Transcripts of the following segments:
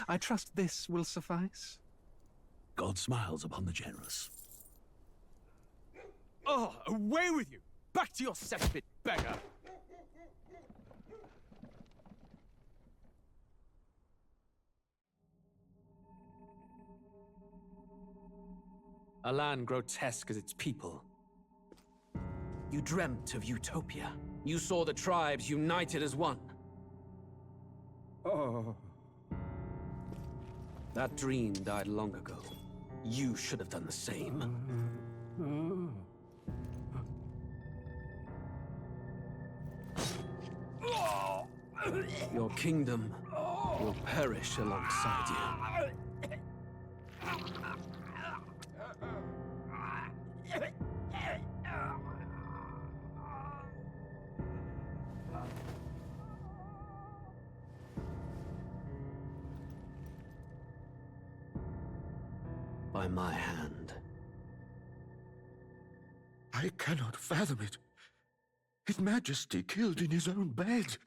I trust this will suffice. God smiles upon the generous. Oh, away with you! Back to your cesspit, beggar! A land grotesque as its people. You dreamt of utopia. You saw the tribes united as one. Oh. That dream died long ago. You should have done the same. Your kingdom will perish alongside you. By my hand. I cannot fathom it. His Majesty killed in his own bed.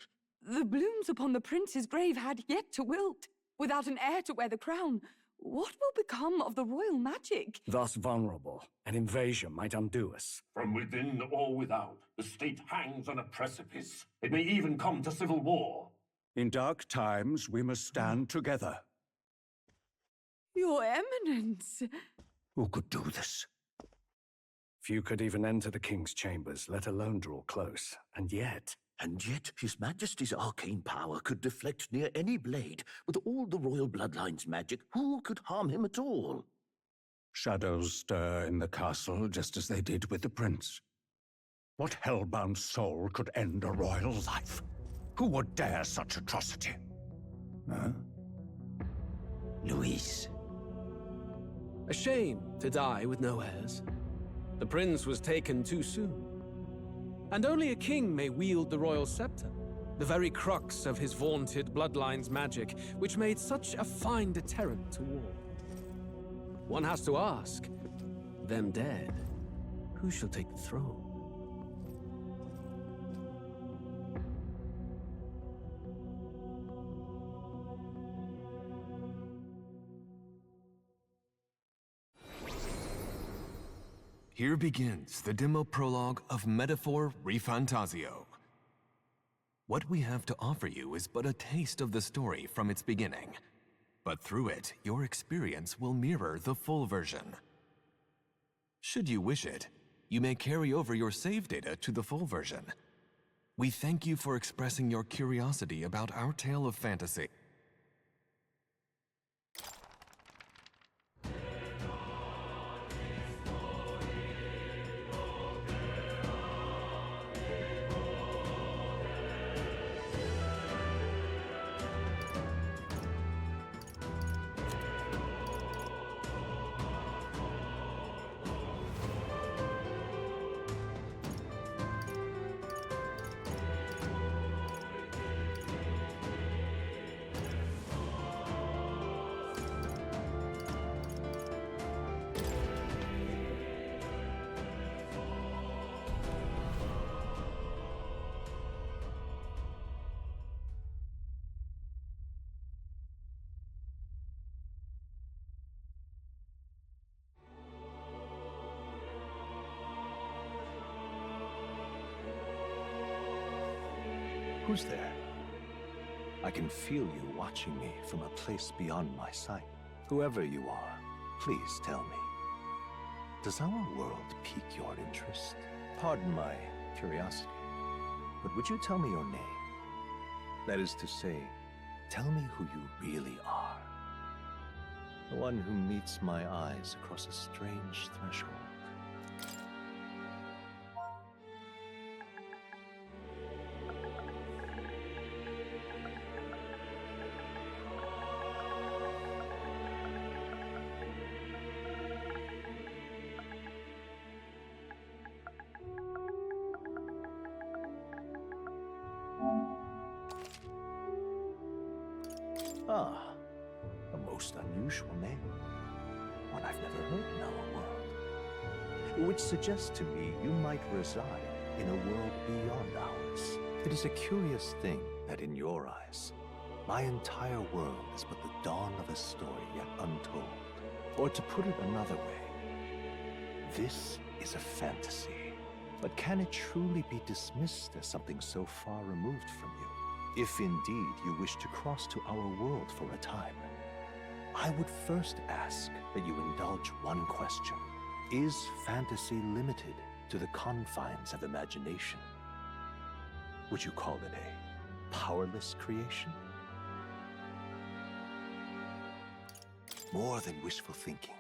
The blooms upon the prince's grave had yet to wilt. Without an heir to wear the crown, what will become of the royal magic? Thus vulnerable, an invasion might undo us. From within or without, the state hangs on a precipice. It may even come to civil war. In dark times, we must stand together. Your Eminence! Who could do this? Few could even enter the king's chambers, let alone draw close. And yet His Majesty's arcane power could deflect near any blade. With all the royal bloodline's magic, who could harm him at all? shadows stir in the castle just as they did with the prince. What hellbound soul could end a royal life? Who would dare such atrocity? Huh? Luis. A shame to die with no heirs. The prince was taken too soon. And only a king may wield the royal scepter, the very crux of his vaunted bloodline's magic, which made such a fine deterrent to war. One has to ask, them dead, who shall take the throne? Here begins the demo prologue of Metaphor ReFantazio. What we have to offer you is but a taste of the story from its beginning, but through it, your experience will mirror the full version. Should you wish it, you may carry over your save data to the full version. We thank you for expressing your curiosity about our tale of fantasy. Who's there? I can feel you watching me from a place beyond my sight. Whoever you are, please tell me. Does our world pique your interest? Pardon my curiosity, but would you tell me your name? That is to say, tell me who you really are. The one who meets my eyes across a strange threshold. Ah, a most unusual name. One I've never heard in our world. Which suggests to me you might reside in a world beyond ours. It is a curious thing that in your eyes, My entire world is but the dawn of a story yet untold. Or to put it another way, this is a fantasy. But can it truly be dismissed as something so far removed from you? If indeed you wish to cross to our world for a time, I would first ask that you indulge one question. Is fantasy limited to the confines of imagination? Would you call it a powerless creation? More than wishful thinking,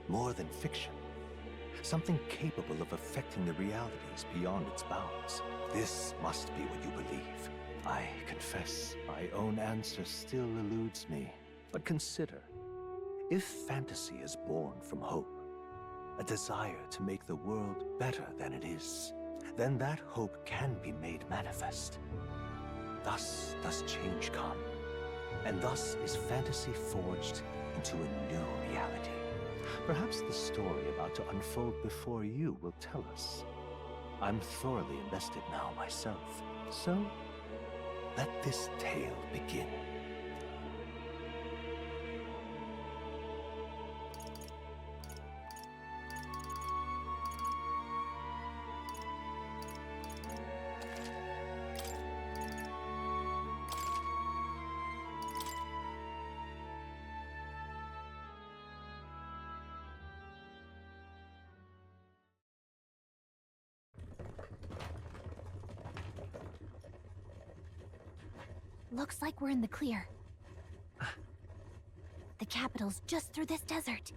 more than fiction. Something capable of affecting the realities beyond its bounds. This must be what you believe. I confess, my own answer still eludes me. But consider, if fantasy is born from hope, a desire to make the world better than it is, then that hope can be made manifest. Thus does change come, and thus is fantasy forged into a new reality. Perhaps the story about to unfold before you will tell us. I'm thoroughly invested now myself, so let this tale begin. Looks like we're in the clear. The capital's just through this desert.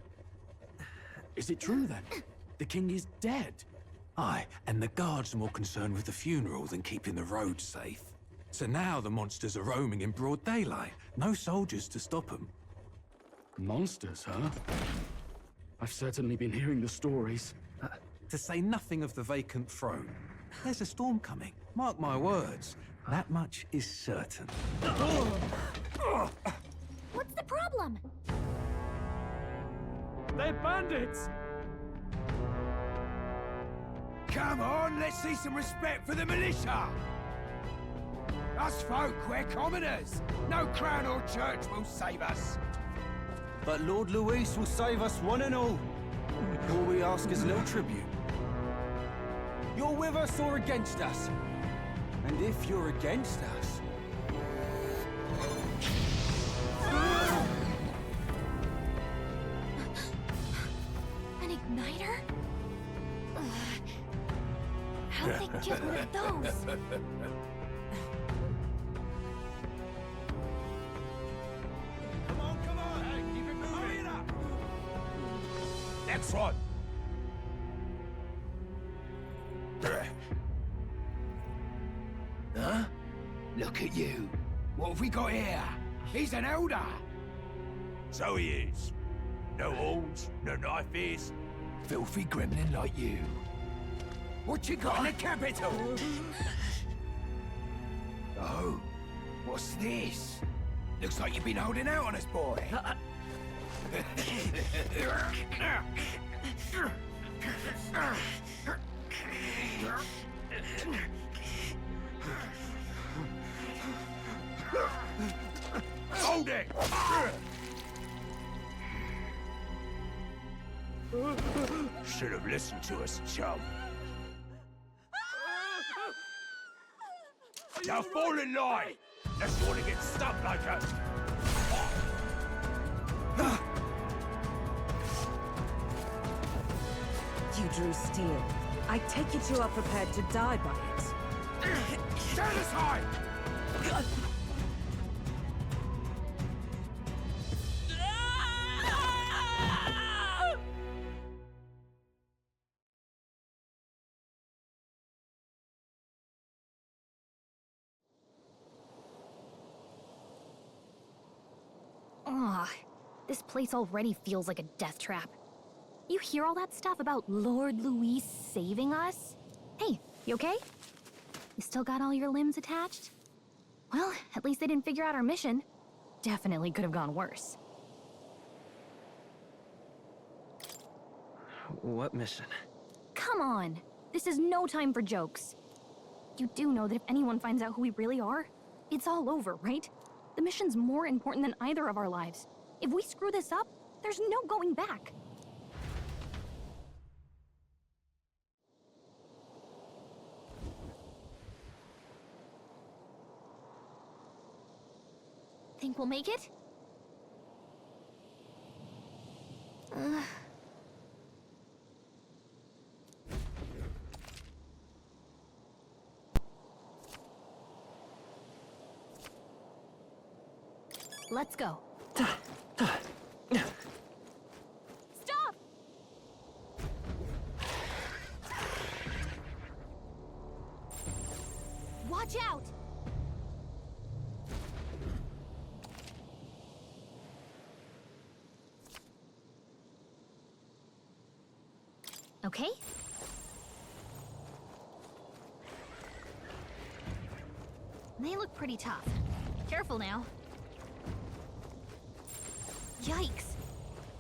Is it true then? The king is dead? Aye, and the guards are more concerned with the funeral than keeping the roads safe. So now the monsters are roaming in broad daylight. No soldiers to stop them. Monsters, huh? I've certainly been hearing the stories. To say nothing of the vacant throne. There's a storm coming. Mark my words. That much is certain. What's the problem? They're bandits! Come on, let's see some respect for the militia! Us folk, we're commoners. No crown or church will save us. But Lord Luis will save us one and all. All we ask is a little tribute. You're with us or against us? And if you're against us... An igniter? How'd they get rid of those? Come on, hey, keep it moving. Hurry it up. Next one. Huh? Look at you. What have we got here? He's an elder. So he is. No horns, no knife ears. Filthy gremlin like you. What you got in the capital? Oh, what's this? Looks like you've been holding out on us, boy. Hold it! Should have listened to us, chum. Now fall in line! Let's want to get stuck like us. You drew steel. I take it you are prepared to die by it. Stand aside! Ugh, this place already feels like a death trap. You hear all that stuff about Lord Luis saving us? Hey, you okay? You still got all your limbs attached? Well, at least they didn't figure out our mission. Definitely could have gone worse. What mission? Come on! This is no time for jokes. You do know that if anyone finds out who we really are, it's all over, right? The mission's more important than either of our lives. If we screw this up, there's no going back. Think we'll make it? Let's go. Stop! Watch out! Okay? They look pretty tough. Careful now. Yikes!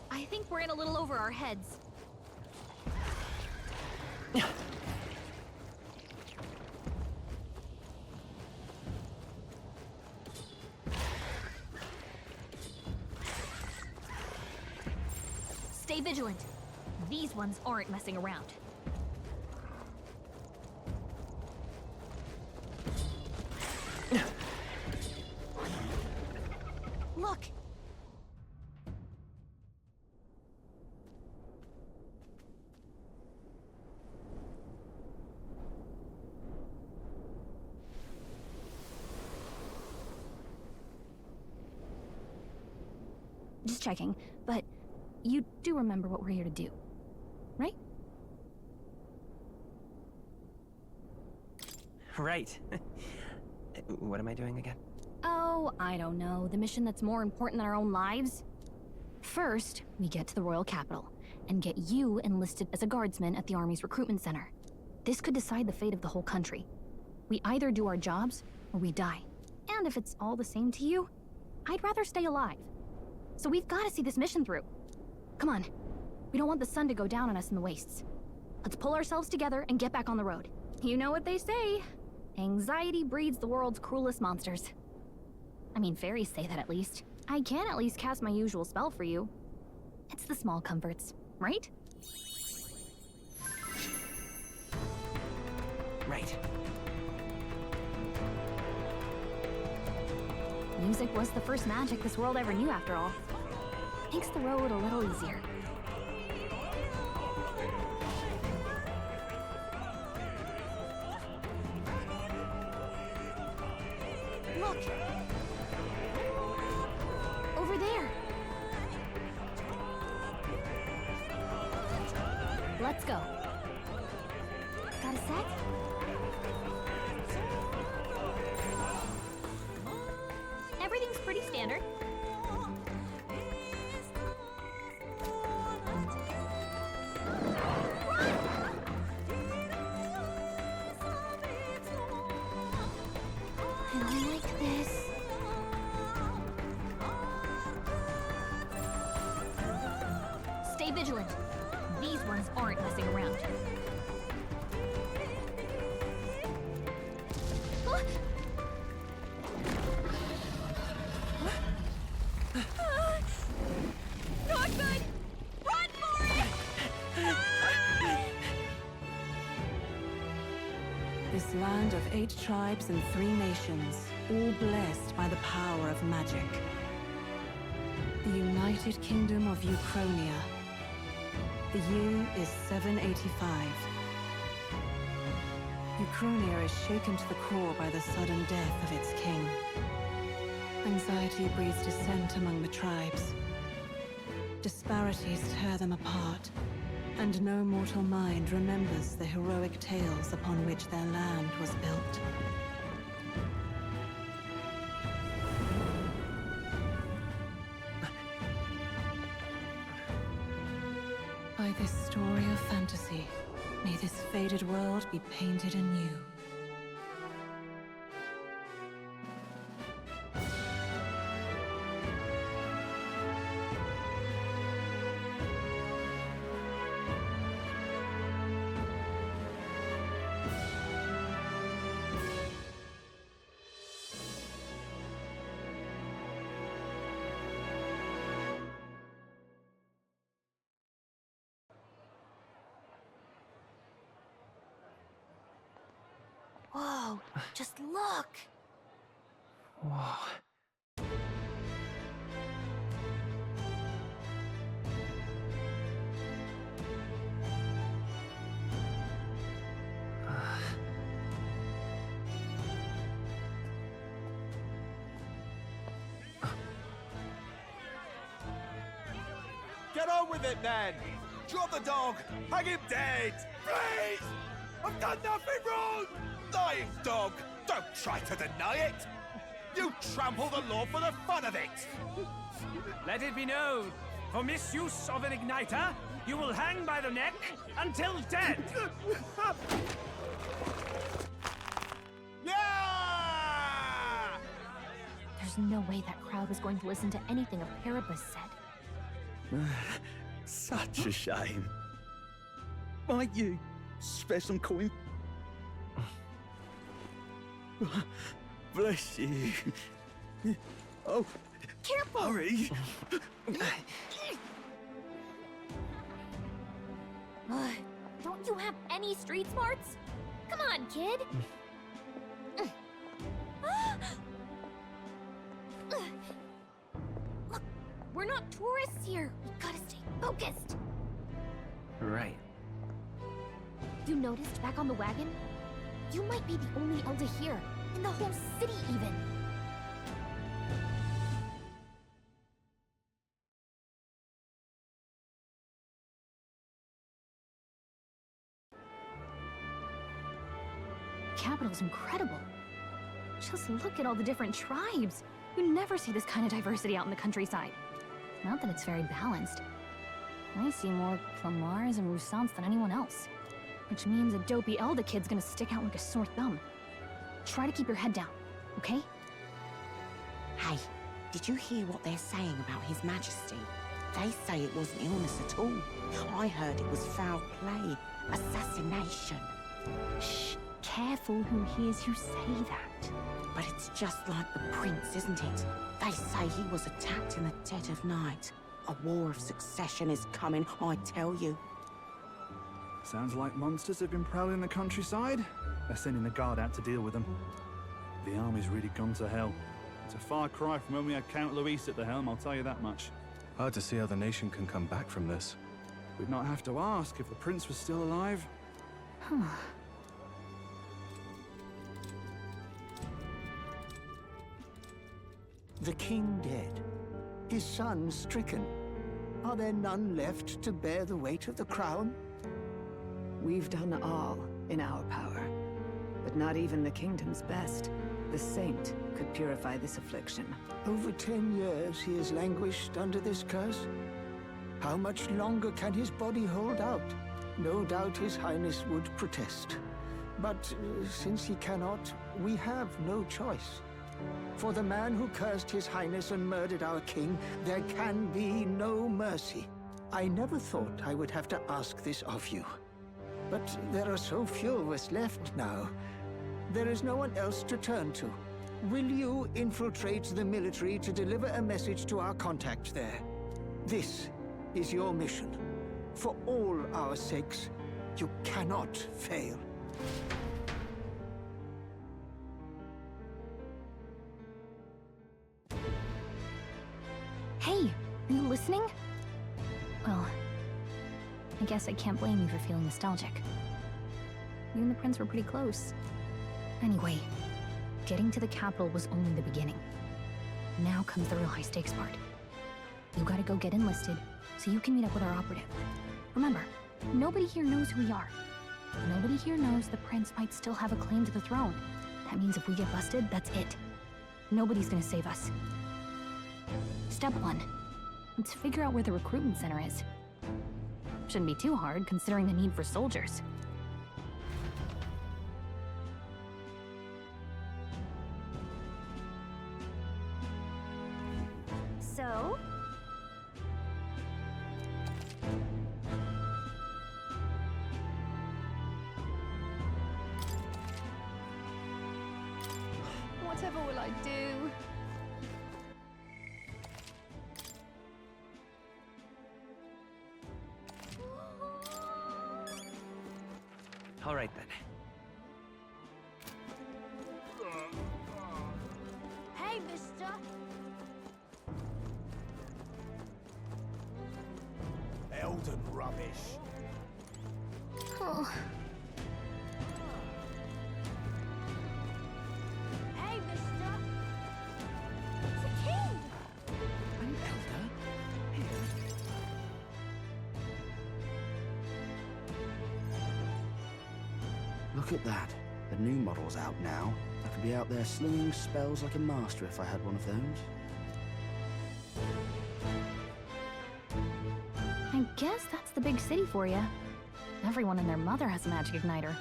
I think we're in a little over our heads. Stay vigilant. These ones aren't messing around. Look! Just checking, but you do remember what we're here to do, right? Right. What am I doing again? Oh, I don't know. The mission that's more important than our own lives? First, we get to the royal capital and get you enlisted as a guardsman at the army's recruitment center. This could decide the fate of the whole country. We either do our jobs or we die. And if it's all the same to you, I'd rather stay alive. So we've got to see this mission through. Come on. We don't want the sun to go down on us in the wastes. Let's pull ourselves together and get back on the road. You know what they say. Anxiety breeds the world's cruelest monsters. I mean, fairies say that at least. I can at least cast my usual spell for you. It's the small comforts, right? Right. Music was the first magic this world ever knew, after all. Makes the road a little easier. Look! Over there! Let's go. Got a sec? Everything's pretty standard. I like this. Stay vigilant. These ones aren't messing around. Not good! Run for it! This land of 8 tribes and 3 nations, all blessed by the power of magic. The United Kingdom of Uchronia. The year is 785. Uchronia is shaken to the core by the sudden death of its king. Anxiety breeds dissent among the tribes. Disparities tear them apart, and no mortal mind remembers the heroic tales upon which their land was built. By this story of fantasy, may this faded world be painted anew. Whoa, just look! Whoa. Get on with it, then! Drop the dog! Hang him dead! Please! I've done nothing wrong! Lying dog! Don't try to deny it! You trample the law for the fun of it! Let it be known, for misuse of an igniter, you will hang by the neck until dead! Yeah! There's no way that crowd was going to listen to anything a Paribus said. Such a shame. Might you spare some coin? Bless you. Oh, careful! Hurry! Don't you have any street smarts? Come on, kid! Look, we're not tourists here. We gotta stay focused. Right. You noticed back on the wagon? You might be the only Elder here, in the whole city even. Capital's incredible. Just look at all the different tribes. You never see this kind of diversity out in the countryside. Not that it's very balanced. I see more Plamars and Roussants than anyone else. Which means a dopey Elder kid's gonna stick out like a sore thumb. Try to keep your head down, okay? Hey, did you hear what they're saying about His Majesty? They say it wasn't illness at all. I heard it was foul play, assassination. Shh, careful who hears you say that. But it's just like the prince, isn't it? They say he was attacked in the dead of night. A war of succession is coming, I tell you. Sounds like monsters have been prowling the countryside. They're sending the guard out to deal with them. The army's really gone to hell. It's a far cry from when we had Count Luis at the helm, I'll tell you that much. Hard to see how the nation can come back from this. We'd not have to ask if the prince was still alive. The king dead, his son stricken. Are there none left to bear the weight of the crown? We've done all in our power, but not even the kingdom's best. The saint could purify this affliction. Over 10 years he has languished under this curse. How much longer can his body hold out? No doubt his highness would protest. But since he cannot, we have no choice. For the man who cursed his highness and murdered our king, there can be no mercy. I never thought I would have to ask this of you. But there are so few of us left now. There is no one else to turn to. Will you infiltrate the military to deliver a message to our contact there? This is your mission. For all our sakes, you cannot fail. Hey, are you listening? Well, I guess I can't blame you for feeling nostalgic. You and the prince were pretty close. Anyway, getting to the capital was only the beginning. Now comes the real high-stakes part. You gotta go get enlisted, so you can meet up with our operative. Remember, nobody here knows who we are. Nobody here knows the prince might still have a claim to the throne. That means if we get busted, that's it. Nobody's gonna save us. Step 1. Let's figure out where the recruitment center is. Shouldn't be too hard, considering the need for soldiers. So? Whatever will I do? All right, then. Elden rubbish. Oh. Hey, mister! It's a king! An elder? Here. Look at that. The new model's out now. I could be out there slinging spells like a master if I had one of those. I guess that's the big city for you. Everyone and their mother has a magic igniter.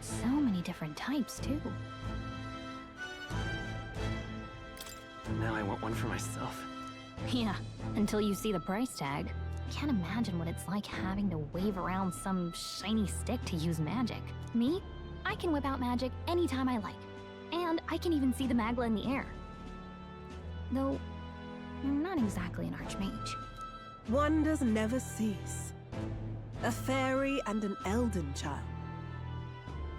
So many different types, too. Now I want one for myself. Yeah, until you see the price tag. Can't imagine what it's like having to wave around some shiny stick to use magic. Me? I can whip out magic anytime I like. And I can even see the Magla in the air. Though, I'm not exactly an archmage. Wonders never cease. A fairy and an Elden child.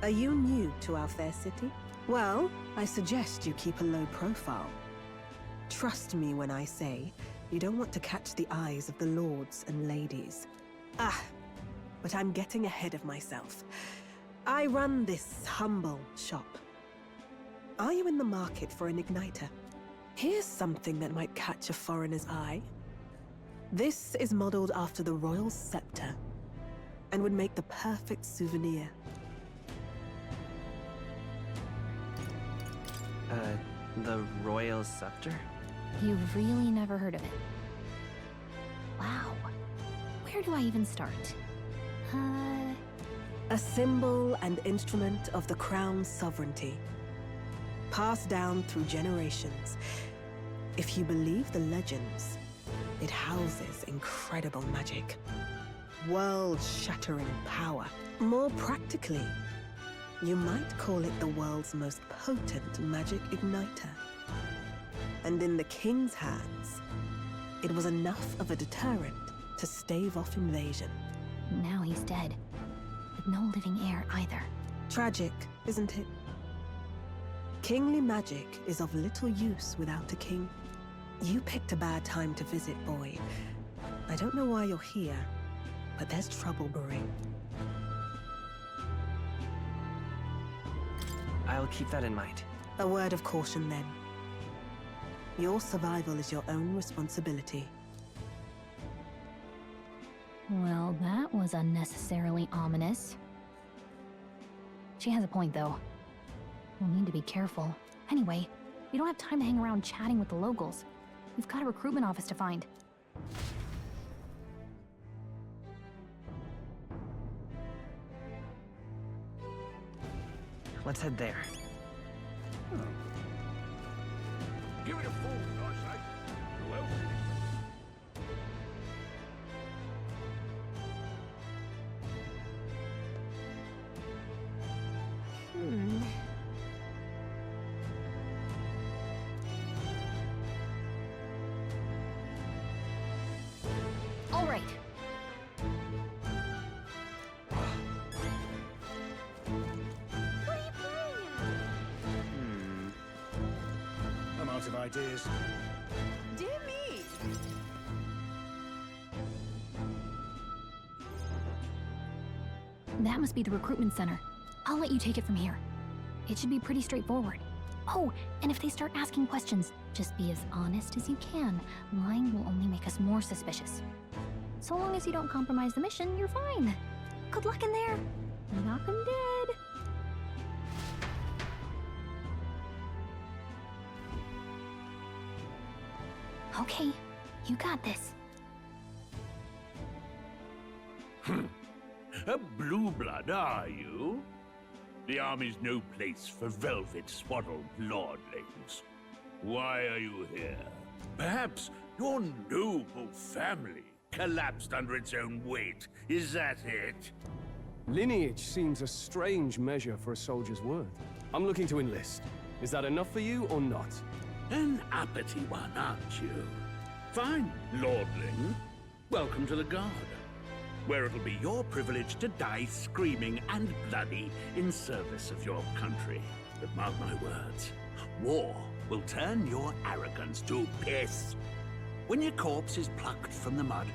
Are you new to our fair city? Well, I suggest you keep a low profile. Trust me when I say you don't want to catch the eyes of the lords and ladies. But I'm getting ahead of myself. I run this humble shop. Are you in the market for an igniter? Here's something that might catch a foreigner's eye. This is modeled after the royal scepter and would make the perfect souvenir. The royal scepter? You've really never heard of it. Wow. Where do I even start? A symbol and instrument of the crown's sovereignty. Passed down through generations. If you believe the legends, it houses incredible magic. World-shattering power. More practically, you might call it the world's most potent magic igniter. And in the king's hands, it was enough of a deterrent to stave off invasion. Now he's dead. With no living heir either. Tragic, isn't it? Kingly magic is of little use without a king. You picked a bad time to visit, boy. I don't know why you're here, but there's trouble brewing. I'll keep that in mind. A word of caution, then. Your survival is your own responsibility. Well, that was unnecessarily ominous. She has a point, though. We'll need to be careful. Anyway, we don't have time to hang around chatting with the locals. We've got a recruitment office to find. Let's head there. Give it a fool, I say. Who else? All right. What are you playing at? I'm out of ideas. Dear me! That must be the recruitment center. I'll let you take it from here. It should be pretty straightforward. Oh, and if they start asking questions, just be as honest as you can. Lying will only make us more suspicious. So long as you don't compromise the mission, you're fine. Good luck in there. Knock 'em dead. Okay, you got this. A blue blood, are you? The army's no place for velvet-swaddled lordlings. Why are you here? Perhaps your noble family collapsed under its own weight. Is that it? Lineage seems a strange measure for a soldier's worth. I'm looking to enlist. Is that enough for you or not? An uppity one, aren't you? Fine, lordling. Welcome to the Guard, where it'll be your privilege to die screaming and bloody in service of your country. But mark my words, war will turn your arrogance to piss. When your corpse is plucked from the mud,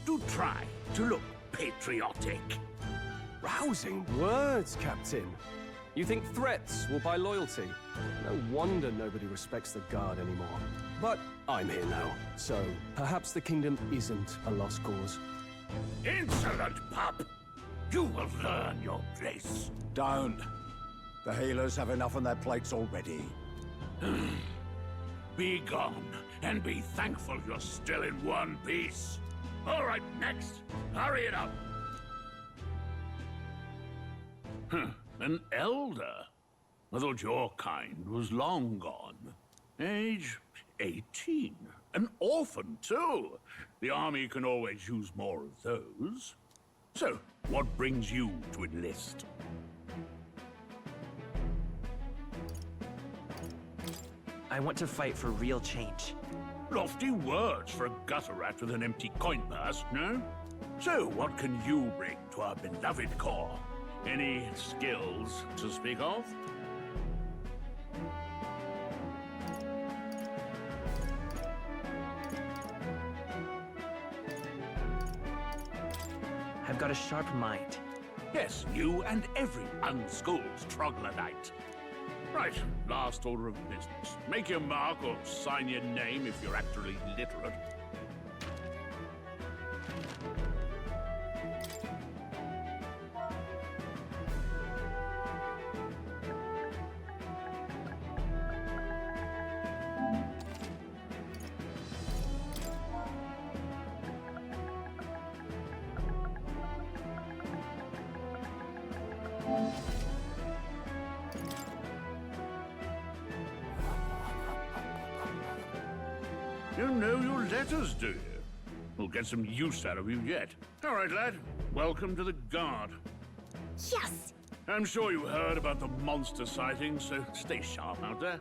Do try to look patriotic. Rousing words, Captain. You think threats will buy loyalty? No wonder nobody respects the Guard anymore. But I'm here now, so perhaps the kingdom isn't a lost cause. Insolent pup! You will learn your place. Don't. The healers have enough on their plates already. Be gone, and be thankful you're still in one piece. All right, next. Hurry it up. An elder? I thought your kind was long gone. Age 18. An orphan, too. The army can always use more of those. So, what brings you to enlist? I want to fight for real change. Lofty words for a gutter rat with an empty coin purse, no? So, what can you bring to our beloved corps? Any skills to speak of? I've got a sharp mind. Yes, you and every unschooled troglodyte. Right, last order of business. Make your mark or sign your name if you're actually literate. You know your letters, do you? We'll get some use out of you yet. All right, lad. Welcome to the Guard. Yes! I'm sure you heard about the monster sightings, so stay sharp out there.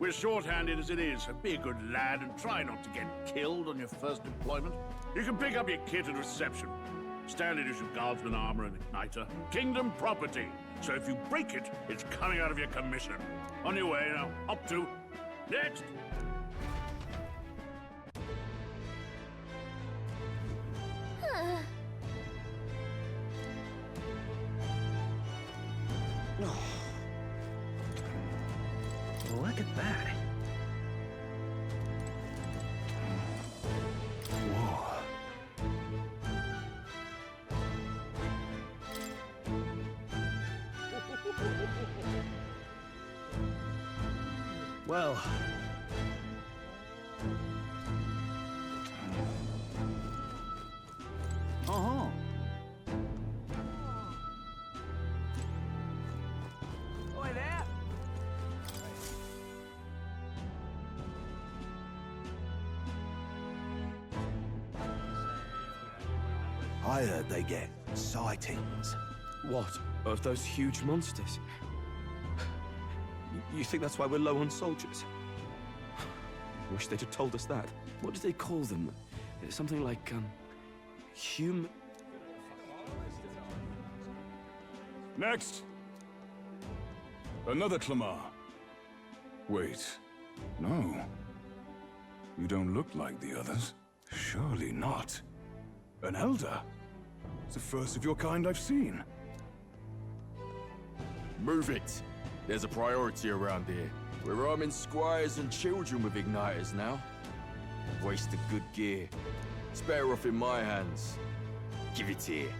We're short-handed as it is, so be a good lad and try not to get killed on your first deployment. You can pick up your kit at reception. Standard issue guardsman armor and igniter. Kingdom property. So if you break it, it's coming out of your commission. On your way now. Up to. Next! Look at that. Whoa. Well... Uh-huh. Oi there! I heard they get sightings. What? Of those huge monsters? You think that's why we're low on soldiers? Wish they'd have told us that. What did they call them? Something like, Next! Another Clamar. Wait. No. You don't look like the others. Surely not. An elder? It's the first of your kind I've seen. Move it. There's a priority around here. We're arming squires and children with igniters now. Wasted good gear. It's better off in my hands. Give it here.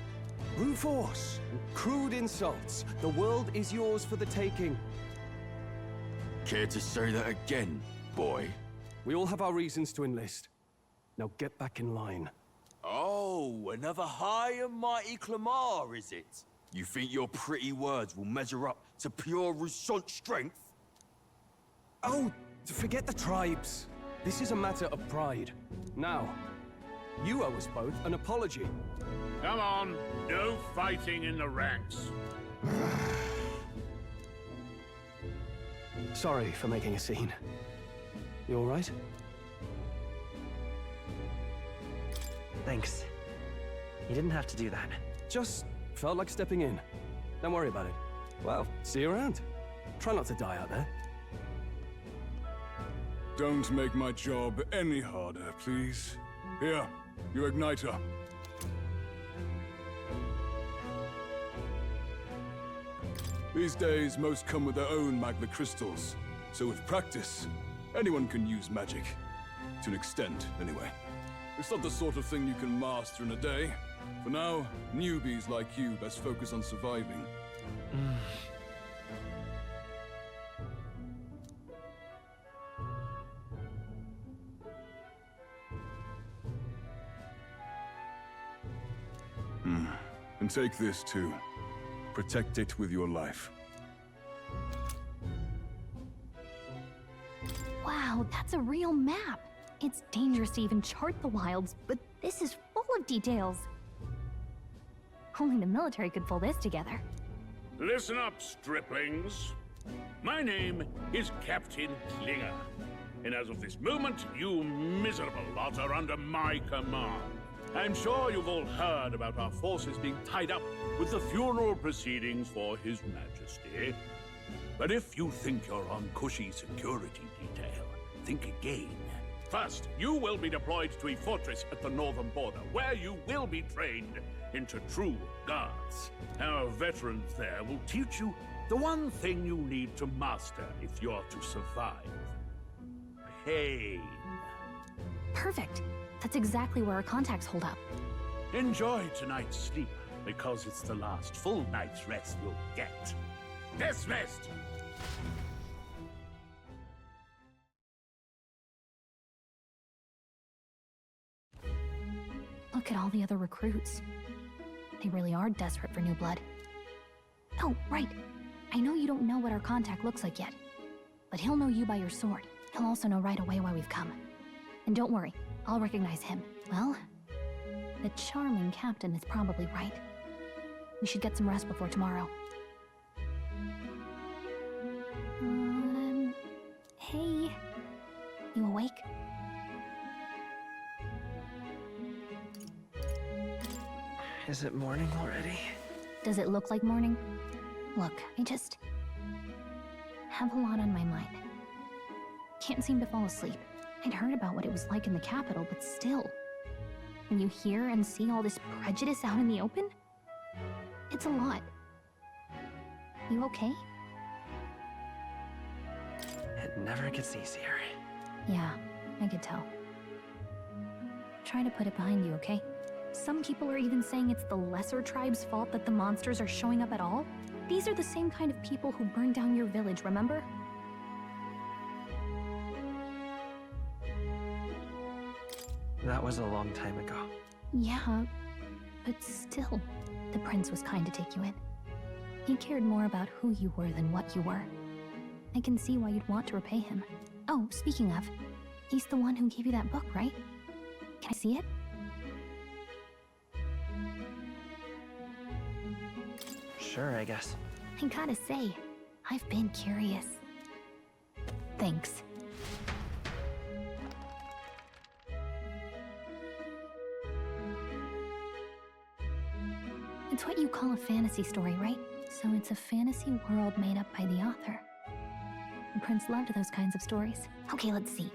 Brute force! Crude insults. The world is yours for the taking. Care to say that again, boy? We all have our reasons to enlist. Now get back in line. Oh, another high and mighty Clamar, is it? You think your pretty words will measure up to pure Rousseau strength? Oh, forget the tribes. This is a matter of pride. Now, you owe us both an apology. Come on, no fighting in the ranks. Sorry for making a scene. You all right? Thanks. You didn't have to do that. Just felt like stepping in. Don't worry about it. Well, see you around. Try not to die out there. Don't make my job any harder, please. Here, your igniter. These days, most come with their own magna crystals. So with practice, anyone can use magic. To an extent, anyway. It's not the sort of thing you can master in a day. For now, newbies like you best focus on surviving. And take this too. Protect it with your life. Wow, that's a real map. It's dangerous to even chart the wilds, but this is full of details. Only the military could pull this together. Listen up, striplings. My name is Captain Klinger, and as of this moment, you miserable lot are under my command. I'm sure you've all heard about our forces being tied up with the funeral proceedings for His Majesty. But if you think you're on cushy security detail, think again. First, you will be deployed to a fortress at the northern border, where you will be trained into true guards. Our veterans there will teach you the one thing you need to master if you're to survive. Pain. Perfect. That's exactly where our contacts hold up. Enjoy tonight's sleep, because it's the last full night's rest you'll get. Dismissed! Look at all the other recruits. They really are desperate for new blood. Oh, right. I know you don't know what our contact looks like yet, but he'll know you by your sword. He'll also know right away why we've come. And don't worry, I'll recognize him. Well, the charming captain is probably right. We should get some rest before tomorrow. Hey. You awake? Is it morning already? Does it look like morning? Look, I just have a lot on my mind. Can't seem to fall asleep. I'd heard about what it was like in the capital, but still. When you hear and see all this prejudice out in the open, it's a lot. You okay? It never gets easier. Yeah, I could tell. Try to put it behind you, okay? Some people are even saying it's the lesser tribe's fault that the monsters are showing up at all. These are the same kind of people who burned down your village, remember? That was a long time ago. Yeah, but still, the prince was kind to take you in. He cared more about who you were than what you were. I can see why you'd want to repay him. Oh, speaking of, he's the one who gave you that book, right? Can I see it? Sure, I guess. I gotta say, I've been curious. Thanks. It's what you call a fantasy story, right? So it's a fantasy world made up by the author. The prince loved those kinds of stories. Okay, let's see.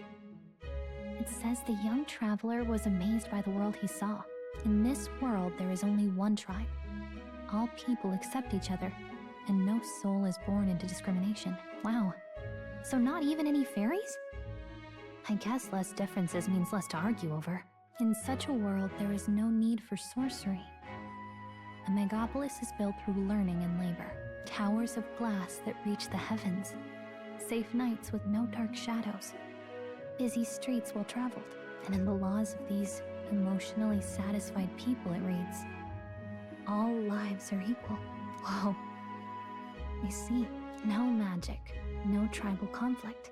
It says the young traveler was amazed by the world he saw. In this world, there is only one tribe. All people accept each other, and no soul is born into discrimination. Wow. So not even any fairies? I guess less differences means less to argue over. In such a world, there is no need for sorcery. A megapolis is built through learning and labor. Towers of glass that reach the heavens. Safe nights with no dark shadows. Busy streets well traveled. And in the laws of these emotionally satisfied people, it reads, all lives are equal. Whoa. I see. No magic, no tribal conflict,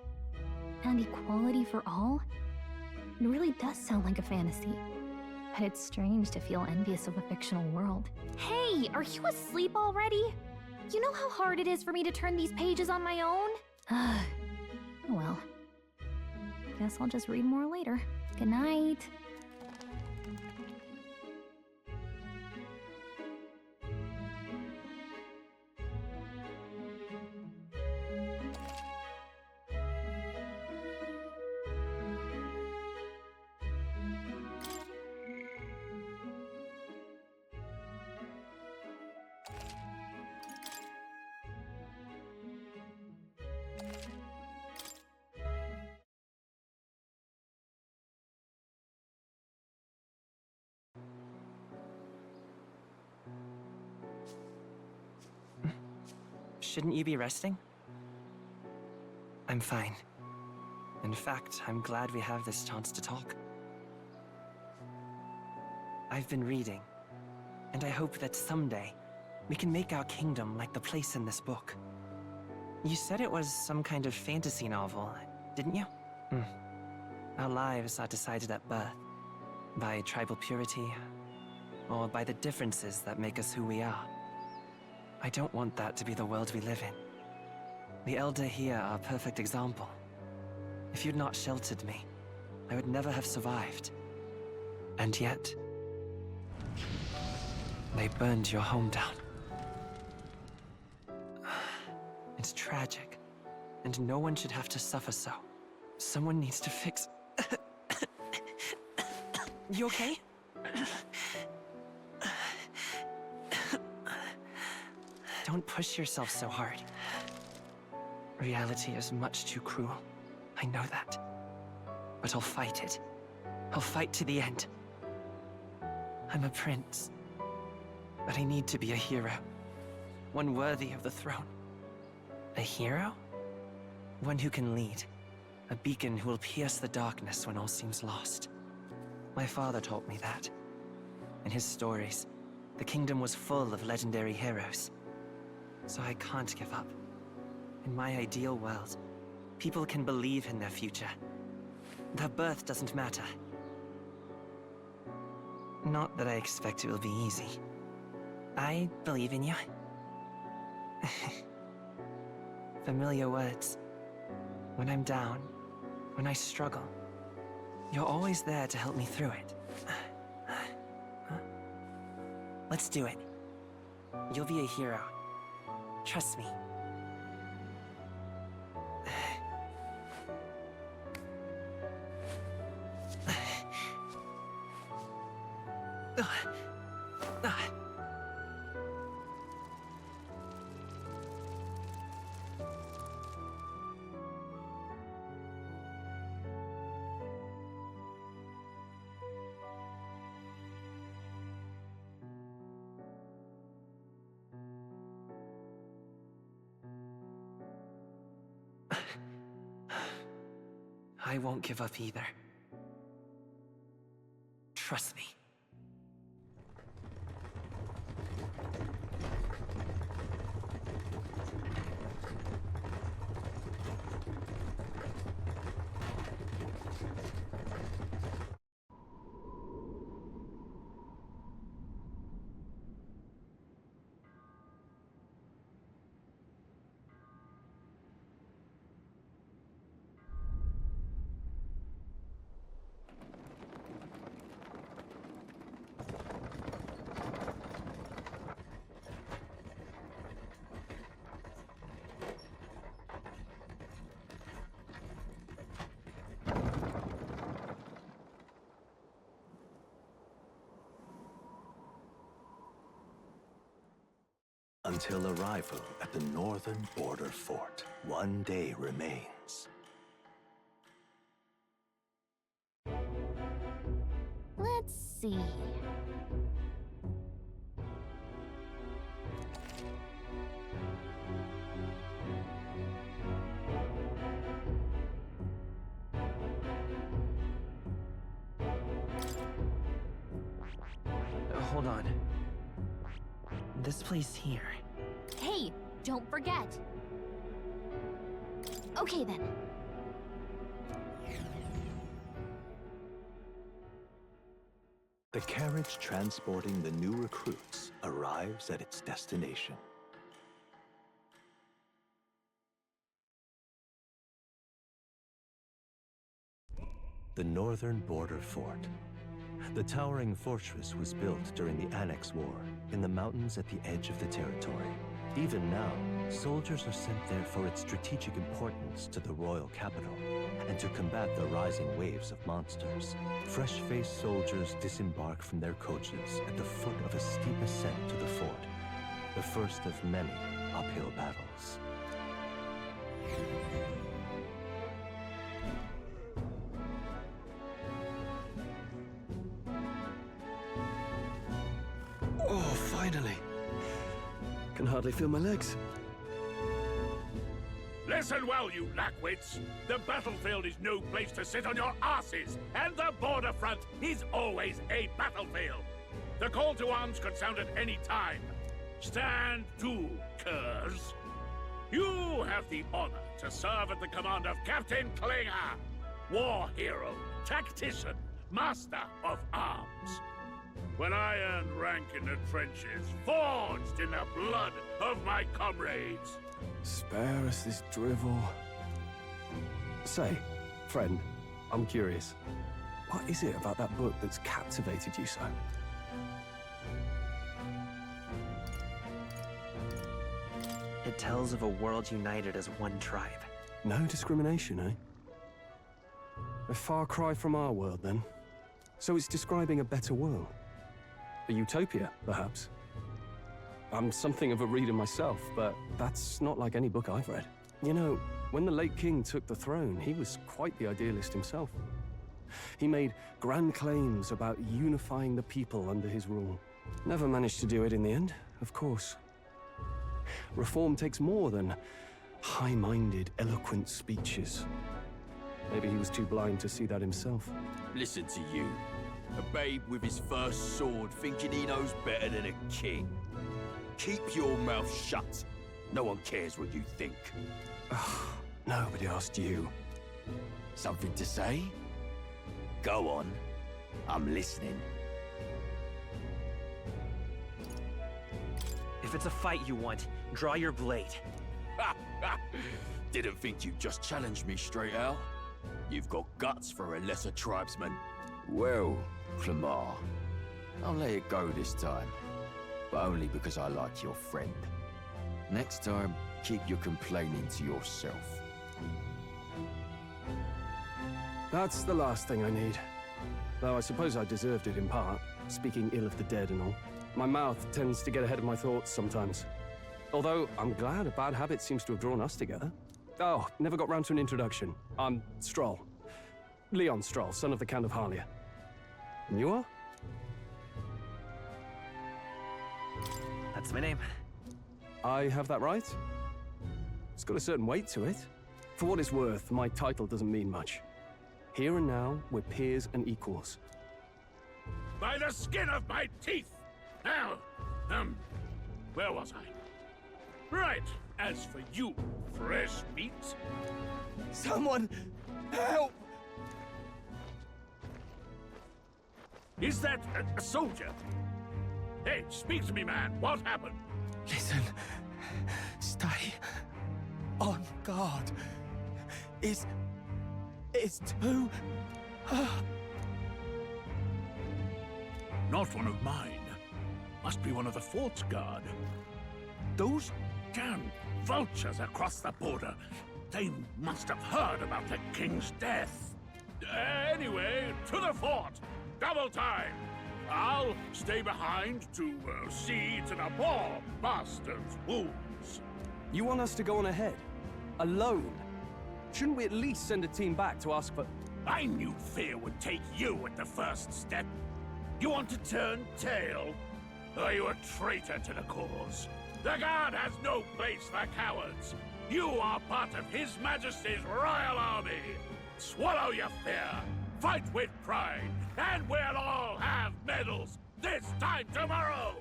and equality for all? It really does sound like a fantasy. But it's strange to feel envious of a fictional world. Hey, are you asleep already? You know how hard it is for me to turn these pages on my own? Oh well. Guess I'll just read more later. Good night. Shouldn't you be resting? I'm fine. In fact, I'm glad we have this chance to talk. I've been reading, and I hope that someday we can make our kingdom like the place in this book. You said it was some kind of fantasy novel, didn't you? Our lives are decided at birth, by tribal purity, or by the differences that make us who we are. I don't want that to be the world we live in. The Elder here are a perfect example. If you'd not sheltered me, I would never have survived. And yet, they burned your home down. It's tragic, and no one should have to suffer so. Someone needs to fix... You okay? Don't push yourself so hard. Reality is much too cruel. I know that. But I'll fight it. I'll fight to the end. I'm a prince. But I need to be a hero. One worthy of the throne. A hero? One who can lead. A beacon who will pierce the darkness when all seems lost. My father taught me that. In his stories, the kingdom was full of legendary heroes. So I can't give up. In my ideal world, people can believe in their future. Their birth doesn't matter. Not that I expect it will be easy. I believe in you. Familiar words. When I'm down, when I struggle, you're always there to help me through it. Let's do it. You'll be a hero. Trust me. I won't give up either. Trust me. Until arrival at the northern border fort, one day remains. Let's see. Hold on. This place here. Hey, don't forget. Okay then. The carriage transporting the new recruits arrives at its destination. The northern border fort. The towering fortress was built during the Annex War in the mountains at the edge of the territory. Even now, soldiers are sent there for its strategic importance to the royal capital and to combat the rising waves of monsters. Fresh-faced soldiers disembark from their coaches at the foot of a steep ascent to the fort, the first of many uphill battles. Oh, finally! Can hardly feel my legs. Listen well, you lackwits. The battlefield is no place to sit on your asses, and the border front is always a battlefield. The call to arms could sound at any time. Stand to, curs. You have the honor to serve at the command of Captain Klinger, war hero, tactician, master of arms. When I earned rank in the trenches, forged in the blood of my comrades. Spare us this drivel. Say, friend, I'm curious. What is it about that book that's captivated you so? It tells of a world united as one tribe. No discrimination, eh? A far cry from our world, then. So it's describing a better world. A utopia, perhaps. I'm something of a reader myself, but that's not like any book I've read. You know, when the late king took the throne, he was quite the idealist himself. He made grand claims about unifying the people under his rule. Never managed to do it in the end, of course. Reform takes more than high-minded, eloquent speeches. Maybe he was too blind to see that himself. Listen to you. A babe with his first sword thinking he knows better than a king. Keep your mouth shut. No one cares what you think. Nobody asked you. Something to say? Go on. I'm listening. If it's a fight you want, draw your blade. Didn't think you'd just challenge me straight out. You've got guts for a lesser tribesman. Well, Clemar, I'll let it go this time. But only because I like your friend. Next time, keep your complaining to yourself. That's the last thing I need. Though I suppose I deserved it in part, speaking ill of the dead and all. My mouth tends to get ahead of my thoughts sometimes. Although, I'm glad a bad habit seems to have drawn us together. Oh, never got round to an introduction. I'm Stroll. Leon Stroll, son of the Count of Harlia. And you are? That's my name. I have that right? It's got a certain weight to it. For what it's worth, my title doesn't mean much. Here and now, we're peers and equals. By the skin of my teeth! Now, where was I? Right, as for you, fresh meat. Someone, help! Is that a soldier? Hey, speak to me, man. What happened? Listen. Stay on guard. It's too... Not one of mine. Must be one of the fort's guard. Those damn vultures across the border. They must have heard about the king's death. Anyway, to the fort. Double time. I'll stay behind to see to the poor bastard's wounds. You want us to go on ahead? Alone? Shouldn't we at least send a team back to ask for... I knew fear would take you at the first step. You want to turn tail? Are you a traitor to the cause? The Guard has no place for cowards. You are part of His Majesty's Royal Army. Swallow your fear. Fight with pride. And we'll all have medals this time tomorrow.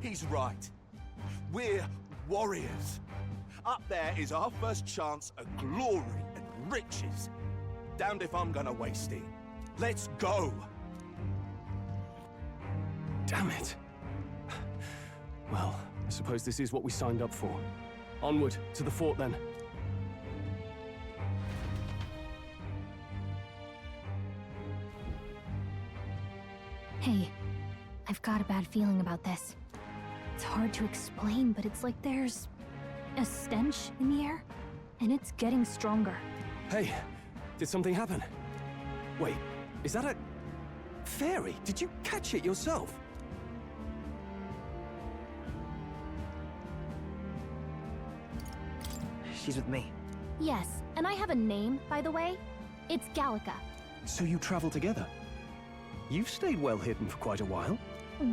He's right. We're warriors. Up there is our first chance at glory and riches. Damned if I'm gonna waste it. Let's go! Damn it. Well, I suppose this is what we signed up for. Onward, to the fort then. Hey, I've got a bad feeling about this. It's hard to explain, but it's like there's a stench in the air, and it's getting stronger. Hey, did something happen? Wait, is that a... fairy? Did you catch it yourself? She's with me. Yes, and I have a name, by the way. It's Gallica. So you travel together? You've stayed well hidden for quite a while.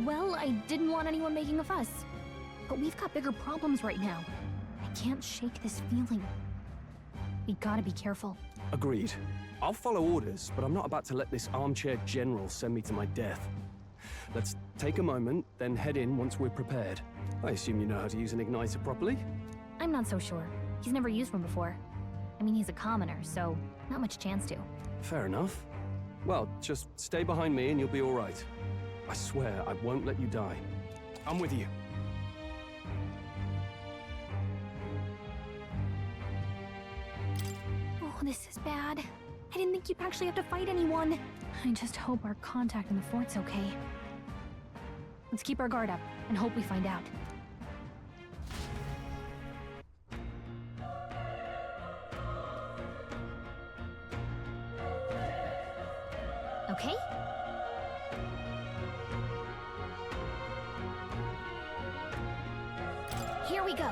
Well, I didn't want anyone making a fuss. But we've got bigger problems right now. I can't shake this feeling. We gotta be careful. Agreed. I'll follow orders, but I'm not about to let this armchair general send me to my death. Let's take a moment, then head in once we're prepared. I assume you know how to use an igniter properly? I'm not so sure. He's never used one before. I mean, he's a commoner, so not much chance to. Fair enough. Well, just stay behind me and you'll be all right. I swear I won't let you die. I'm with you. Oh, this is bad. I didn't think you'd actually have to fight anyone. I just hope our contact in the fort's okay. Let's keep our guard up and hope we find out. Okay? Here we go.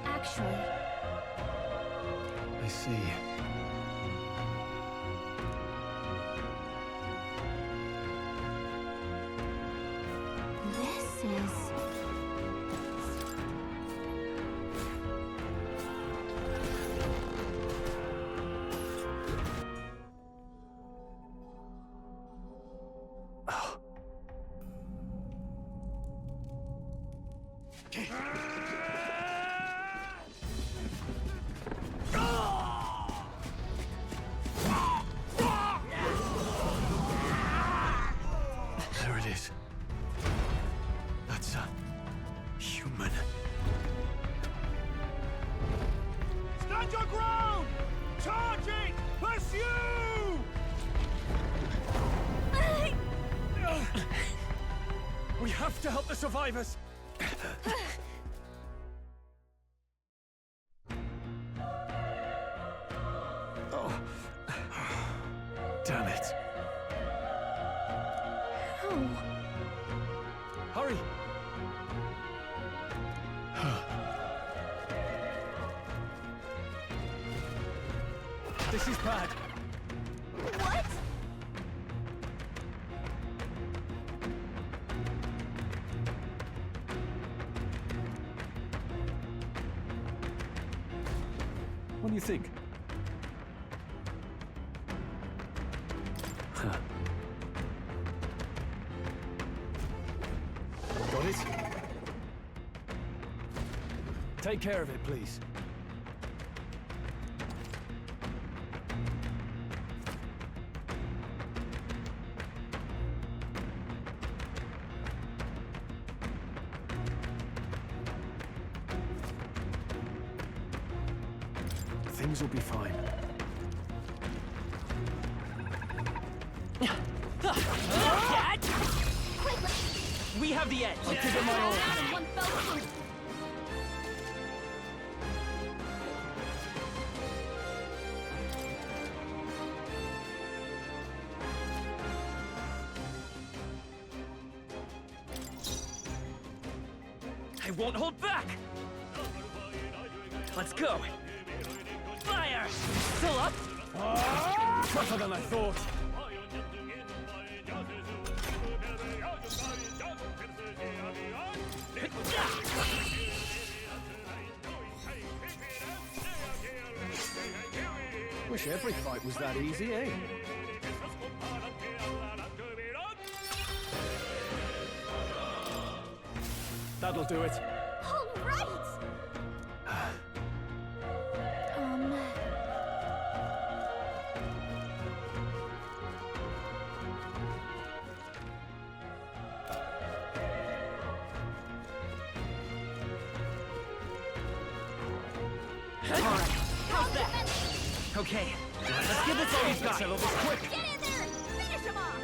Actually, I see. this is... There it is. That's a human. Stand your ground! Charging! Pursue! We have to help the survivors! Oh. Damn it. Oh. Hurry! This is bad. What? What do you think? Got it? Take care of it, please. Things will be fine. We have the edge. I'll give it my all. One fell swoop. I won't hold back. Let's go. Fire! Still up? Tougher than I thought. Wish every fight was that easy, eh? That'll do it. All right! How's that? Okay, let's give this all you've got. Settle this quick. Get in there and finish him off!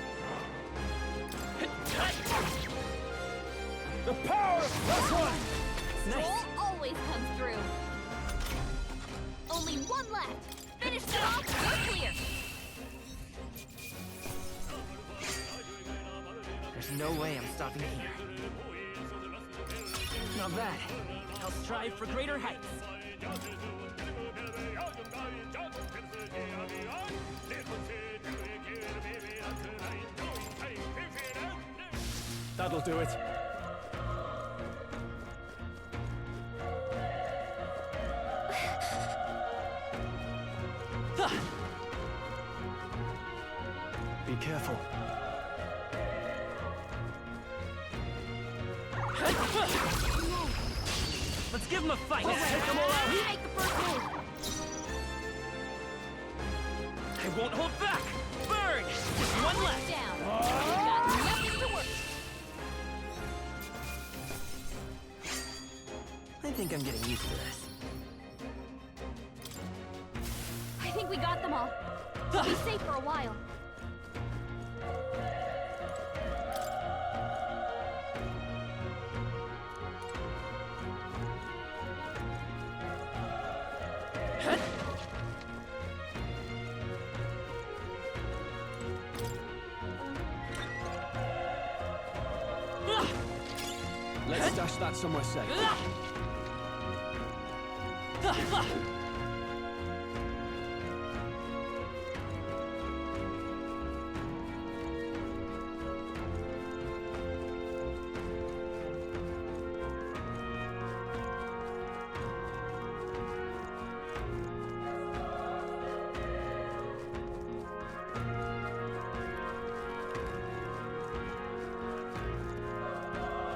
The power of this one! Stroll always comes through. Only one left. Finish them off, we're clear. There's no way I'm stopping here. Not bad. I'll strive for greater heights. That'll do it. Be careful. Let's give him a fight. Let's take them all out. We make the first move. I won't hold back. Burn! Just one left. Down. We've got nothing to work. I think I'm getting used to this. I think we got them all. We'll be safe for a while. Let's stash that somewhere safe.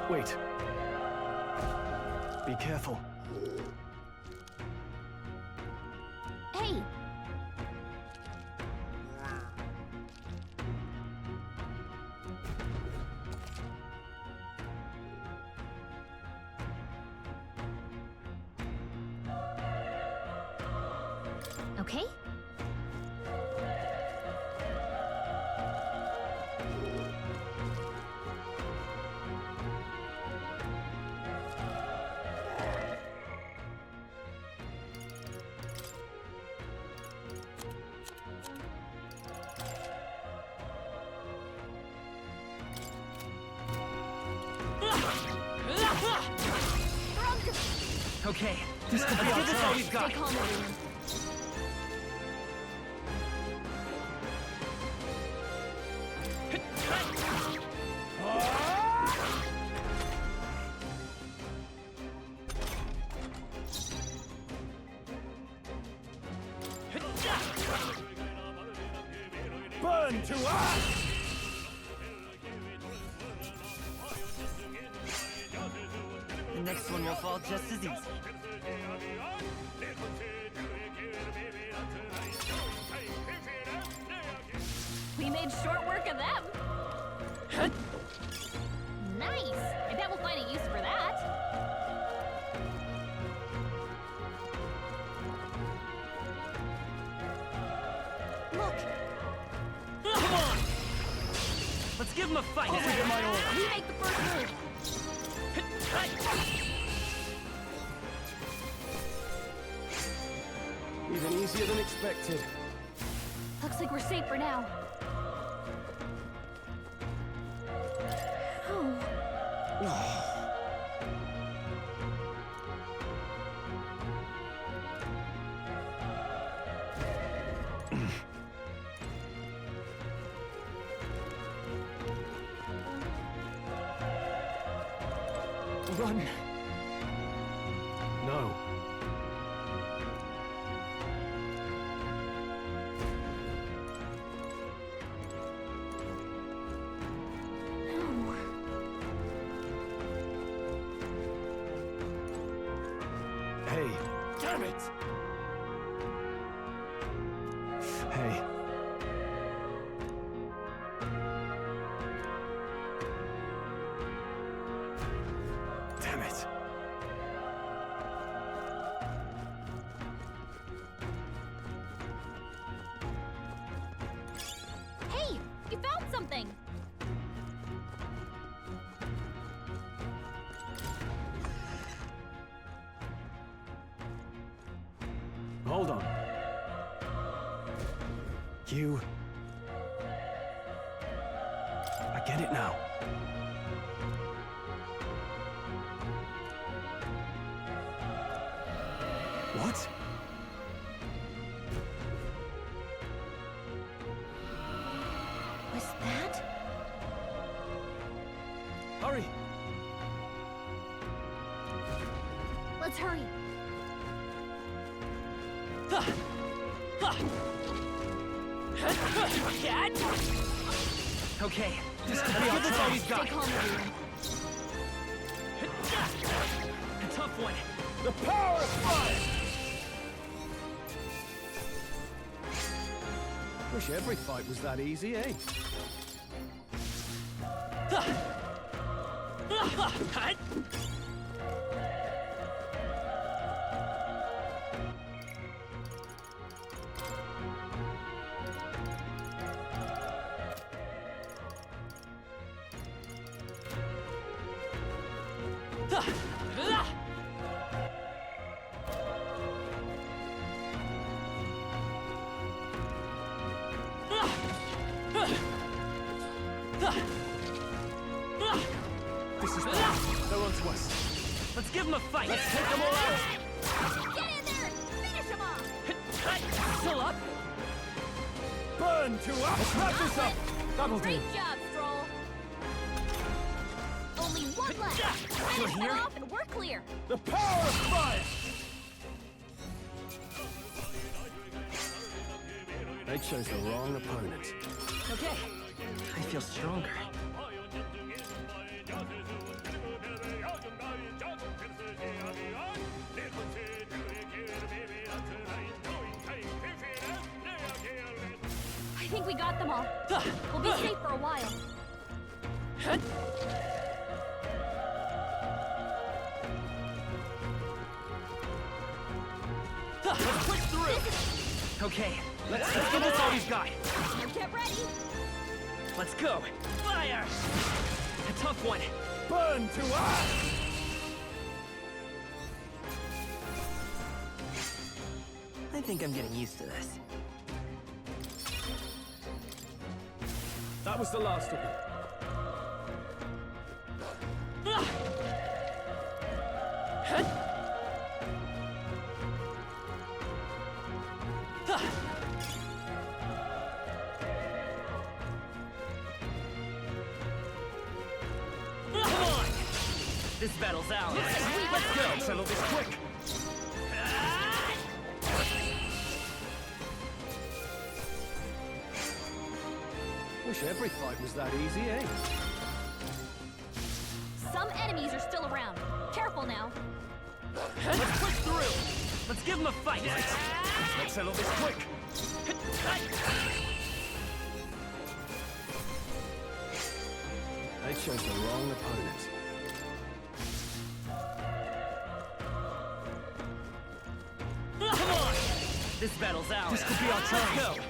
Wait. Be careful. Hey! Okay? Okay, this could be our chance. All we've got. Stay calm, everyone. Burn to ash! The next one will fall just as easy. We made short work of them. Nice! I bet we'll find a use for that. Look! Come on! Let's give him a fight. Over to my order. We make the first move. Even easier than expected. Looks like we're safe for now. Oh. Run! No. Hey. Damn it! Hey. Damn it. Hey! You found something! Hold on. You... I get it now. What? Was that? Hurry! Let's hurry. Okay, this could be our time. We've got. Stay calm, everyone. A tough one. The power of fire! Wish every fight was that easy, eh? This is bad. They're onto us. Let's give them a fight. Let's take them all out. Get in there and finish him off! Still up? Burn to us! Let's wrap this up! That'll do. Great job, Stroll. Only one left. Still Finish them here? off and we're clear. The power of fire! They chose the wrong opponent. Okay. I feel stronger. I think we got them all. We'll be safe for a while. Let's push through! Okay, let's give this all we've got. Get ready. Let's go! Fire! A tough one. Burn to us! I think I'm getting used to this. That was the last of them. Come on! This battle's ours. Let's go! Settle this quick! Wish every fight was that easy, eh? Some enemies are still around. Careful now. Let's push through! Let's give them a fight! Let's settle this quick! They chose the wrong opponent. Come on! This battle's ours. This could be our time. Let's go!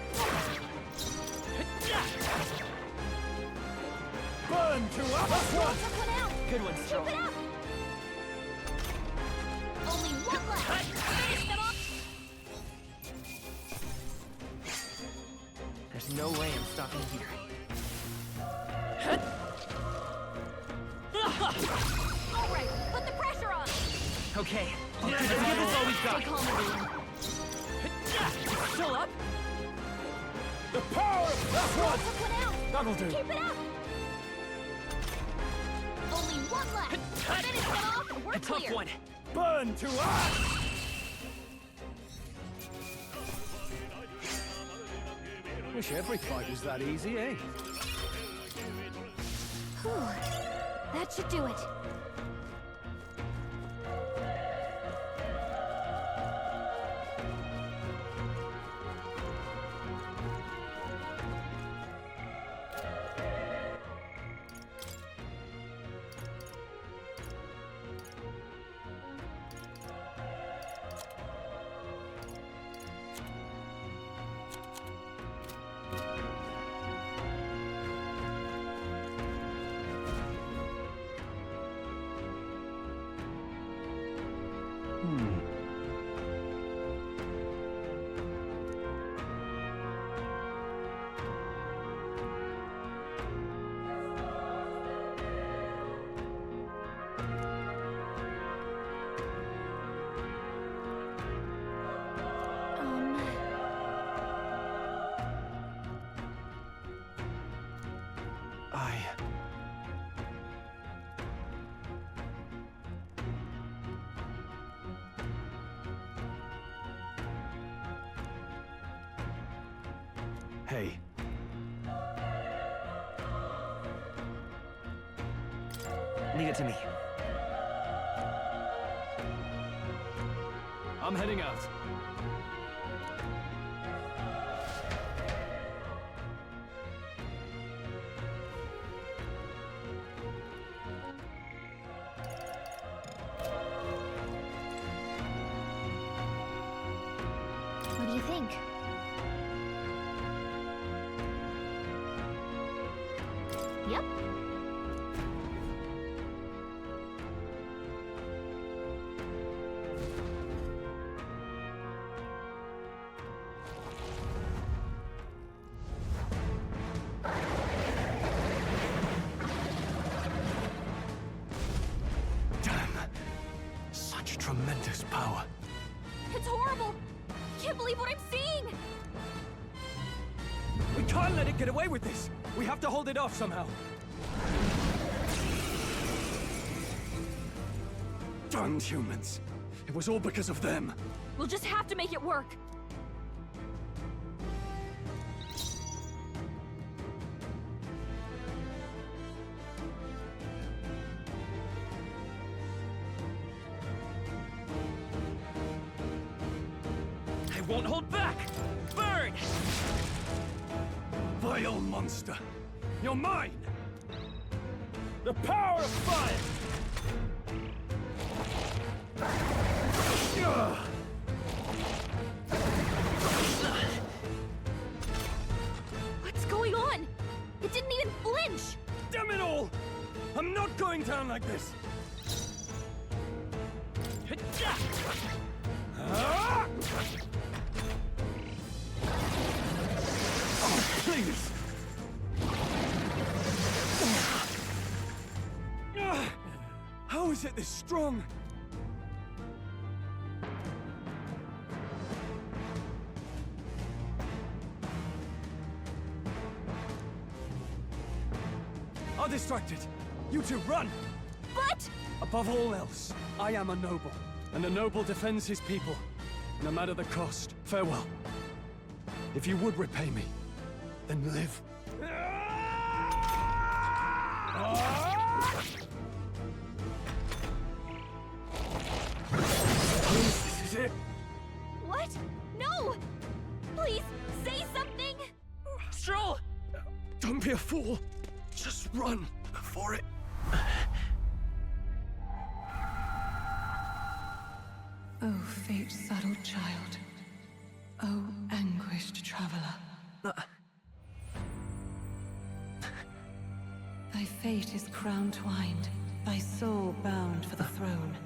Burn to us! Good one, Stroll. Keep it up. Only one left. Finish them off. There's no way I'm stopping here. All right, put the pressure on. Okay, let's give this all we've got. Stay calm, everyone. Still up? The power of One out. That'll do. Keep it up. Only one left. Finish them off and we're A tough clear. one. burn to us! Wish every fight was that easy, eh? Whew. That should do it. Hey. Leave it to me. I'm heading out. What do you think? Yep. Damn. Such tremendous power. It's horrible! I can't believe what I'm seeing! We can't let it get away with this! We have to hold it off somehow. Damned humans. It was all because of them. We'll just have to make it work. I won't hold back! Burn! Vile monster! You're mine! The power of fire! What's going on? It didn't even flinch! Damn it all! I'm not going down like this! Oh, please! How is it this strong? I'll distract it. You two run! But... Above all else, I am a noble, and a noble defends his people, no matter the cost. Farewell. If you would repay me, then live. Please, this is it. What? No! Please, say something! Stroll! Don't be a fool. Just run for it. Oh, fate-saddled child. Oh, anguished traveler. Thy fate is crown-twined, thy soul bound for the throne.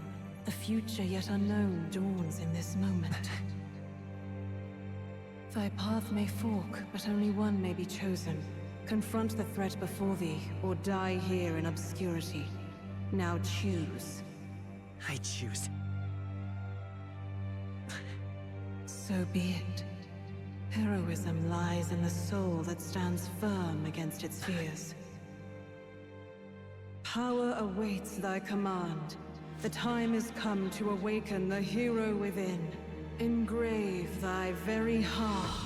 The future yet unknown dawns in this moment. Thy path may fork, but only one may be chosen. Confront the threat before thee, or die here in obscurity. Now choose. I choose. So be it. Heroism lies in the soul that stands firm against its fears. Power awaits thy command. The time is come to awaken the hero within. Engrave thy very heart.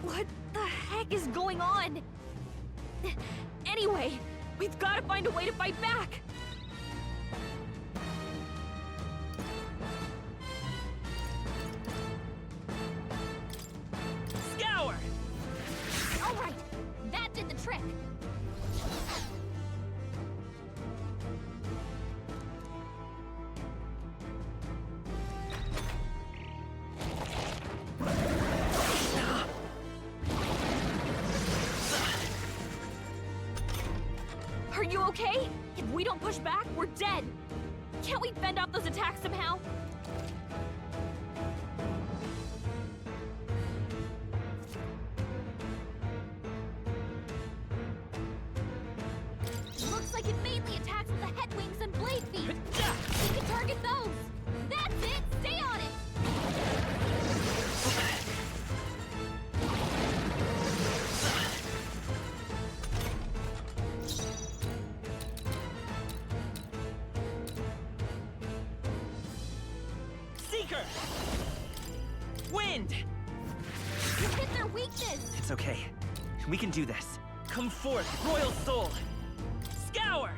What the heck is going on? Anyway, we've got to find a way to fight back! Scour! All right, Are you okay? If we don't push back, we're dead. Can't we fend off those attacks somehow? Looks like it mainly attacks with the head wings and blade feet. We can target those. That's it. Stay on it. Seeker! Wind! You hit their weakness. It's okay. We can do this. Come forth, Royal Soul! Scour!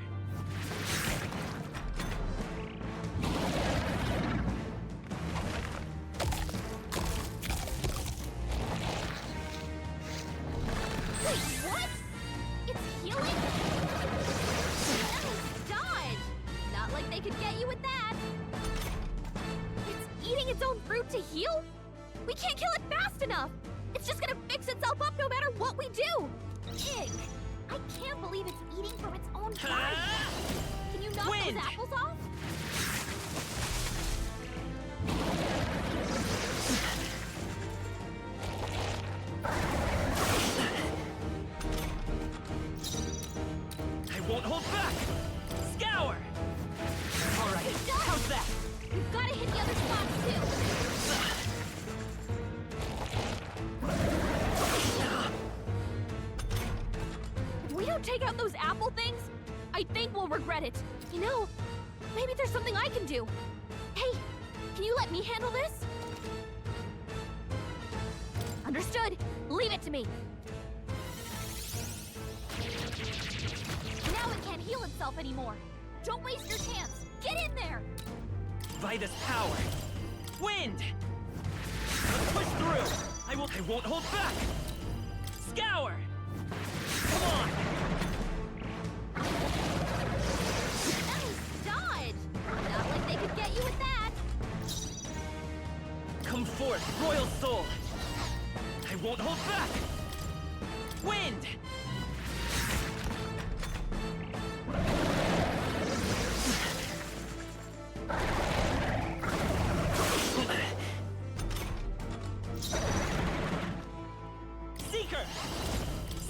Wait, what? It's healing? Nice dodge! Not like they could get you with that. It's eating its own fruit to heal? We can't kill it fast enough! It's just gonna fix itself up no matter what we do! Ig! I can't believe it's eating from its own body! Can you knock those apples off? I won't hold back! Scour! Alright, how's that? We've gotta hit the other spots too! If we don't take out those apple things, I think we'll regret it. You know, maybe there's something I can do. Hey, can you let me handle this? Understood. Leave it to me. Now it can't heal itself anymore. Don't waste your chance. Get in there. By this power. Wind! Let's push through! I won't hold back! Scour! Come on! Nice dodge! Not like they could get you with that! Come forth, Royal Soul! I won't hold back! Wind! Seeker!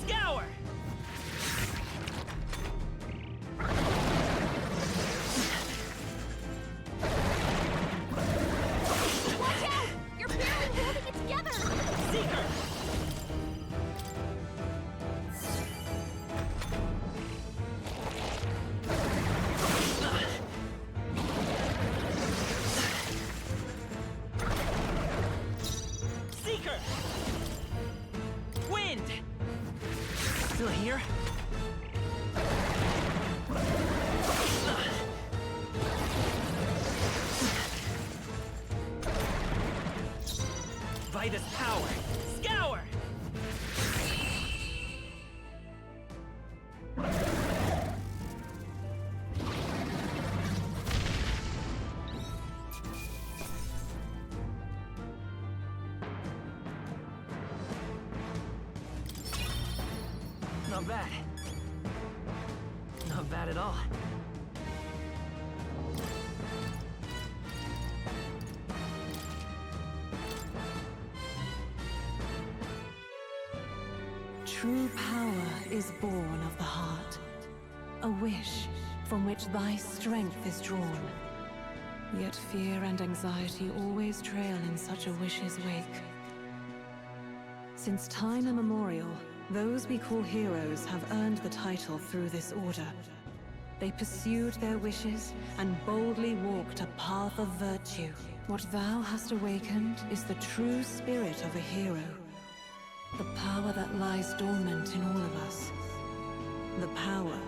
Scour! Watch out! You're barely holding it together! Seeker! Seeker! Wind! Still here? Vitus power! Scour! Not bad. Not bad at all. True power is born of the heart, a wish from which thy strength is drawn. Yet fear and anxiety always trail in such a wish's wake. Since time immemorial, those we call heroes have earned the title through this order. They pursued their wishes and boldly walked a path of virtue. What thou hast awakened is the true spirit of a hero. The power that lies dormant in all of us. The power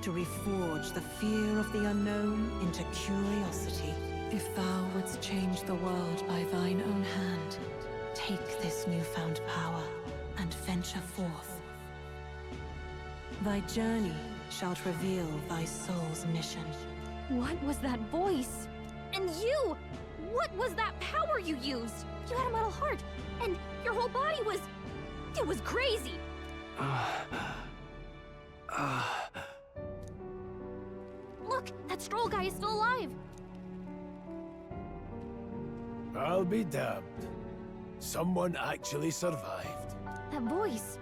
to reforge the fear of the unknown into curiosity. If thou wouldst change the world by thine own hand, take this newfound power and venture forth. Thy journey shalt reveal thy soul's mission. What was that voice? And you! What was that power you used? You had a metal heart, and your whole body was... it was crazy! that Stroll guy is still alive. I'll be damned. Someone actually survived. That voice.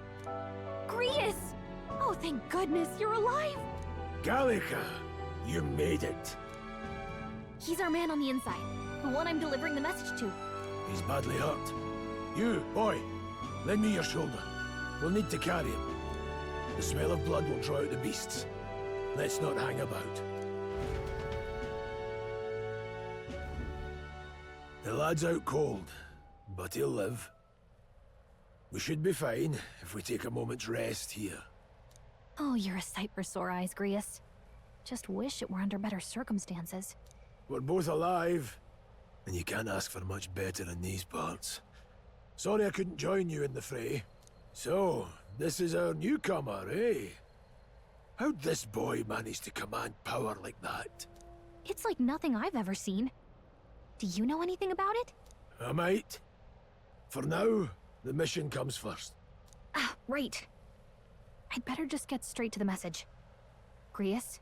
Grius! Oh, thank goodness, you're alive! Gallica, you made it. He's our man on the inside. The one I'm delivering the message to. He's badly hurt. You, boy, lend me your shoulder. We'll need to carry him. The smell of blood will draw out the beasts. Let's not hang about. The lad's out cold, but he'll live. We should be fine if we take a moment's rest here. Oh, you're a sight for sore eyes, Grius. Just wish it were under better circumstances. We're both alive, and you can't ask for much better in these parts. Sorry I couldn't join you in the fray. So, this is our newcomer, eh? How'd this boy manage to command power like that? It's like nothing I've ever seen. Do you know anything about it? I might. For now, the mission comes first. Ah, right. I'd better just get straight to the message. Grius,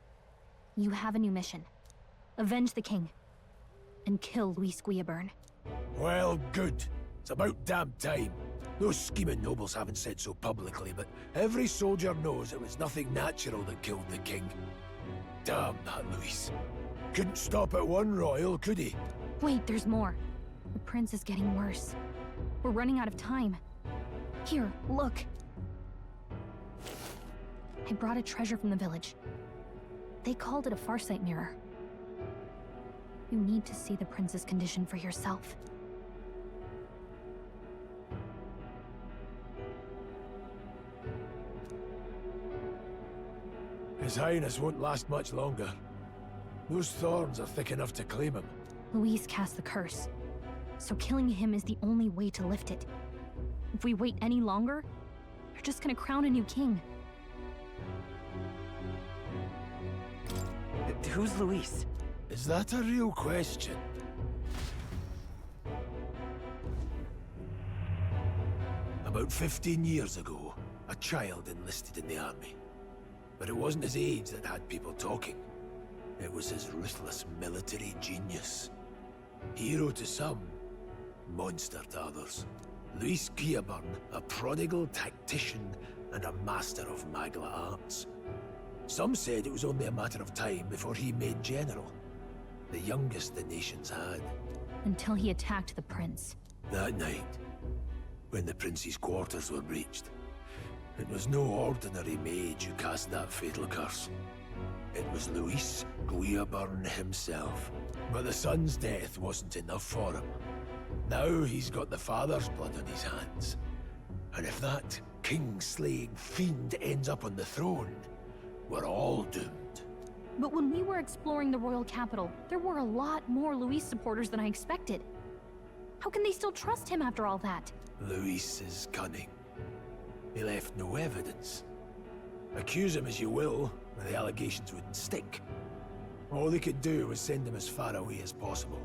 you have a new mission. Avenge the king. And kill Luis Guillaburn. Well, good. It's about damn time. Those scheming nobles haven't said so publicly, but every soldier knows it was nothing natural that killed the king. Damn that Luis. Couldn't stop at one royal, could he? Wait, there's more. The prince is getting worse. We're running out of time. Here, look. I brought a treasure from the village. They called it a farsight mirror. You need to see the prince's condition for yourself. His Highness won't last much longer. Those thorns are thick enough to claim him. Luis cast the curse, so killing him is the only way to lift it. If we wait any longer, they're just gonna crown a new king. Who's Luis? Is that a real question? About 15 years ago, a child enlisted in the army. But it wasn't his age that had people talking. It was his ruthless military genius. Hero to some, monster to others. Luis Guillaburn, a prodigal tactician and a master of magla arts. Some said it was only a matter of time before he made general. The youngest the nation's had. Until he attacked the prince. That night, when the prince's quarters were breached, it was no ordinary mage who cast that fatal curse. It was Luis Guillaburn himself. But the son's death wasn't enough for him. Now he's got the father's blood on his hands. And if that king-slaying fiend ends up on the throne, we're all doomed. But when we were exploring the royal capital, there were a lot more Luis supporters than I expected. How can they still trust him after all that? Luis is cunning. He left no evidence. Accuse him as you will, the allegations wouldn't stick. All they could do was send him as far away as possible.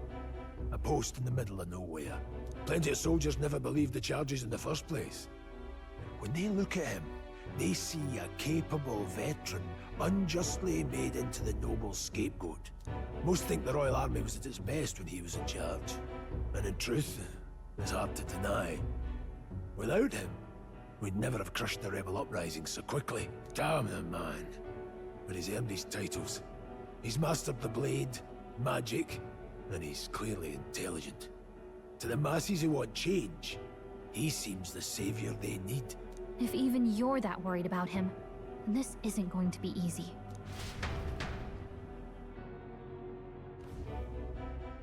A post in the middle of nowhere. Plenty of soldiers never believed the charges in the first place. When they look at him, they see a capable veteran unjustly made into the noble scapegoat. Most think the Royal Army was at its best when he was in charge. And in truth, it's hard to deny. Without him, we'd never have crushed the rebel uprising so quickly. Damn the man. But he's earned his titles. He's mastered the blade, magic, and he's clearly intelligent. To the masses who want change, he seems the savior they need. If even you're that worried about him, then this isn't going to be easy.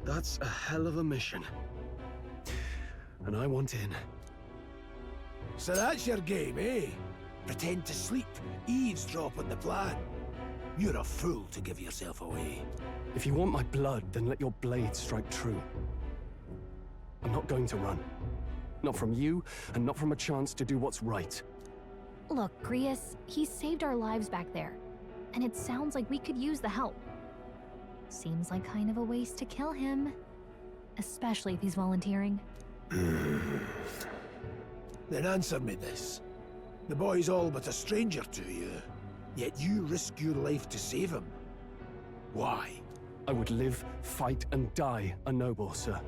That's a hell of a mission. And I want in. So that's your game, eh? Pretend to sleep, eavesdrop on the plan. You're a fool to give yourself away. If you want my blood, then let your blade strike true. I'm not going to run. Not from you, and not from a chance to do what's right. Look, Grius, he saved our lives back there. And it sounds like we could use the help. Seems like kind of a waste to kill him. Especially if he's volunteering. Then answer me this. The boy's all but a stranger to you, yet you risk your life to save him. Why? I would live, fight, and die a noble, sir.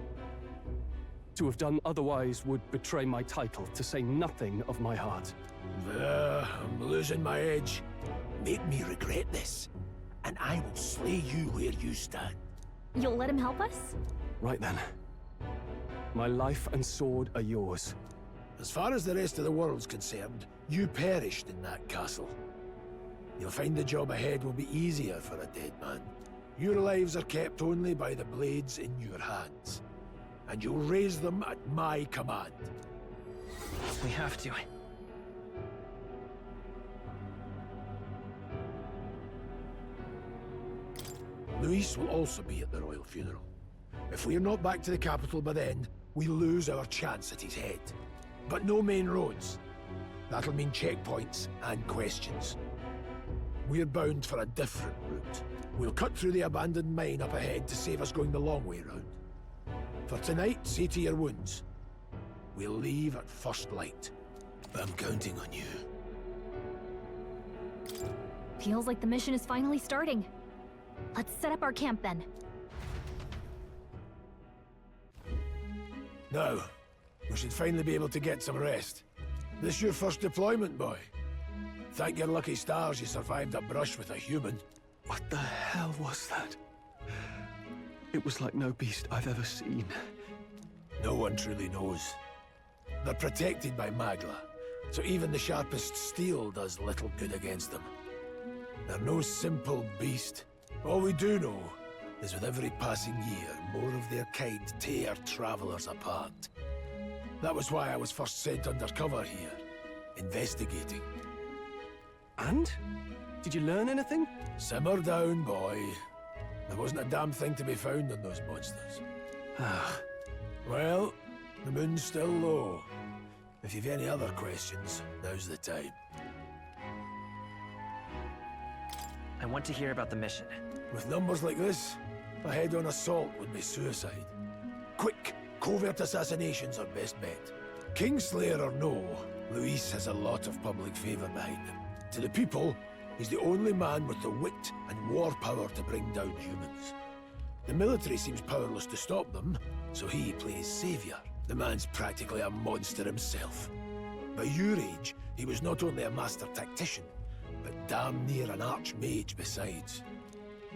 To have done otherwise would betray my title, to say nothing of my heart. I'm losing my edge. Make me regret this, and I will slay you where you stand. You'll let him help us? Right then. My life and sword are yours. As far as the rest of the world's concerned, you perished in that castle. You'll find the job ahead will be easier for a dead man. Your lives are kept only by the blades in your hands, and you'll raise them at my command. We have to. Luis will also be at the royal funeral. If we're not back to the capital by then, we lose our chance at his head. But no main roads. That'll mean checkpoints and questions. We're bound for a different route. We'll cut through the abandoned mine up ahead to save us going the long way round. For tonight, see to your wounds. We'll leave at first light. I'm counting on you. Feels like the mission is finally starting. Let's set up our camp then. Now, we should finally be able to get some rest. This your first deployment, boy? Thank your lucky stars you survived a brush with a human. What the hell was that? It was like no beast I've ever seen. No one truly knows. They're protected by Magla, so even the sharpest steel does little good against them. They're no simple beast. All we do know is with every passing year, more of their kind tear travelers apart. That was why I was first sent undercover here, investigating. And? Did you learn anything? Simmer down, boy. There wasn't a damn thing to be found on those monsters. Well, the moon's still low. If you've any other questions, now's the time. I want to hear about the mission. With numbers like this, a head-on assault would be suicide. Quick, covert assassinations are best bet. Kingslayer or no, Luis has a lot of public favor behind him. To the people, he's the only man with the wit and war power to bring down humans. The military seems powerless to stop them, so he plays savior. The man's practically a monster himself. By your age, he was not only a master tactician, but damn near an archmage besides.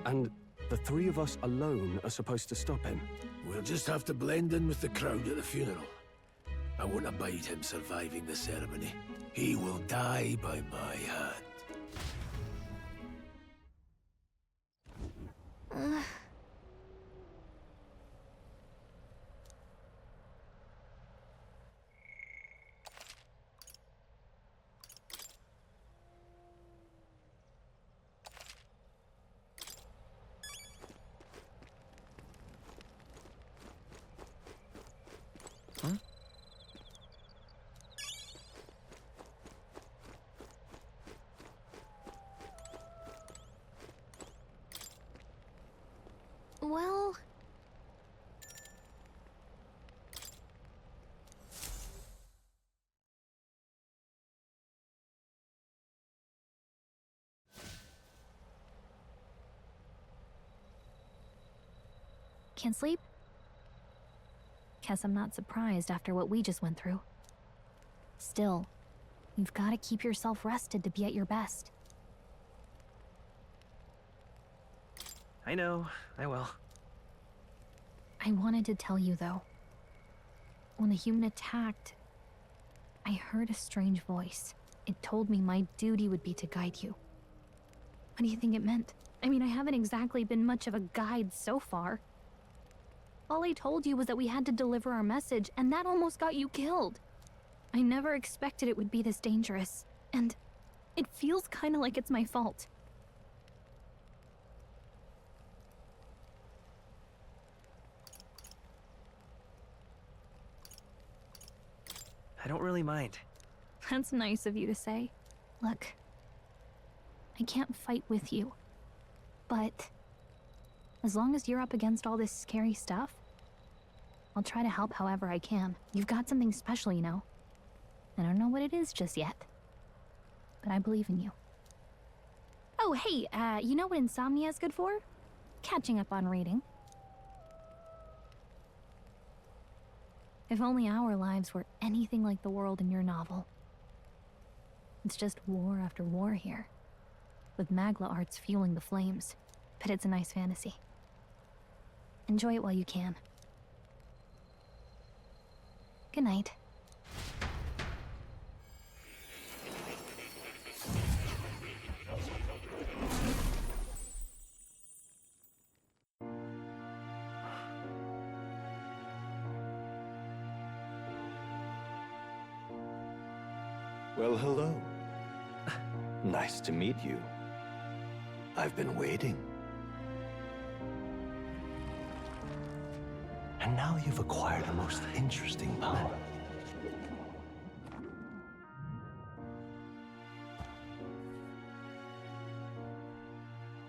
And the three of us alone are supposed to stop him? We'll just have to blend in with the crowd at the funeral. I won't abide him surviving the ceremony. He will die by my hand. Well... Can't sleep? Guess I'm not surprised after what we just went through. Still, you've got to keep yourself rested to be at your best. I know, I will. I wanted to tell you, though. When the human attacked, I heard a strange voice. It told me my duty would be to guide you. What do you think it meant? I mean, I haven't exactly been much of a guide so far. All I told you was that we had to deliver our message, and that almost got you killed. I never expected it would be this dangerous, and it feels kind of like it's my fault. I don't really mind. That's nice of you to say. Look, I can't fight with you, but as long as you're up against all this scary stuff, I'll try to help however I can. You've got something special, you know. I don't know what it is just yet, but I believe in you. Oh, hey, you know what insomnia is good for? catching up on reading. If only our lives were anything like the world in your novel. It's just war after war here, with Magla arts fueling the flames, but it's a nice fantasy. Enjoy it while you can. Good night. Well, hello. Nice to meet you. I've been waiting. And now you've acquired a most interesting power.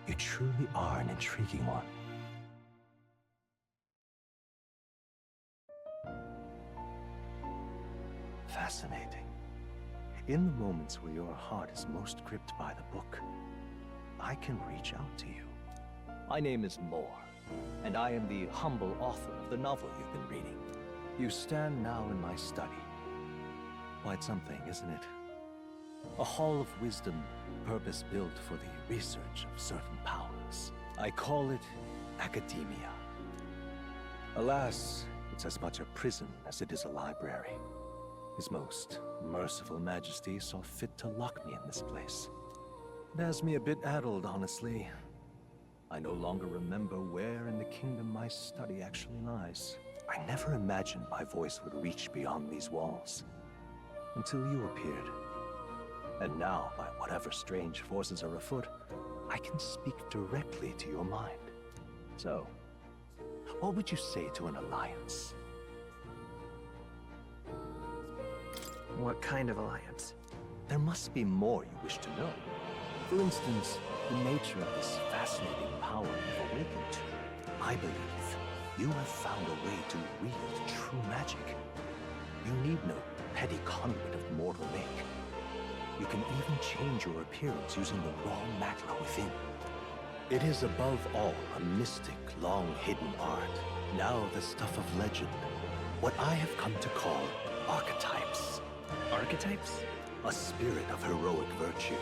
You truly are an intriguing one. Fascinating. In the moments where your heart is most gripped by the book, I can reach out to you. My name is Moore, and I am the humble author of the novel you've been reading. You stand now in my study. Quite something, isn't it? A hall of wisdom, purpose-built for the research of certain powers. I call it academia. Alas, it's as much a prison as it is a library. His most merciful majesty saw fit to lock me in this place. It has me a bit addled, honestly. I no longer remember where in the kingdom my study actually lies. I never imagined my voice would reach beyond these walls, until you appeared. And now, by whatever strange forces are afoot, I can speak directly to your mind. So, what would you say to an alliance? What kind of alliance? There must be more you wish to know. For instance, the nature of this fascinating power you've awakened to. I believe you have found a way to wield true magic. You need no petty conduit of mortal make. You can even change your appearance using the raw magla within. It is above all a mystic, long-hidden art, now the stuff of legend. What I have come to call archetypes. Archetypes? A spirit of heroic virtue.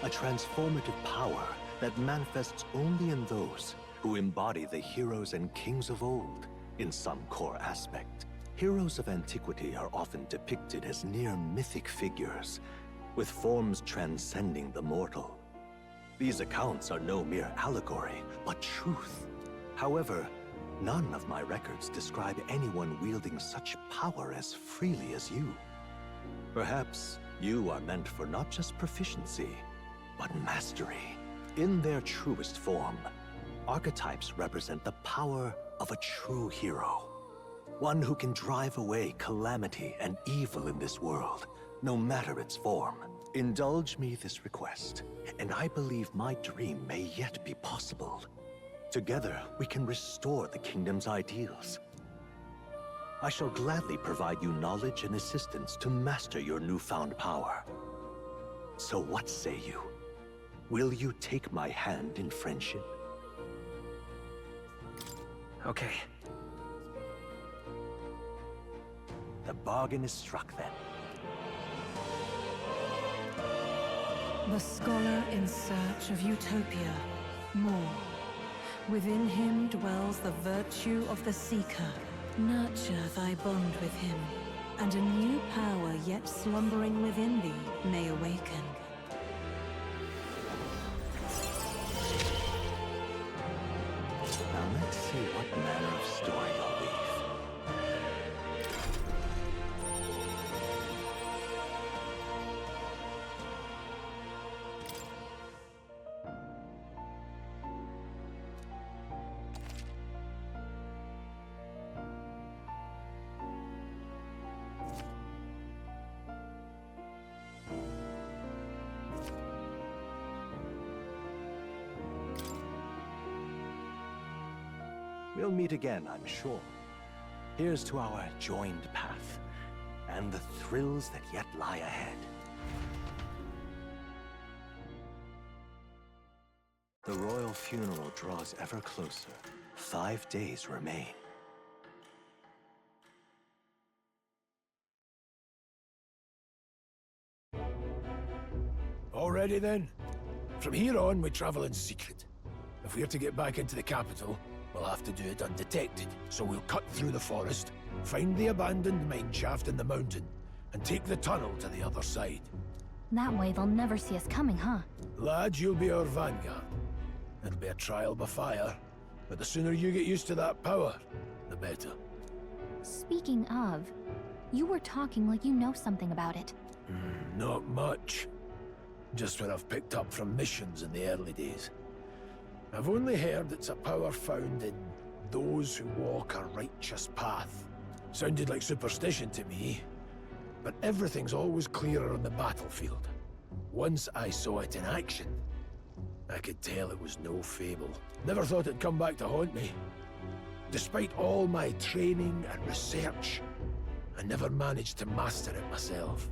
A transformative power that manifests only in those who embody the heroes and kings of old in some core aspect. Heroes of antiquity are often depicted as near mythic figures, with forms transcending the mortal. These accounts are no mere allegory, but truth. However, none of my records describe anyone wielding such power as freely as you. Perhaps you are meant for not just proficiency, but mastery. In their truest form, archetypes represent the power of a true hero. One who can drive away calamity and evil in this world, no matter its form. Indulge me this request, and I believe my dream may yet be possible. Together, we can restore the kingdom's ideals. I shall gladly provide you knowledge and assistance to master your newfound power. So what say you? Will you take my hand in friendship? Okay. The bargain is struck then. The scholar in search of utopia. More. Within him dwells the virtue of the seeker. Nurture thy bond with him, and a new power yet slumbering within thee may awaken. Now let's see what manner of story you'll weave. We'll meet again, I'm sure. Here's to our joined path, and the thrills that yet lie ahead. The royal funeral draws ever closer. 5 days remain. Already then? From here on, we travel in secret. If we're to get back into the capital, we'll have to do it undetected. So we'll cut through the forest, find the abandoned mine shaft in the mountain, and take the tunnel to the other side. That way they'll never see us coming, huh? Lad, you'll be our vanguard. It'll be a trial by fire, but the sooner you get used to that power, the better. Speaking of, you were talking like you know something about it. Not much. Just what I've picked up from missions in the early days. I've only heard it's a power found in those who walk a righteous path. Sounded like superstition to me, but everything's always clearer on the battlefield. Once I saw it in action, I could tell it was no fable. Never thought it'd come back to haunt me. Despite all my training and research, I never managed to master it myself.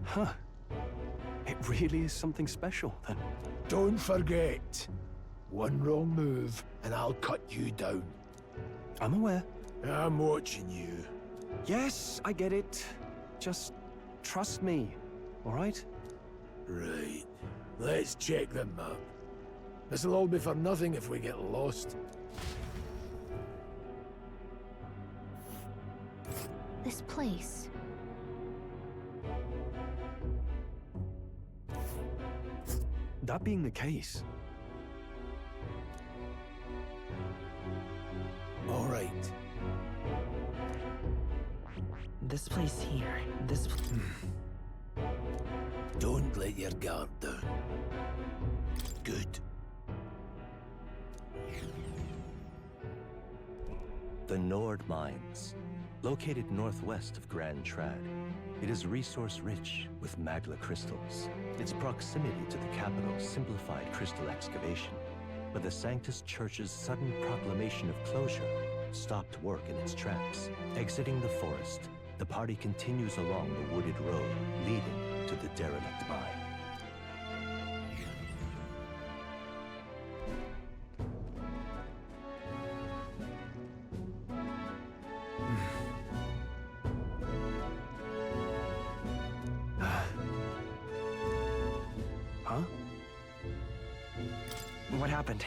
Huh. It really is something special, then. Don't forget. One wrong move, and I'll cut you down. I'm aware. I'm watching you. Yes, I get it. Just trust me, all right? Right. Let's check the map. This'll all be for nothing if we get lost. This place. That being the case... All right. This place here, this... Don't let your guard down. Good. The Nord Mines, located northwest of Grand Trad. It is resource-rich with magla crystals. Its proximity to the capital simplified crystal excavation, but the Sanctus Church's sudden proclamation of closure stopped work in its tracks. Exiting the forest, the party continues along the wooded road leading to the derelict mine. Huh? What happened?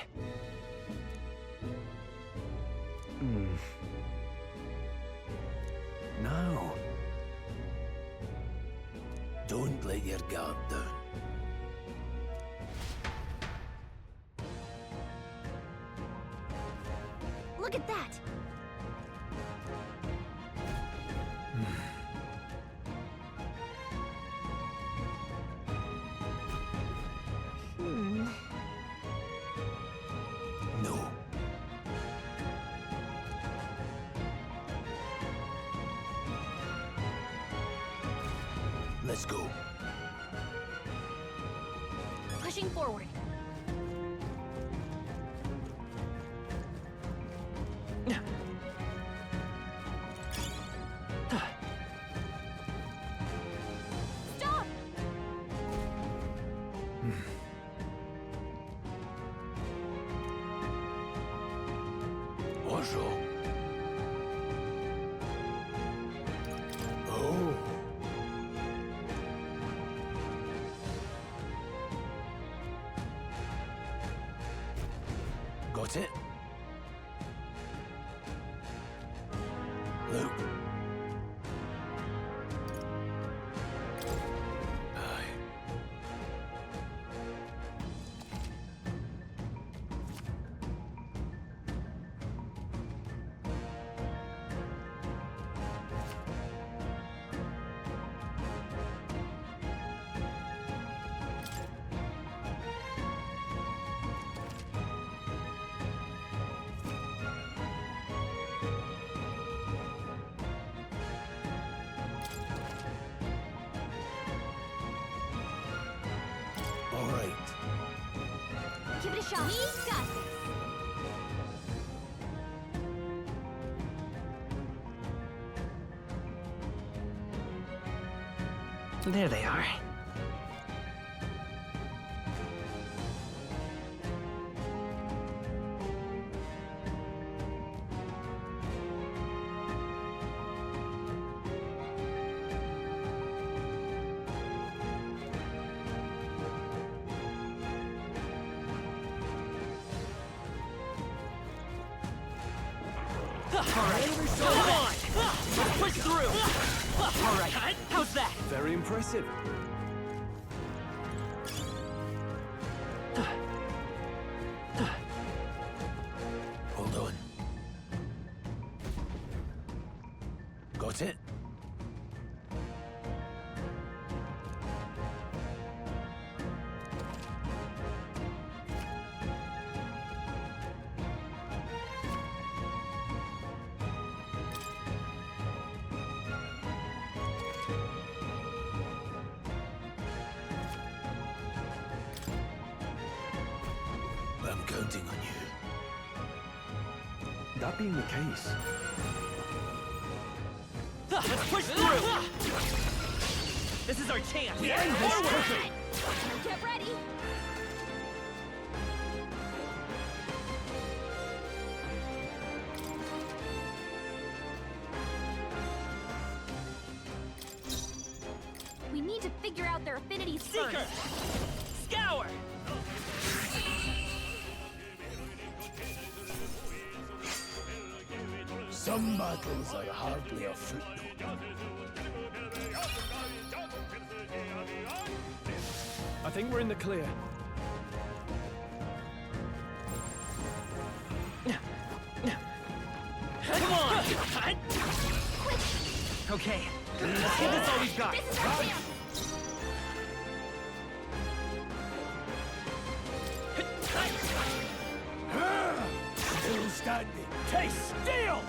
No. Don't let your guard down. Look at that! No. Let's go. Pushing forward. Stop! Bonjour. Oh. Got it? Look. Aye. All right. Give it a shot. We got this. There they are. Alright, come on! Let's push through! Alright, how's that? Very impressive. Hold on. Got it? I'm counting on you. That being the case, let's push through! This is our chance! We end this quickly! Get ready! We need to figure out their affinities Seeker! first. Scour! Some battles are hardly a footnote. I think we're in the clear. Come on! Okay, let's give this all we've got. This is our chance! Still standing. Taste steel!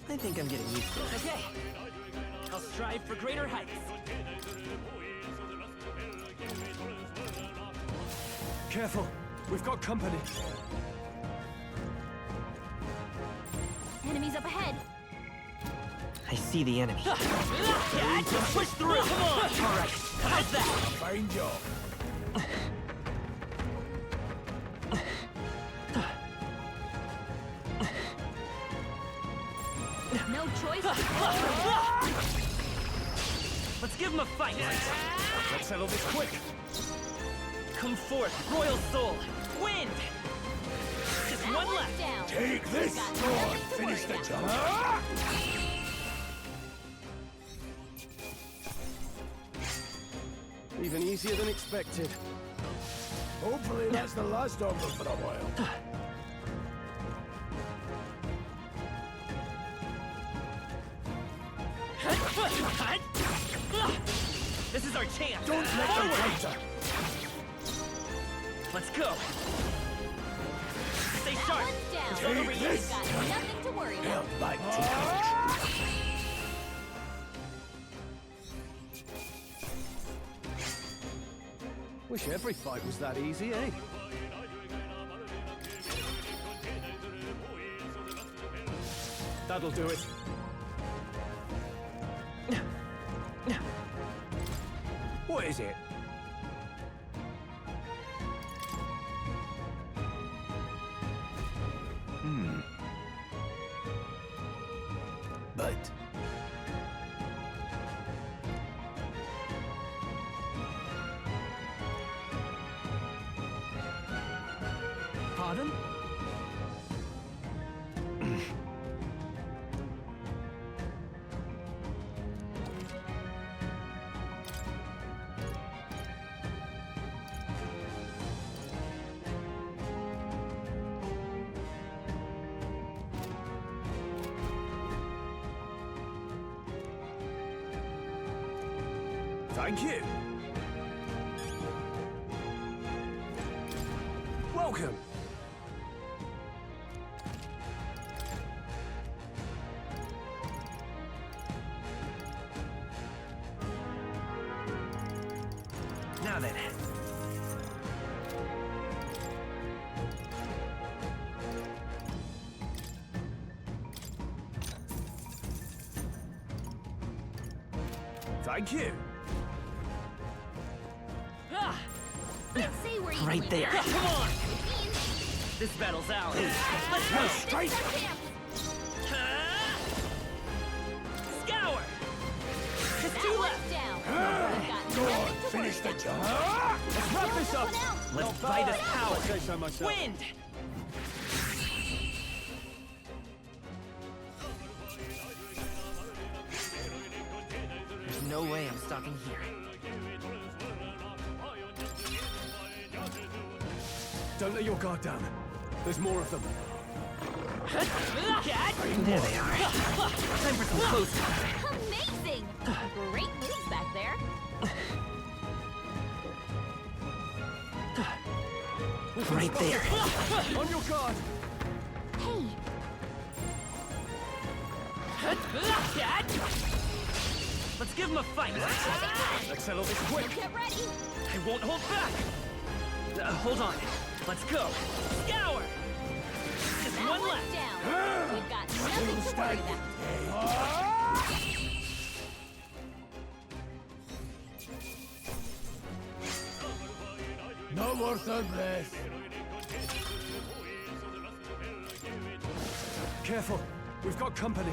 I think I'm getting used to it. Okay, I'll strive for greater heights. Careful, we've got company. Enemies up ahead. I see the enemy. Yeah, just push through! Come on! Alright, how's that? Fine job. No choice. Let's give him a fight! Let's settle this quick. Come forth, Royal Soul! Wind! Just That one one's left! down. Take this Got sword. nothing to Finish worry the about. job. Even easier than expected. Hopefully that's the last of them for a while. This is our chance! Don't let them Forward! counter. Let's go! Stay That sharp! one's down. Take We've this. got nothing to worry about. Held back too much. Wish every fight was that easy, eh? That'll do it. What is it? But Pardon? thank you. Welcome. Now then. Thank you. Let's see where you Right win. there. Come on! Means This battle's ours. Let's go! Straight. this is our chance. Scour! Just That two one's left! down. We've got Go on, nothing to worry finish Just a job. Let's wrap this up! Let's buy this power! I say so myself. Wind! There's no way I'm stalking here. Don't let your guard down. There's more of them. There they are. Time for some close. Amazing! Great moves back there. Right there. On your guard! Hey! Let's give him a fight! Let's settle this quick! Get ready! I won't hold back! Hold on. Let's go. Scour! Just That one one's left. down. We've got nothing to worry about. No worth a breath. Careful. We've got company.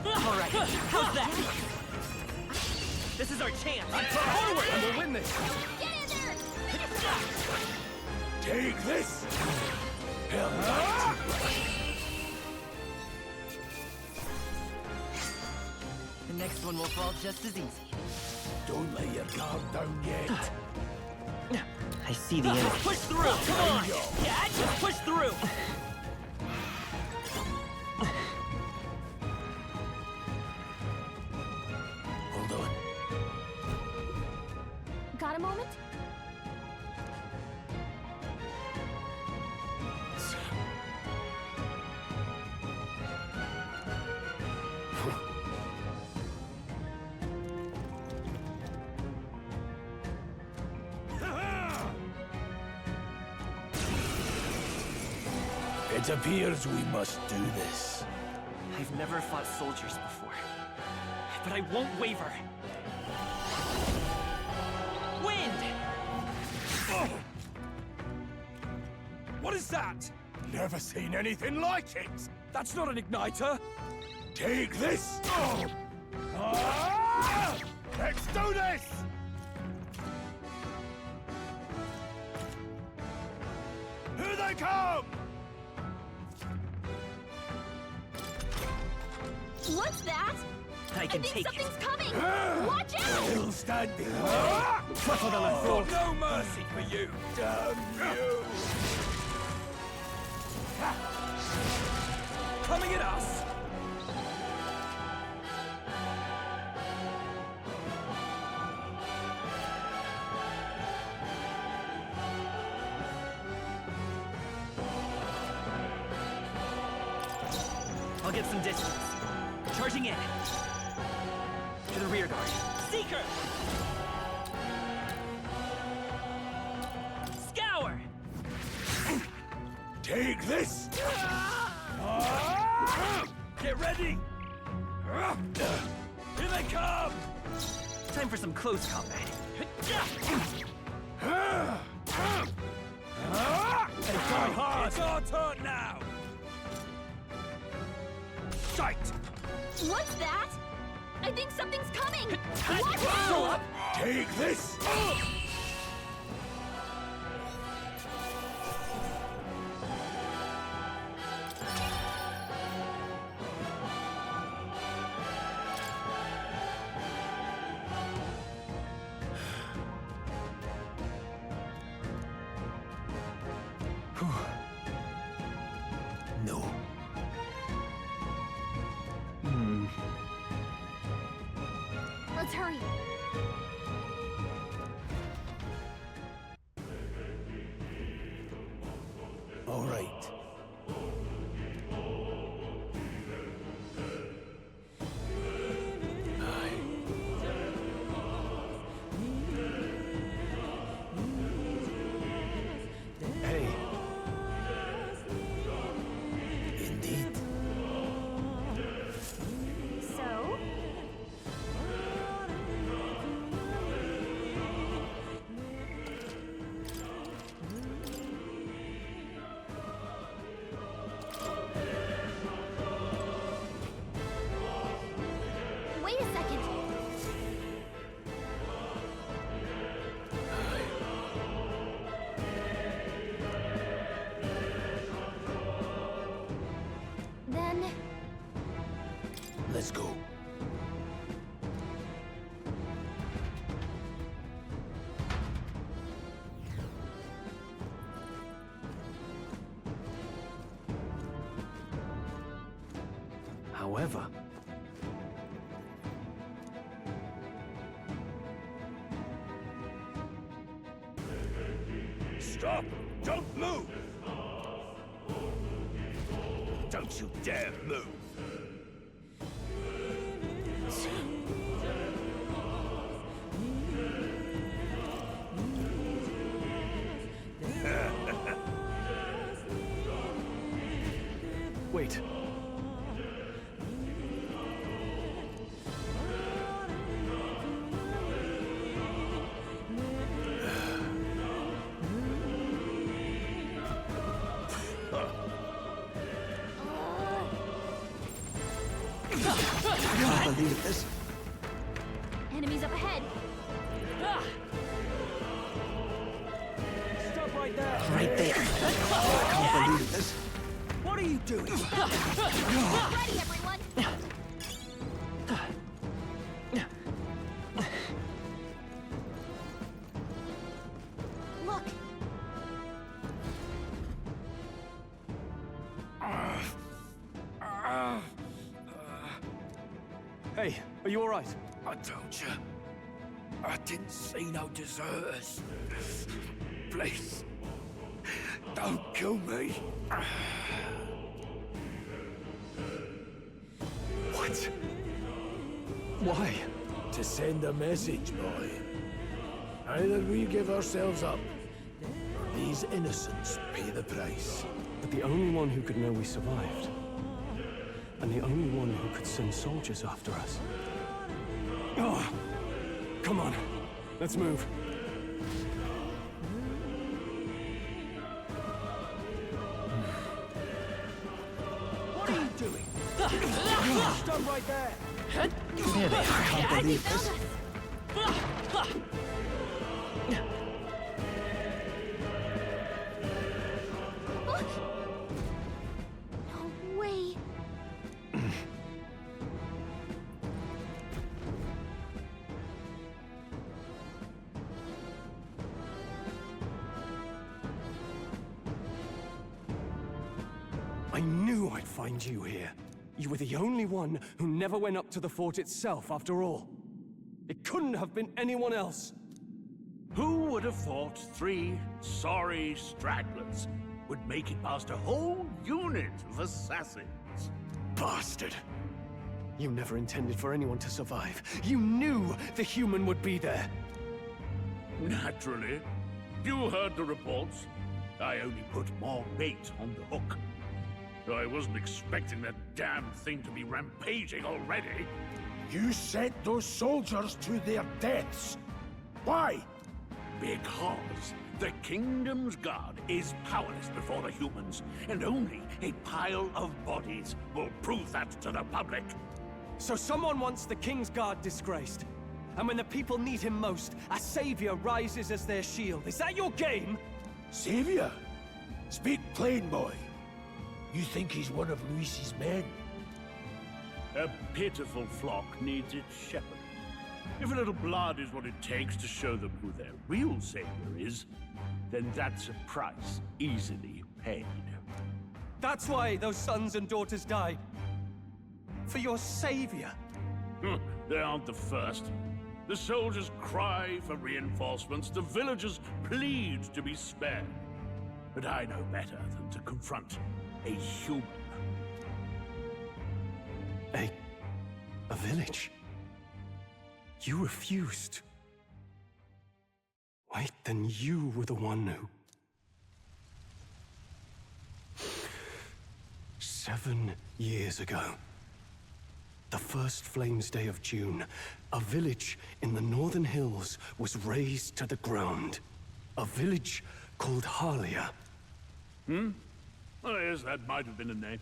All right. How's that? This is our chance. Forward! And we'll win this. Get in there! Take this. Hell, The next one will fall just as easy. don't lay your guard down yet. I see the enemy. Push through! Come on! Yeah, just push through! Hold on. Got a moment? It appears we must do this. I've never fought soldiers before, but I won't waver. Wind! What is that? Never seen anything like it. That's not an igniter. Take this. Let's do this. Here they come. What's that? I can think take something's it. coming! Watch out! Still standing. Tougher than I thought. No mercy for you. Damn you. Coming at us. I'll get some distance. Charging in. To the rear guard. Seeker! Scour! Take this. Get ready. Here they come. Time for some close combat. They die hard. It's our turn now. Sight. What's that? I think something's coming! Watch out! Take this. No. Let's hurry. All right. Hey. Indeed. So? However... Stop! Don't move! Don't you dare move! Wait. I can't believe this. Enemies up ahead. Stop right there! Right there. I can't believe this. What are you doing? Get ready, everyone! Look! Hey, are you alright? I told you. I didn't see no deserters. Please. Don't kill me. What? Why? To send a message, boy. Either we give ourselves up, or these innocents pay the price. But the only one who could know we survived, and the only one who could send soldiers after us. Oh, come on, let's move. What are you doing? Stop right there! Really, I can't believe this. No way. I knew I'd find you here. You were the only one who never went up to the fort itself, after all. It couldn't have been anyone else. Who would have thought 3 sorry stragglers would make it past a whole unit of assassins? Bastard! You never intended for anyone to survive. You knew the human would be there. Naturally. You heard the reports. I only put more bait on the hook. I wasn't expecting that damn thing to be rampaging already. You sent those soldiers to their deaths. Why? Because the Kingdom's Guard is powerless before the humans, and only a pile of bodies will prove that to the public. So someone wants the King's Guard disgraced. And when the people need him most, a savior rises as their shield. Is that your game? Savior? Speak plain, boy. You think he's one of Luis's men? A pitiful flock needs its shepherd. If a little blood is what it takes to show them who their real savior is, then that's a price easily paid. That's why those sons and daughters died. For your savior. They aren't the first. The soldiers cry for reinforcements, the villagers plead to be spared. But I know better than to confront a human. A village? You refused. Wait, then you were the one who... 7 years ago, the first Flames Day of June, a village in the northern hills was razed to the ground. A village called Harlia. Oh, yes, that might have been a name.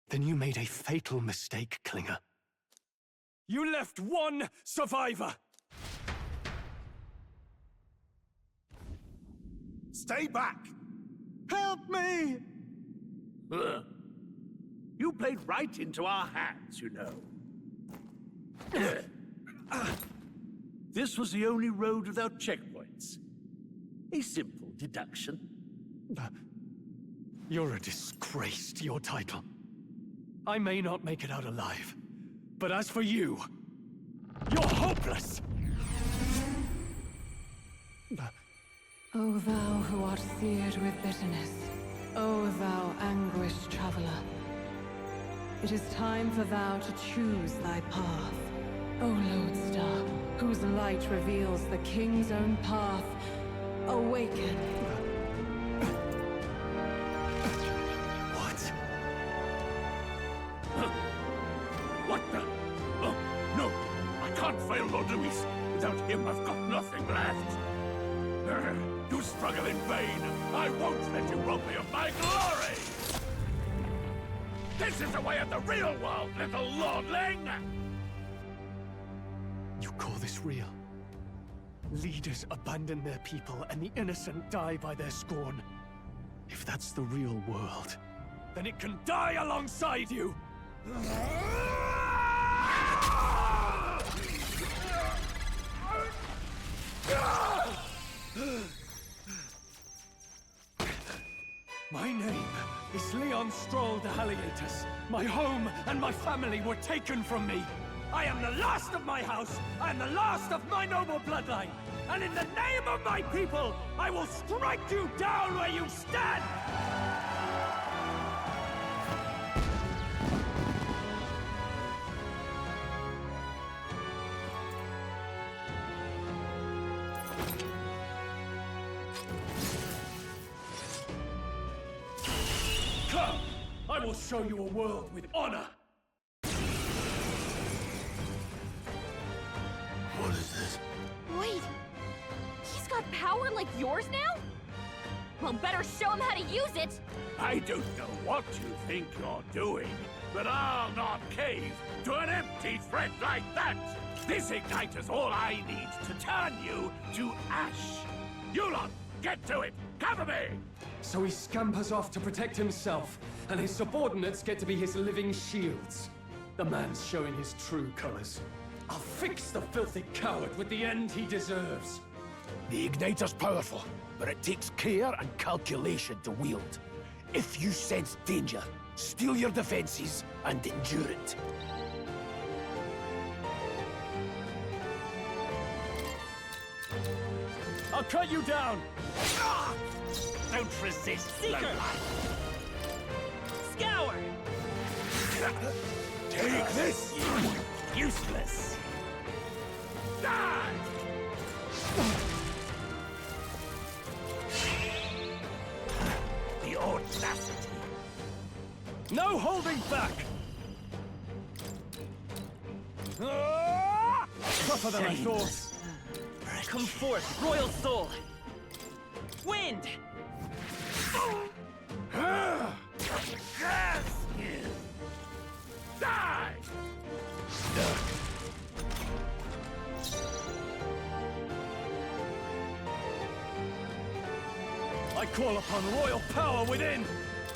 Then you made a fatal mistake, Klinger. You left one survivor! Stay back! Help me! You played right into our hands, you know. This was the only road without checkpoints. A simple deduction. You're a disgrace to your title. I may not make it out alive, but as for you, you're hopeless! O thou who art seared with bitterness, O thou anguished traveler, it is time for thou to choose thy path. O lodestar, whose light reveals the king's own path, awaken. What the? Oh, no! I can't fail Lord Luis. Without him, I've got nothing left. You struggle in vain. I won't let you rob me of my glory! This is the way of the real world, little lordling! You call this real? Leaders abandon their people and the innocent die by their scorn. If that's the real world, then it can die alongside you! My name is Leon Stroll de Haliatus. My home and my family were taken from me. I am the last of my house. I am the last of my noble bloodline. And in the name of my people, I will strike you down where you stand! Come! I will show you a world with honor! What is this? Wait, he's got power like yours now? Well, better show him how to use it! I don't know what you think you're doing, but I'll not cave to an empty threat like that! This igniter's all I need to turn you to ash! You lot, get to it! Cover me! So he scampers off to protect himself, and his subordinates get to be his living shields. The man's showing his true colors. I'll fix the filthy coward with the end he deserves. The igniter's powerful, but it takes care and calculation to wield. If you sense danger, steel your defenses and endure it. I'll cut you down! Ah! Don't resist, Seeker! Scour! Take this, you useless! Die! The audacity! No holding back! Tougher than I thought. Come forth, royal soul! Wind! Yes! Die! I call upon royal power within!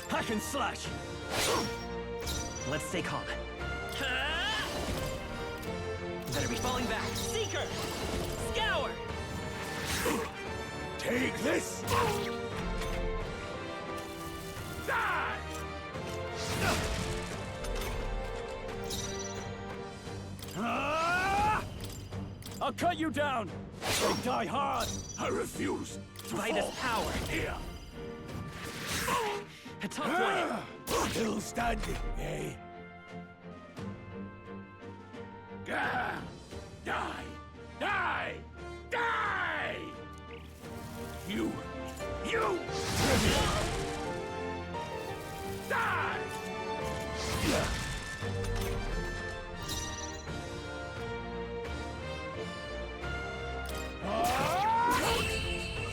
Hack and slash! Let's stay calm. Better be falling back. Seeker! Scour! Take this! Die! I'll cut you down! They die hard! I refuse to By this fall power. here! A tough one. Still standing, eh? Die! Die! Die! Die! You! Die!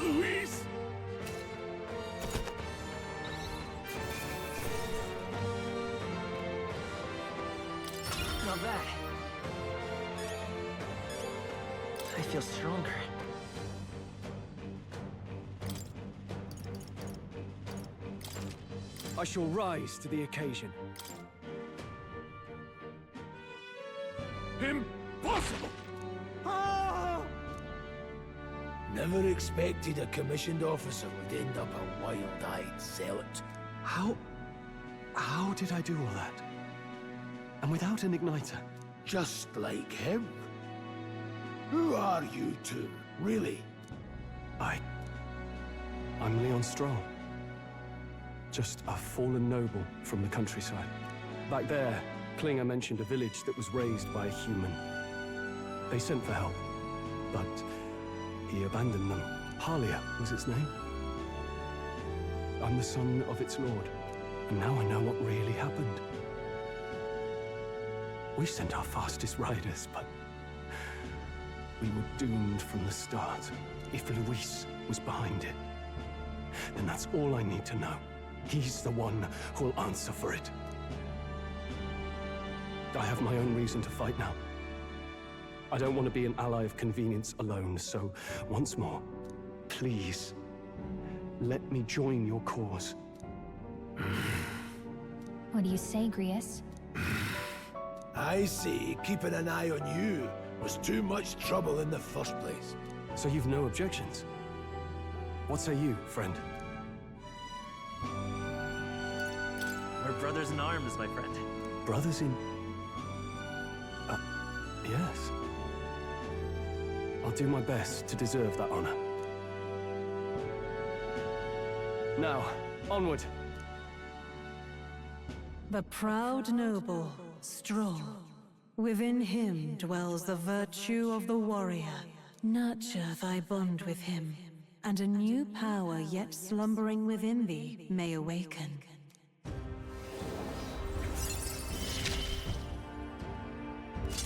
Luis! Not bad. I feel stronger. I shall rise to the occasion. Impossible! Never expected a commissioned officer would end up a wild-eyed zealot. How did I do all that? And without an igniter? Just like him. Who are you two, really? I'm Leon Stroll. Just a fallen noble from the countryside. Back there, Klinger mentioned a village that was raised by a human. They sent for help, but he abandoned them. Halia was its name. I'm the son of its lord, and now I know what really happened. We sent our fastest riders, but we were doomed from the start. If Luis was behind it, then that's all I need to know. He's the one who'll answer for it. I have my own reason to fight now. I don't want to be an ally of convenience alone, so once more, please, let me join your cause. What do you say, Grius? I see keeping an eye on you was too much trouble in the first place. So you've no objections? What say you, friend? We're brothers in arms, my friend. Brothers in... yes. I'll do my best to deserve that honor. Now, onward. The proud noble, Stroll. Within him dwells the virtue of the warrior. Nurture thy bond with him, and a new power yet slumbering within thee may awaken.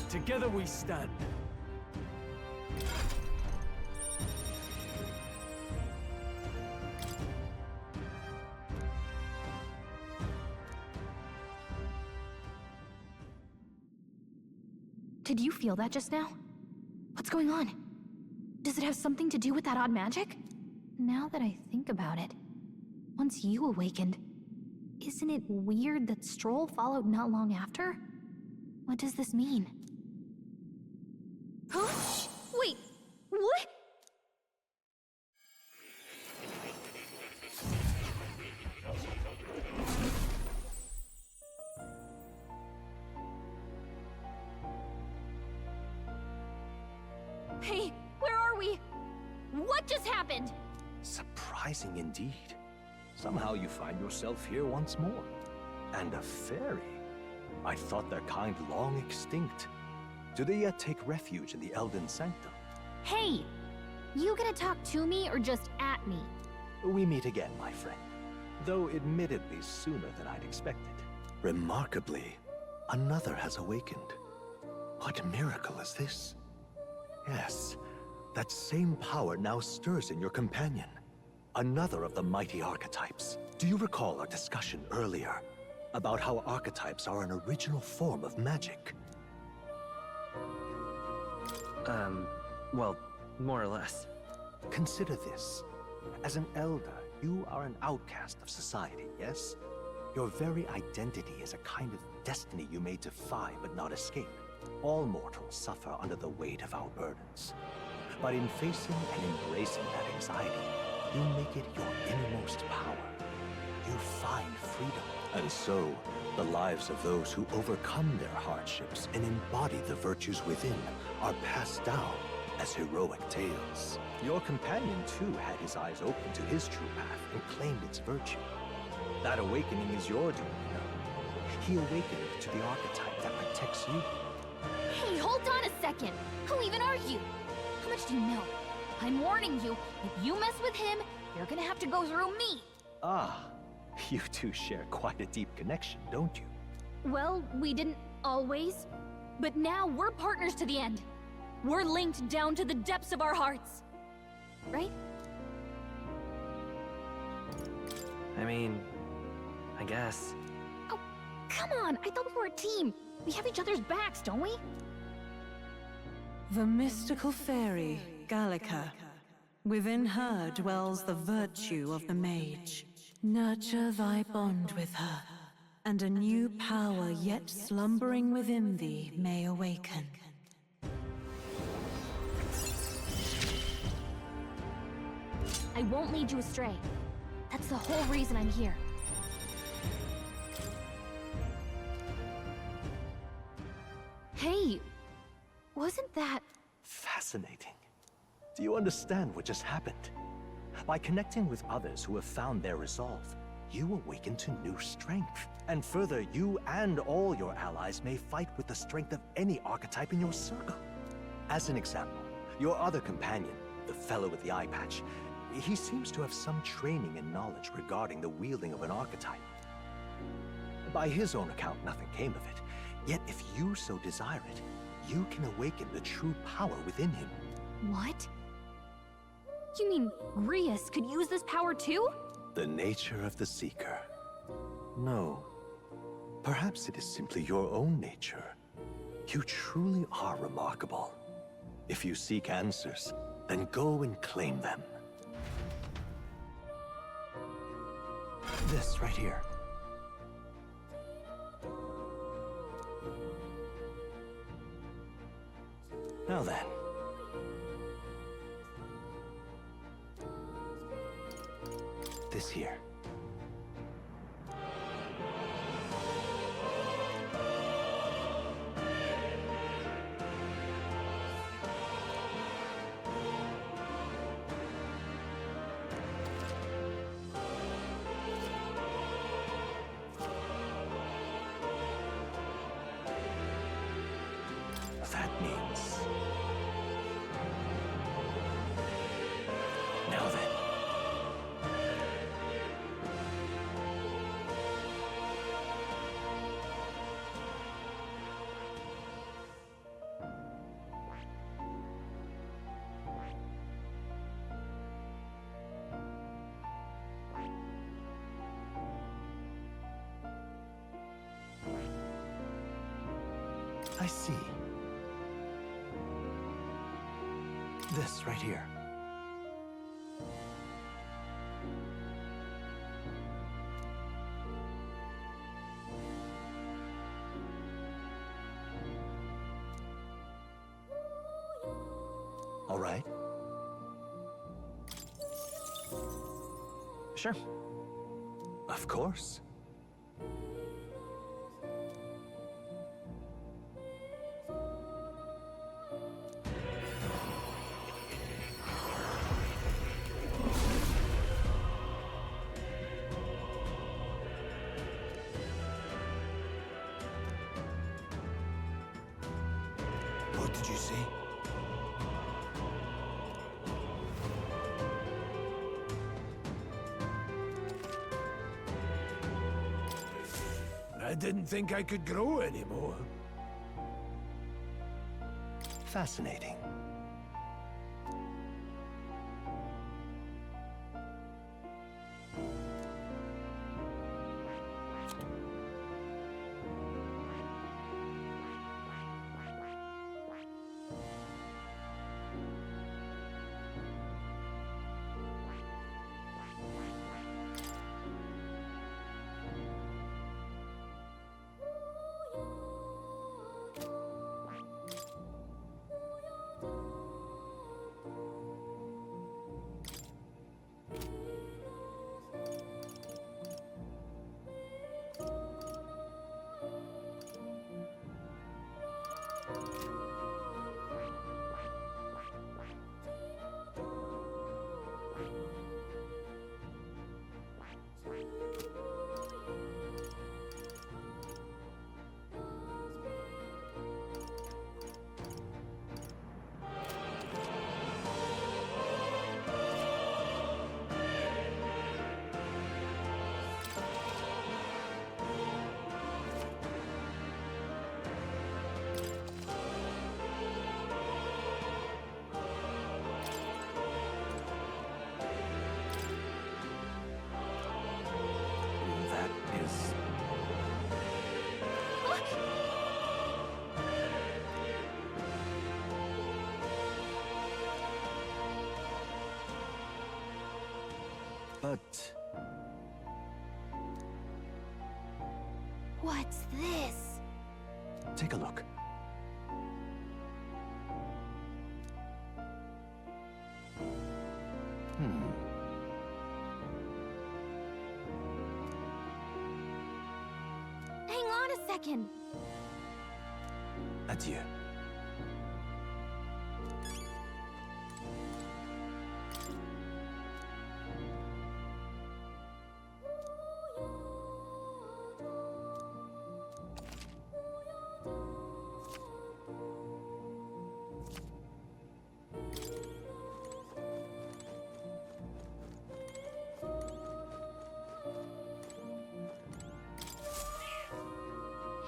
Together we stand. Did you feel that just now? What's going on? Does it have something to do with that odd magic? Now that I think about it, once you awakened, isn't it weird that Stroll followed not long after? What does this mean? Huh? Wait, what? Hey, where are we? What just happened? Surprising indeed. Somehow you find yourself here once more. And a fairy. I thought their kind long extinct. Do they yet take refuge in the Elden Sanctum? Hey! You gonna talk to me or just at me? We meet again, my friend. Though admittedly sooner than I'd expected. Remarkably, another has awakened. What miracle is this? Yes, that same power now stirs in your companion. Another of the mighty archetypes. Do you recall our discussion earlier about how archetypes are an original form of magic? Well, more or less. Consider this. As an elder, you are an outcast of society, yes? Your very identity is a kind of destiny you may defy but not escape. All mortals suffer under the weight of our burdens. But in facing and embracing that anxiety, you make it your innermost power. You find freedom. And so, the lives of those who overcome their hardships and embody the virtues within are passed down as heroic tales. Your companion, too, had his eyes open to his true path and claimed its virtue. That awakening is your doing, you know. He awakened to the archetype that protects you. Hey, hold on a second. Who even are you? How much do you know? I'm warning you, if you mess with him, you're gonna have to go through me. Ah, you two share quite a deep connection, don't you? Well, we didn't always. But now we're partners to the end. We're linked down to the depths of our hearts. Right? I mean, I guess. Oh, come on! I thought we were a team! We have each other's backs, don't we? The mystical fairy, Gallica. Within her dwells the virtue of the mage. Nurture thy bond with her, and a new power yet slumbering within thee may awaken. I won't lead you astray. That's the whole reason I'm here. Hey, wasn't that... Fascinating. Do you understand what just happened? By connecting with others who have found their resolve, you awaken to new strength. And further, you and all your allies may fight with the strength of any archetype in your circle. As an example, your other companion, the fellow with the eye patch, he seems to have some training and knowledge regarding the wielding of an archetype. By his own account, nothing came of it. Yet if you so desire it, you can awaken the true power within him. What? You mean Grius could use this power too? The nature of the Seeker. No. Perhaps it is simply your own nature. You truly are remarkable. If you seek answers, then go and claim them. This right here. Now then. This here. That means... Now then. I see. This right here. All right. Sure. Of course. What did you say? I didn't think I could grow anymore. Fascinating. But... What's this? take a look. Hang on a second. Adieu.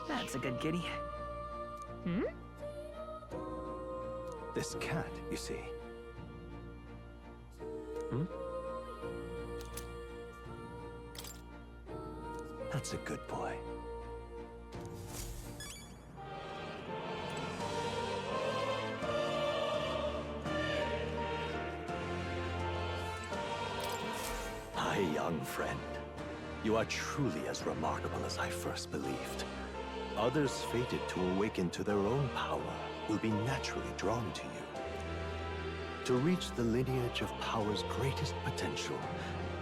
That's a good kitty. Hmm? This cat, you see. Hmm? That's a good boy. My young friend, you are truly as remarkable as I first believed. Others fated to awaken to their own power will be naturally drawn to you. To reach the lineage of power's greatest potential,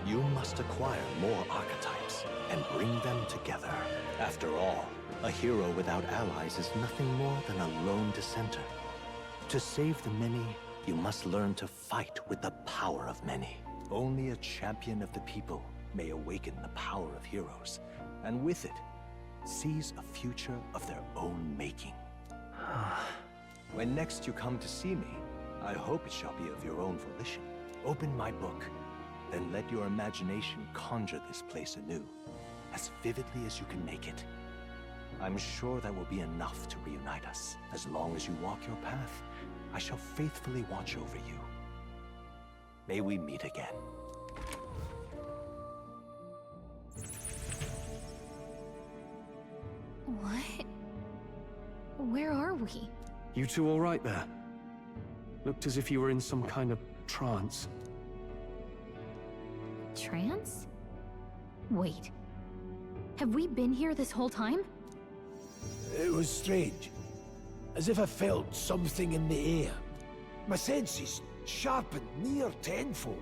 you must acquire more archetypes and bring them together. After all, a hero without allies is nothing more than a lone dissenter. To save the many, you must learn to fight with the power of many. Only a champion of the people may awaken the power of heroes, and with it, seize a future of their own making. When next you come to see me, I hope it shall be of your own volition. Open my book, then let your imagination conjure this place anew, as vividly as you can make it. I'm sure that will be enough to reunite us. As long as you walk your path, I shall faithfully watch over you. May we meet again. What? Where are we? You two all right there? Looked as if you were in some kind of trance. Trance? Wait. Have we been here this whole time? It was strange. As if I felt something in the air. My senses sharpened near tenfold.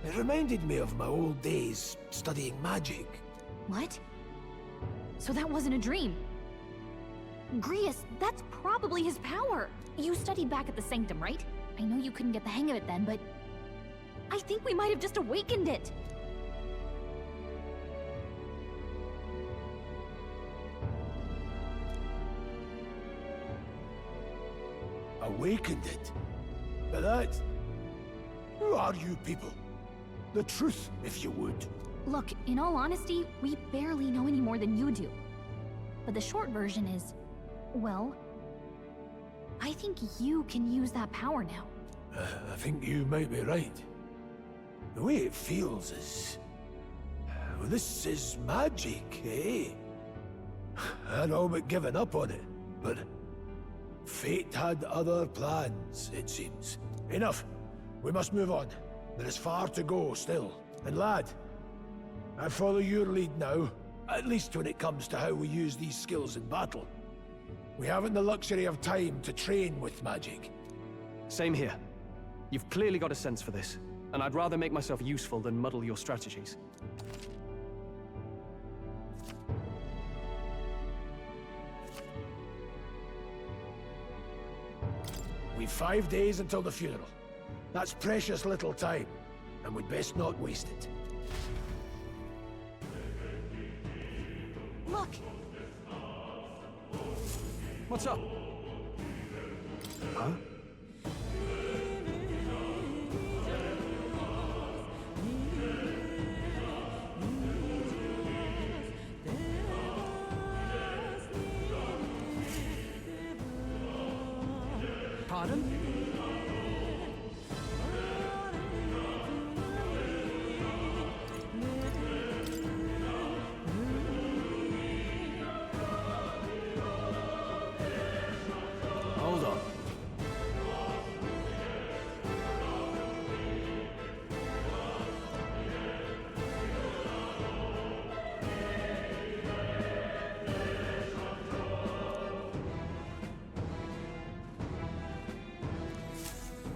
It reminded me of my old days studying magic. What? So that wasn't a dream. Grius, that's probably his power. You studied back at the Sanctum, right? I know you couldn't get the hang of it then, but I think we might have just awakened it. Awakened it? But that... Who are you people? The truth, if you would. Look, in all honesty, we barely know any more than you do. But the short version is, well, I think you can use that power now. I think you might be right. The way it feels is... Well, this is magic, eh? I'd all but given up on it, but... Fate had other plans, it seems. Enough. We must move on. There is far to go still. And lad, I follow your lead now, at least when it comes to how we use these skills in battle. We haven't the luxury of time to train with magic. Same here. You've clearly got a sense for this, and I'd rather make myself useful than muddle your strategies. We've 5 days until the funeral. That's precious little time, and we'd best not waste it. Look! What's up? Huh? Pardon? Hold on.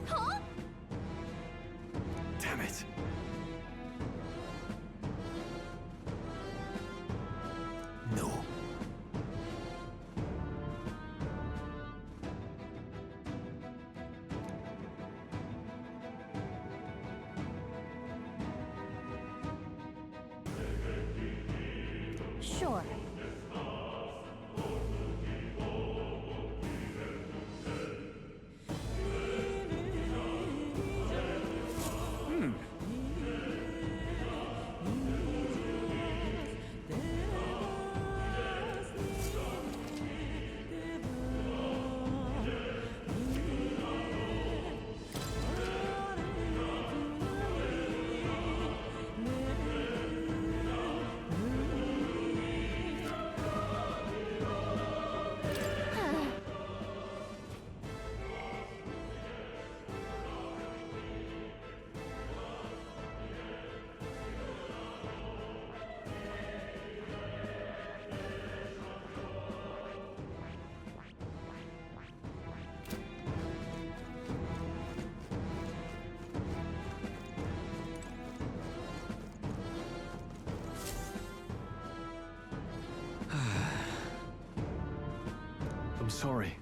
Huh? Damn it. No. sorry.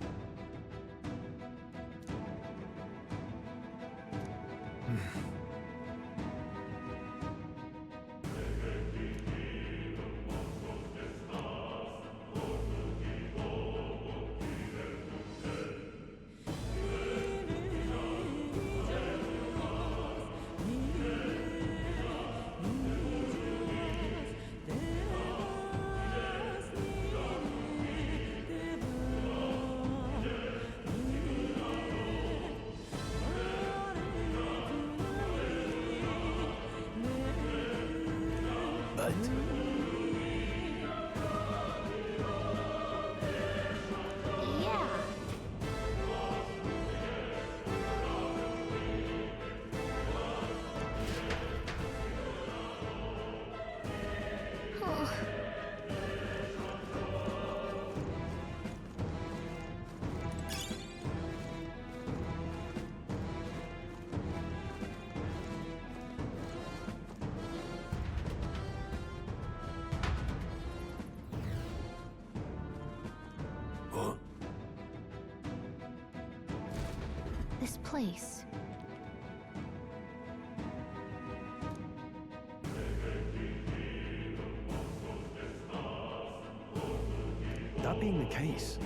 This place. That being the case,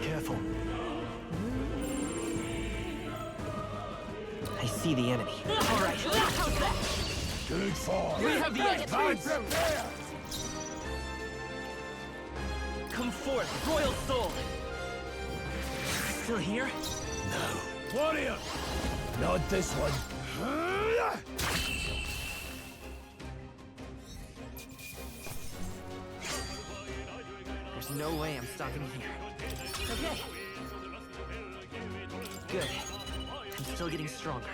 careful. I see the enemy. All right. Good for. We have the edge. Prepare. Come forth, royal soul. Still here? No. Warrior. Not this one. There's no way I'm stopping here. Okay. Good. I'm still getting stronger.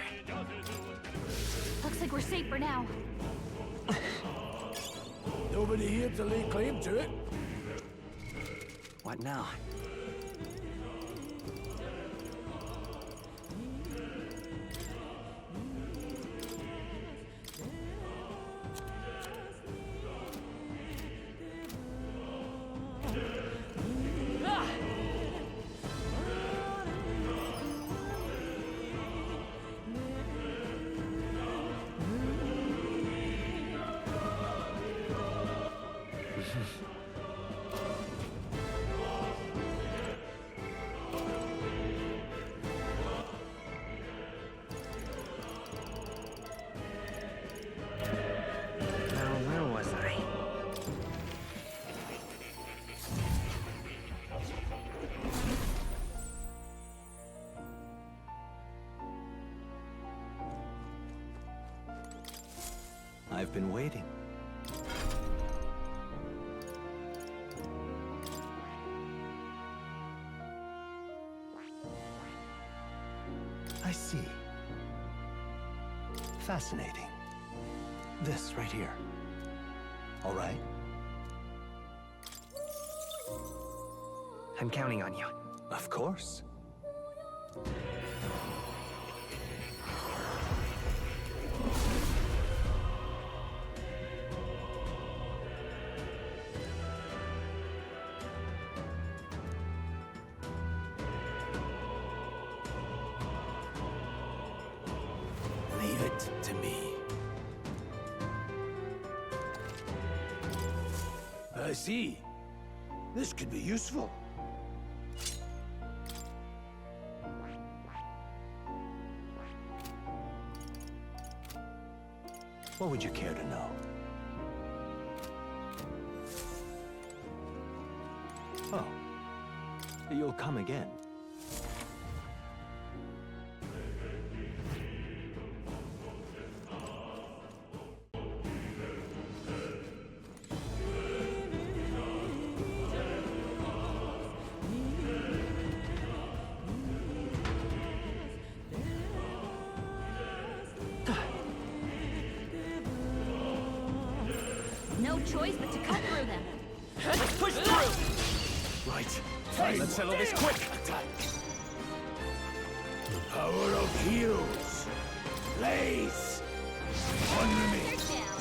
Looks like we're safe for now. Nobody here to lay claim to it. What now? I've been waiting. I see. Fascinating. This right here. All right? I'm counting on you. Of course. Leave it to me. I see. This could be useful. What would you care to know? Oh. You'll come again. no choice but to cut through them. Let's push through! Right. Let's settle this quick! The power of heroes. Blaze! Honor me.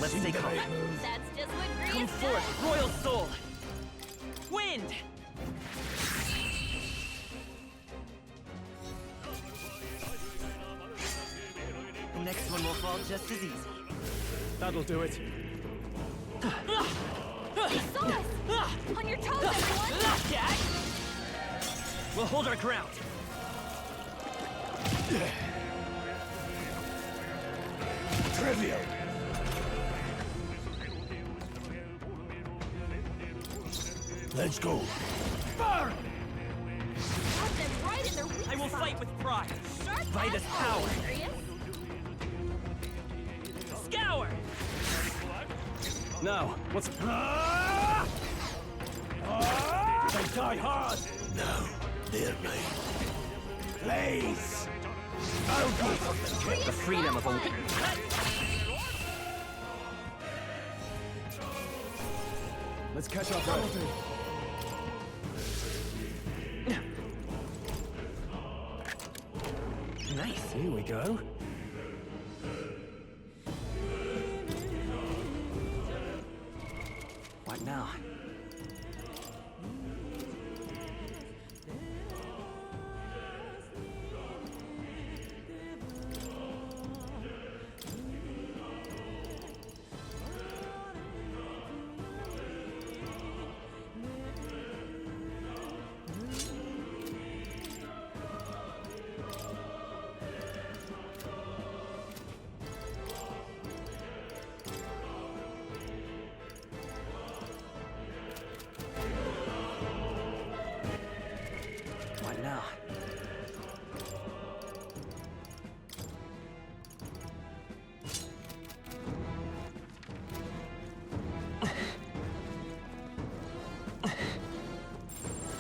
Let's stay calm. That's just what Greece Come forth, royal soul! Wind! The next one will fall just as easy. That'll do it. They saw us! On your toes, everyone! Dad! We'll hold our ground. Trivial. Let's go. Got them right in their weak I will spot. fight with pride. Sharp By as this always, power. Adrian. Scour! Now, what's... They die hard. No, they're mine. Blaze! I'll go for the kill. The freedom of a... Let's catch up, right? Nice. Here we go. What now? What now?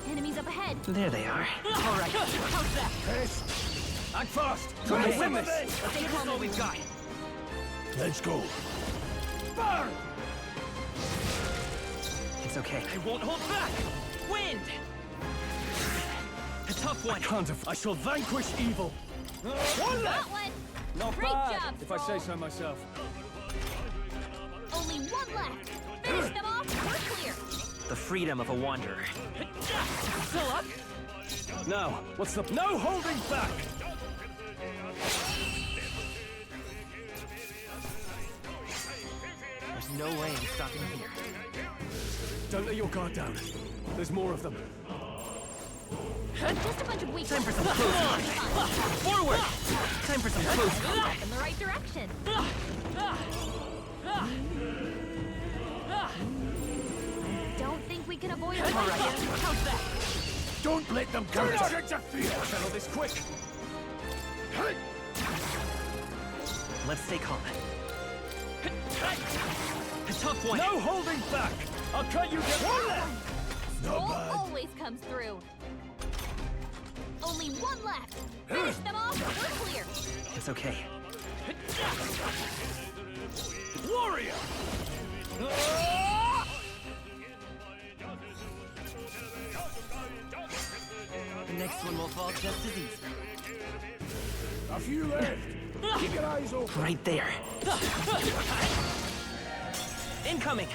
Enemies up ahead. There they are. All right. How's that? Act fast! We're We'll gonna win win this! this! Let's give us all we've got. Let's go. Burn! It's okay. I won't hold back! Wind! A tough one. I shall vanquish evil. Got one. Not Great bad, job, if I say so myself. Only one left. Finish them off. We're clear. The freedom of a wanderer. Still up? Now, what's the... No holding back! There's no way I'm stopping here. Don't let your guard down. There's more of them. Just a bunch of weak. Time for some close. Forward! Time for some close. Back in the right direction. Don't think we can avoid a fight yet. How's that? Don't let them come to fear. Settle this quick. Let's stay calm. A tough one. No holding back! I'll cut you down. Roll always comes through. Only one left. Finish them off. We're clear. It's okay. Warrior! The next one will fall just as easy. A few left. Keep your eyes open. Right there. Incoming!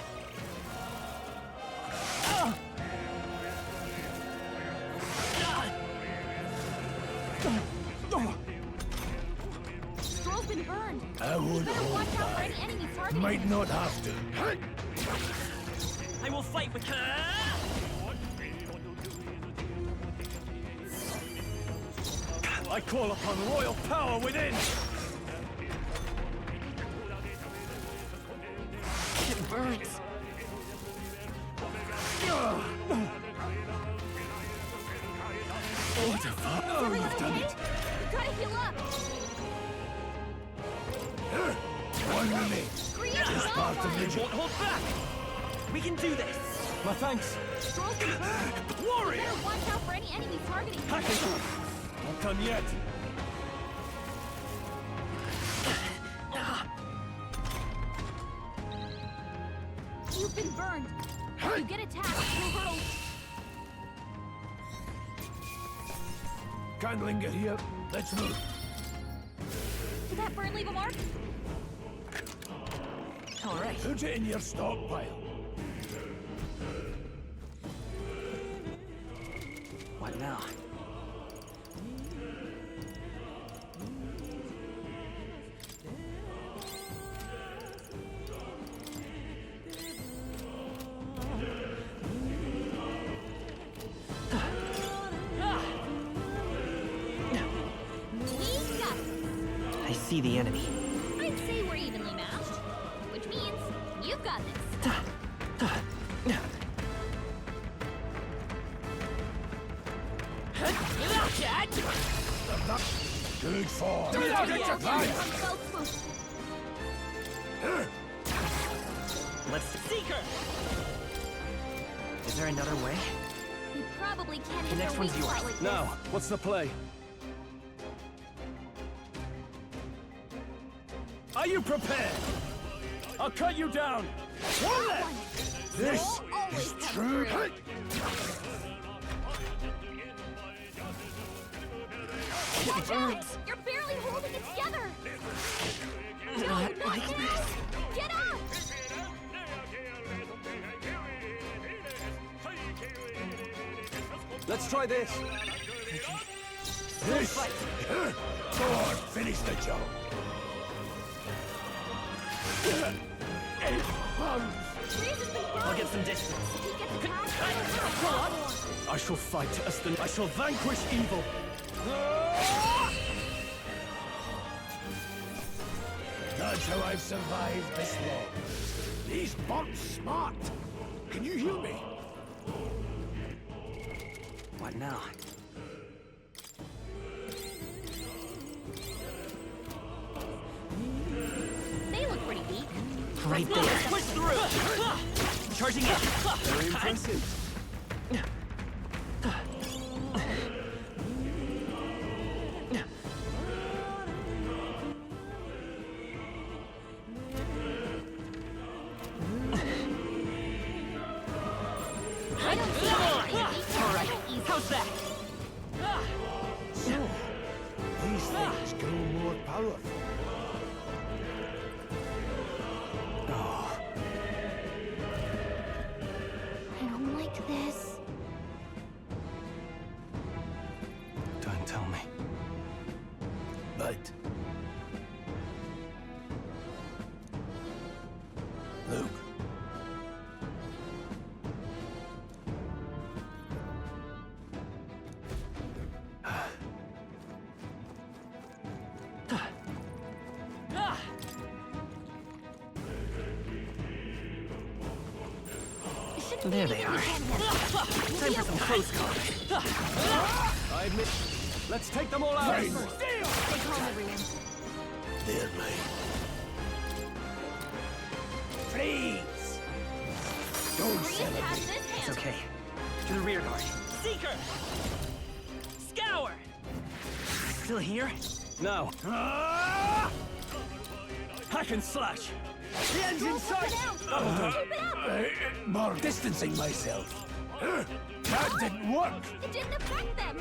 Stroll's been burned. I would Better hold watch out for back. any enemies targeting. Might not have to. I will fight with... I call upon royal power within! It burns. What the fuck? Oh, you've done it. You gotta heal up. One remains. Create Just part of the Won't job. hold back! We can do this! My thanks. Stroll's been burned. Warrior! Better watch out for any enemies targeting. Not done yet. You've been burned. If you get attacked, you'll hurl. Can't linger here. Let's move. Did that burn leave a mark? All right. Put it in your stockpile. What now? I see the enemy. I'd say we're evenly matched, which means you've got this. Good form. Let's seek her. Is there another way? You probably can't The hit next their one's weak yours. spot like Now, this. what's the play? Are you prepared? I'll cut you down. One leg. This is true. Watch out! You're barely holding it together! Not like this. Get up! Let's try this. This. Go on, finish the job. I'll get some distance. I shall fight as the... I shall vanquish evil. That's how I've survived this long. These bots smart. Can you heal me? What now? They look pretty weak. Right there. Push through. Charging in. Very impressive. How's that? So, these things grow more powerful. I don't like this. Don't tell me. But Luke. There they are. Time for some close calls. I admit... Let's take them all out. Fine. Stay calm, everyone. Deadly. Freeze! Don't Breeze has celebrate. this hand. It's okay. To the rear guard. Seeker! Scour! Still here? Now. Hack and slash. The end's in sight! More distancing myself. That didn't work! It didn't affect them.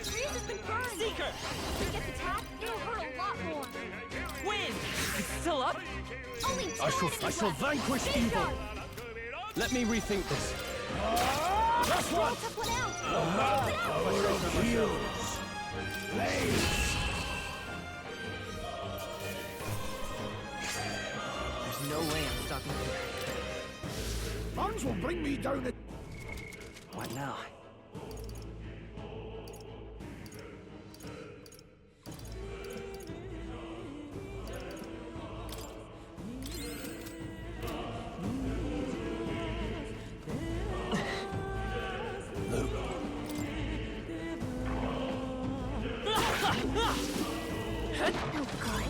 Breeze has been burned. Seeker! If it gets attacked, it'll hurt a lot more. Wind! It's still up? Only two I shall left. vanquish Big evil. guard. Let me rethink this. Last one. Took one out. Keep it out. Power of heals. Blaze. There's no way I'm stopping here. Bonds will bring me down at... What now? Oh, God.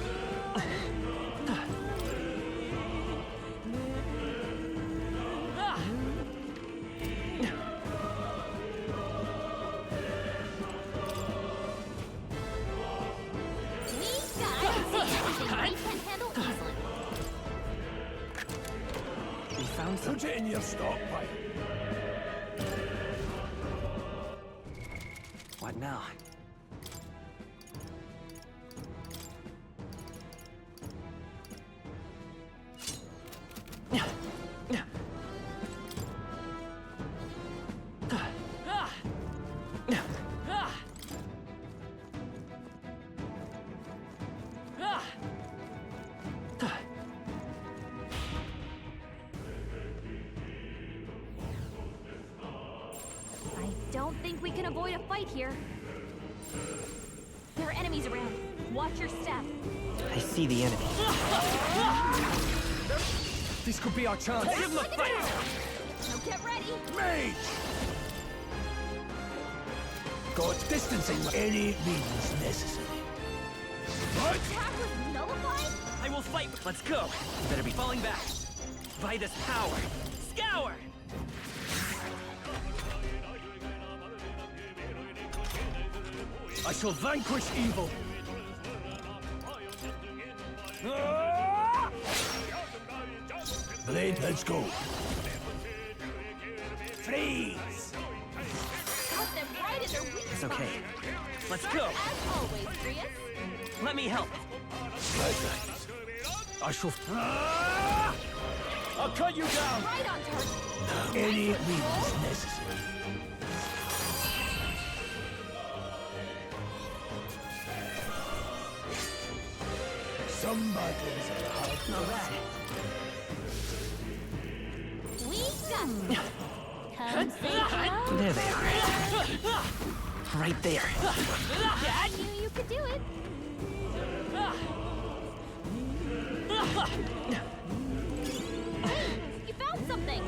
We can't handle something. Put it in your stockpile. What now? Don't think we can avoid a fight here. There are enemies around. Watch your step. I see the enemy. This could be our chance. Give him a fight! Now get ready. Mage! God, distancing any means necessary. What? Attack was nullified? I will fight. Let's go. You better be falling back. By this power. Scour! I shall vanquish evil. Blade, let's go. Freeze! Got them right in their weak It's spot. okay. Let's go. As always, Prius. Let me help. I shall... I'll cut you down. Right on target. Any means necessary. Some battles are hard to win. We got Come say hello. There they are. Right there. I knew you could do it. You found something.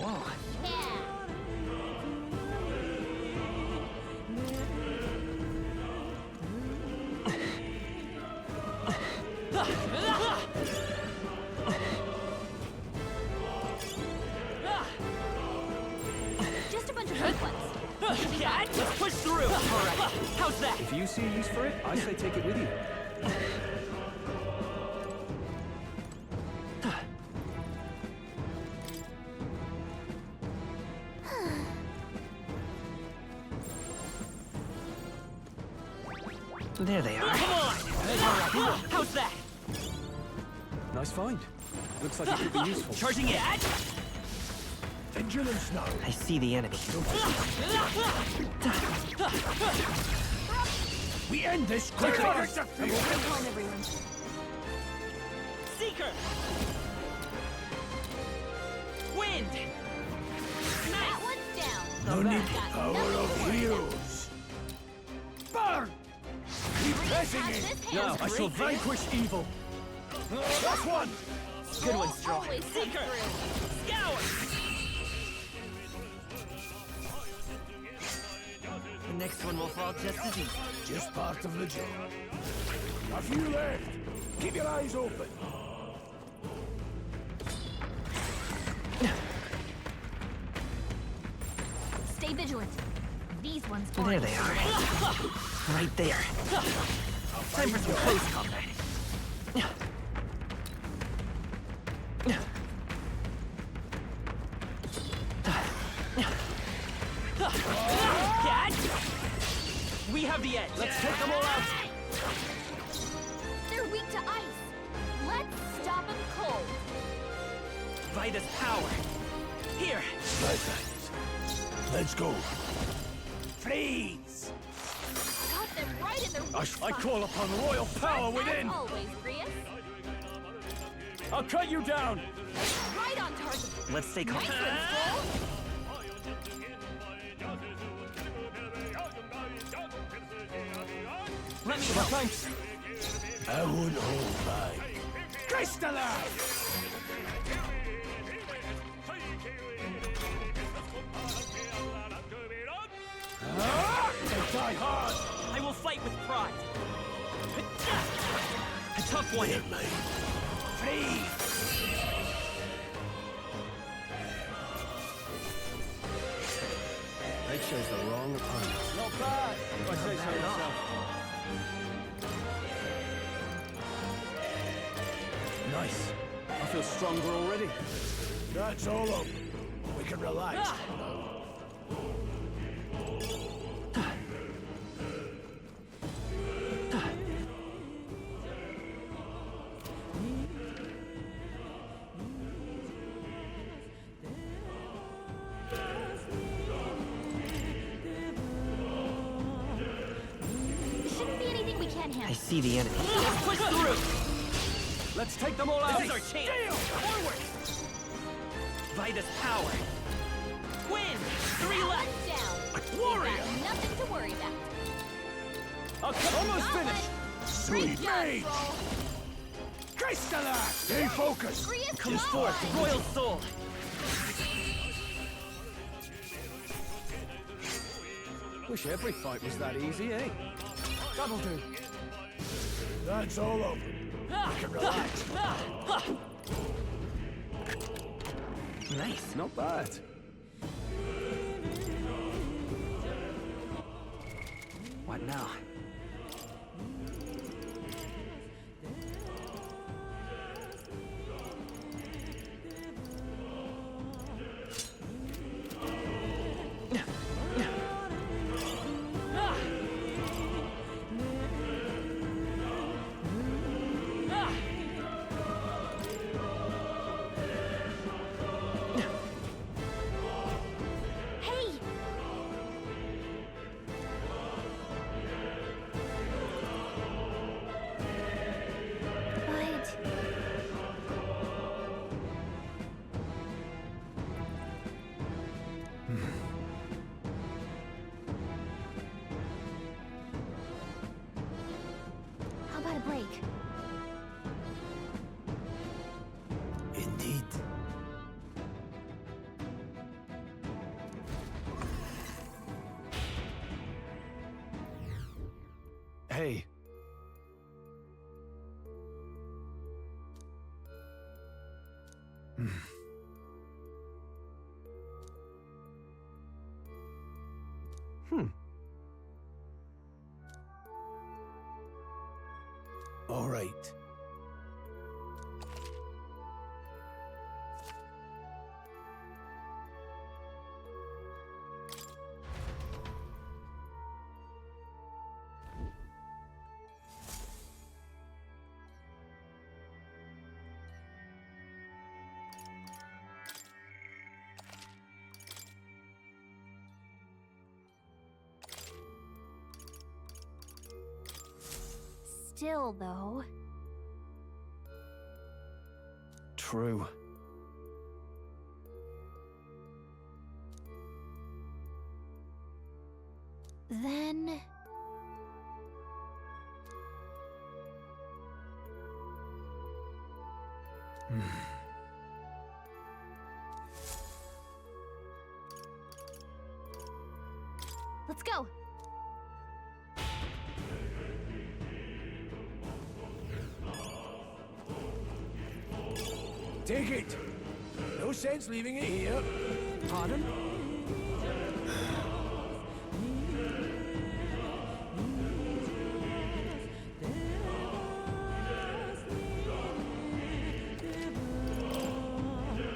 Whoa. Yeah. Just a bunch of weak ones. Let's push through. All right. How's that? If you see a use for it, I say take it with you. There they are. Come on! All right. How's that? Nice find. Looks like it could be useful. Charging in. Vigilance now. I see the enemy. We end this quickly. Come on, everyone. Seeker! Wind! That one's down. No need Got the power nothing of for you. heroes. Burn! Keep pressing has it. this Now hand I shall great. vanquish evil. Last one. Good one, Straw. Always Seeker! through. Scour! The next one will fall just as easy. Just part of the job. A few left. Keep your eyes open. Stay vigilant. These ones There aren't. they are. Right there. Time for some close combat. Catch! We have the edge. Let's take them all out. They're weak to ice. Let's stop them cold. By this power. Here. Let's go. Freeze! Got them right in their weak I spot. call upon royal power within. As always, Prius. I'll cut you down. Right on target. Let's stay calm. Nice one, Skull. Let me help. Thanks. I won't hold back. Crystallize! They die hard. I will fight with pride. A tough one. Freeze! They chose the wrong opponent. Not bad, if I say so myself. Nice. I feel stronger already. That's all up. We can relax. Shouldn't be anything we can't handle. I see the enemy. Let's push through! Let's take them all out! This is our chance! Forward! Vitus power! Win! 3 left! Down. Warrior! We've got nothing to worry about. Almost finished! Sweet mate! Crystallar! Stay focused! Comes forth, royal soul! Wish every fight was that easy, eh? That'll do. That's all over. We can relax. Nice. Not bad. What now? How about a break? Indeed. Hey. All right. Still, though. True. Then... Let's go! Take it. No sense leaving it here. Pardon?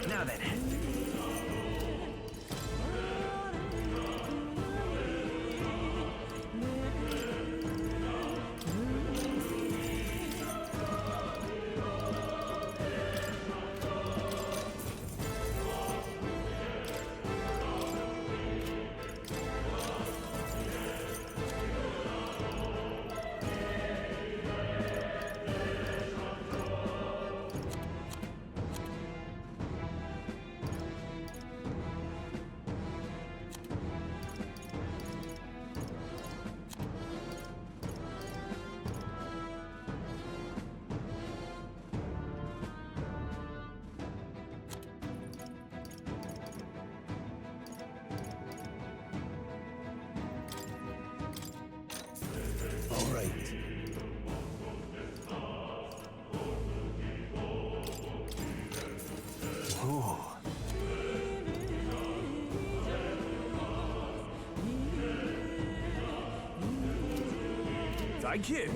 Now then. All right. Ooh. Thank you.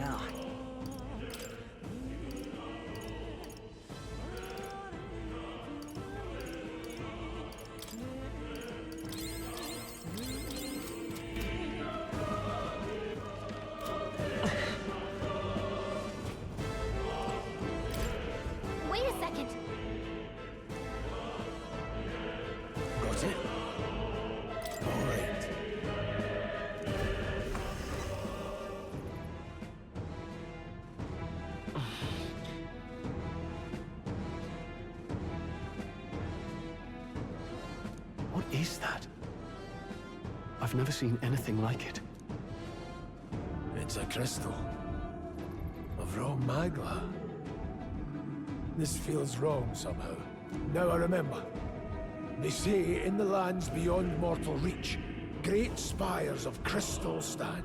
now. Wait a second. Got it? All right. What is that? I've never seen anything like it. It's a crystal. Of raw magma. This feels wrong somehow. Now I remember. They say in the lands beyond mortal reach, great spires of crystal stand.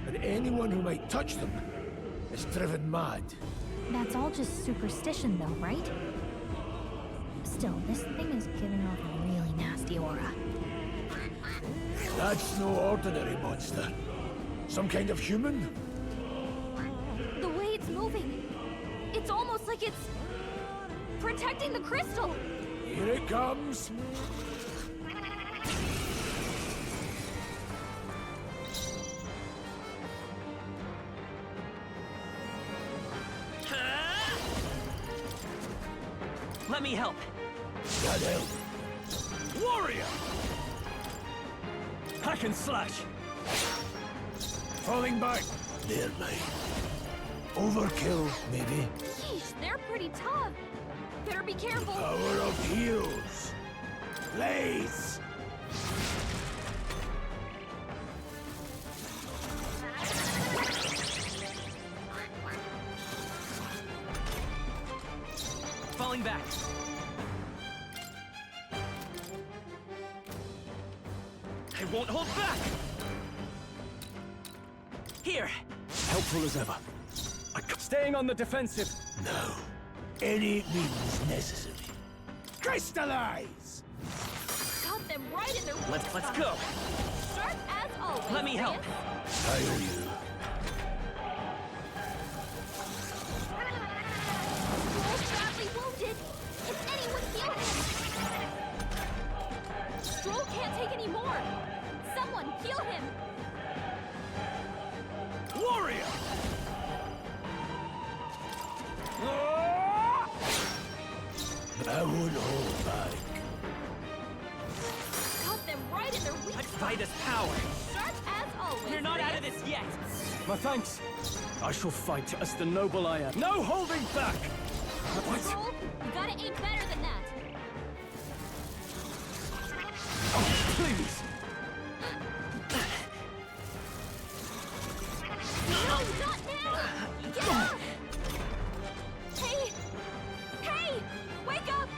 And anyone who might touch them is driven mad. That's all just superstition, though, right? Still, this thing is giving off a really nasty aura. That's no ordinary monster. Some kind of human? The way it's moving, it's almost like it's protecting the crystal. Here it comes. Let me help. God help. Warrior! Hack and slash! Falling back. They're mine. Overkill, maybe. Yeesh, they're pretty tough. Better be careful. Power of heroes. Blaze! Falling back. I won't hold back! Here! Helpful as ever. Staying on the defensive. No. Any means necessary. Crystallize! Got them right in their weak Let's spot. go. Sharp as always. Let me help. Reyes. I owe you. Stroll's badly wounded. Can anyone heal him? Stroll can't take any more. Someone heal him. Warrior! I won't hold back. Got them right in their weak Let's spot. fight this power. Sharp as always. We're not out of Reyes. this yet. My thanks. I shall fight as the noble I am. No holding back! What? Stroll, you gotta aim better than that. Oh, please! No, not now! Get up! Hey! Hey! Wake up!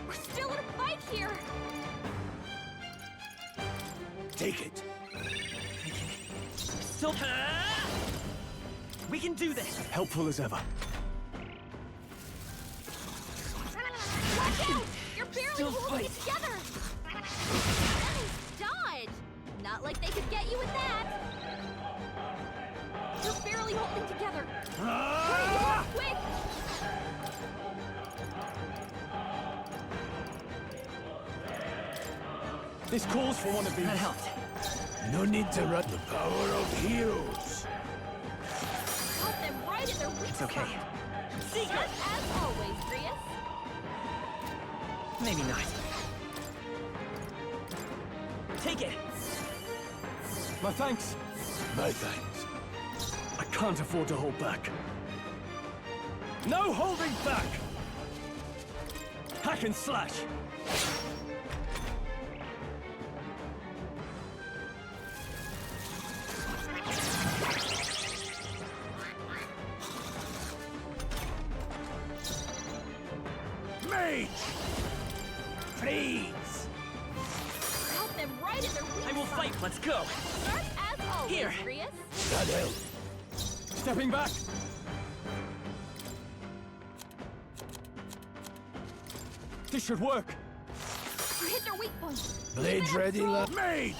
We're still in a fight here! Take it. Still. We can do this. Helpful as ever. Watch out! You're barely Still holding fight. it together! Nice dodge! Not like they could get you with that! You're barely holding together! Hurry, quick! This calls for one of these. That helped. No need to run. The power of heroes. Got them right in their weak It's okay. spot. Sharp as always, Reyes. Maybe not. Take it. My thanks. My thanks. I can't afford to hold back. No holding back! Hack and slash! Mage! Freeze! Got them right in their weak I will spot. fight. Let's go. Sharp as always, Here. Reyes. God help. Stepping back! This should work. You hit their weak point. Blades Keep it up, ready, Stroll. lad. Mage!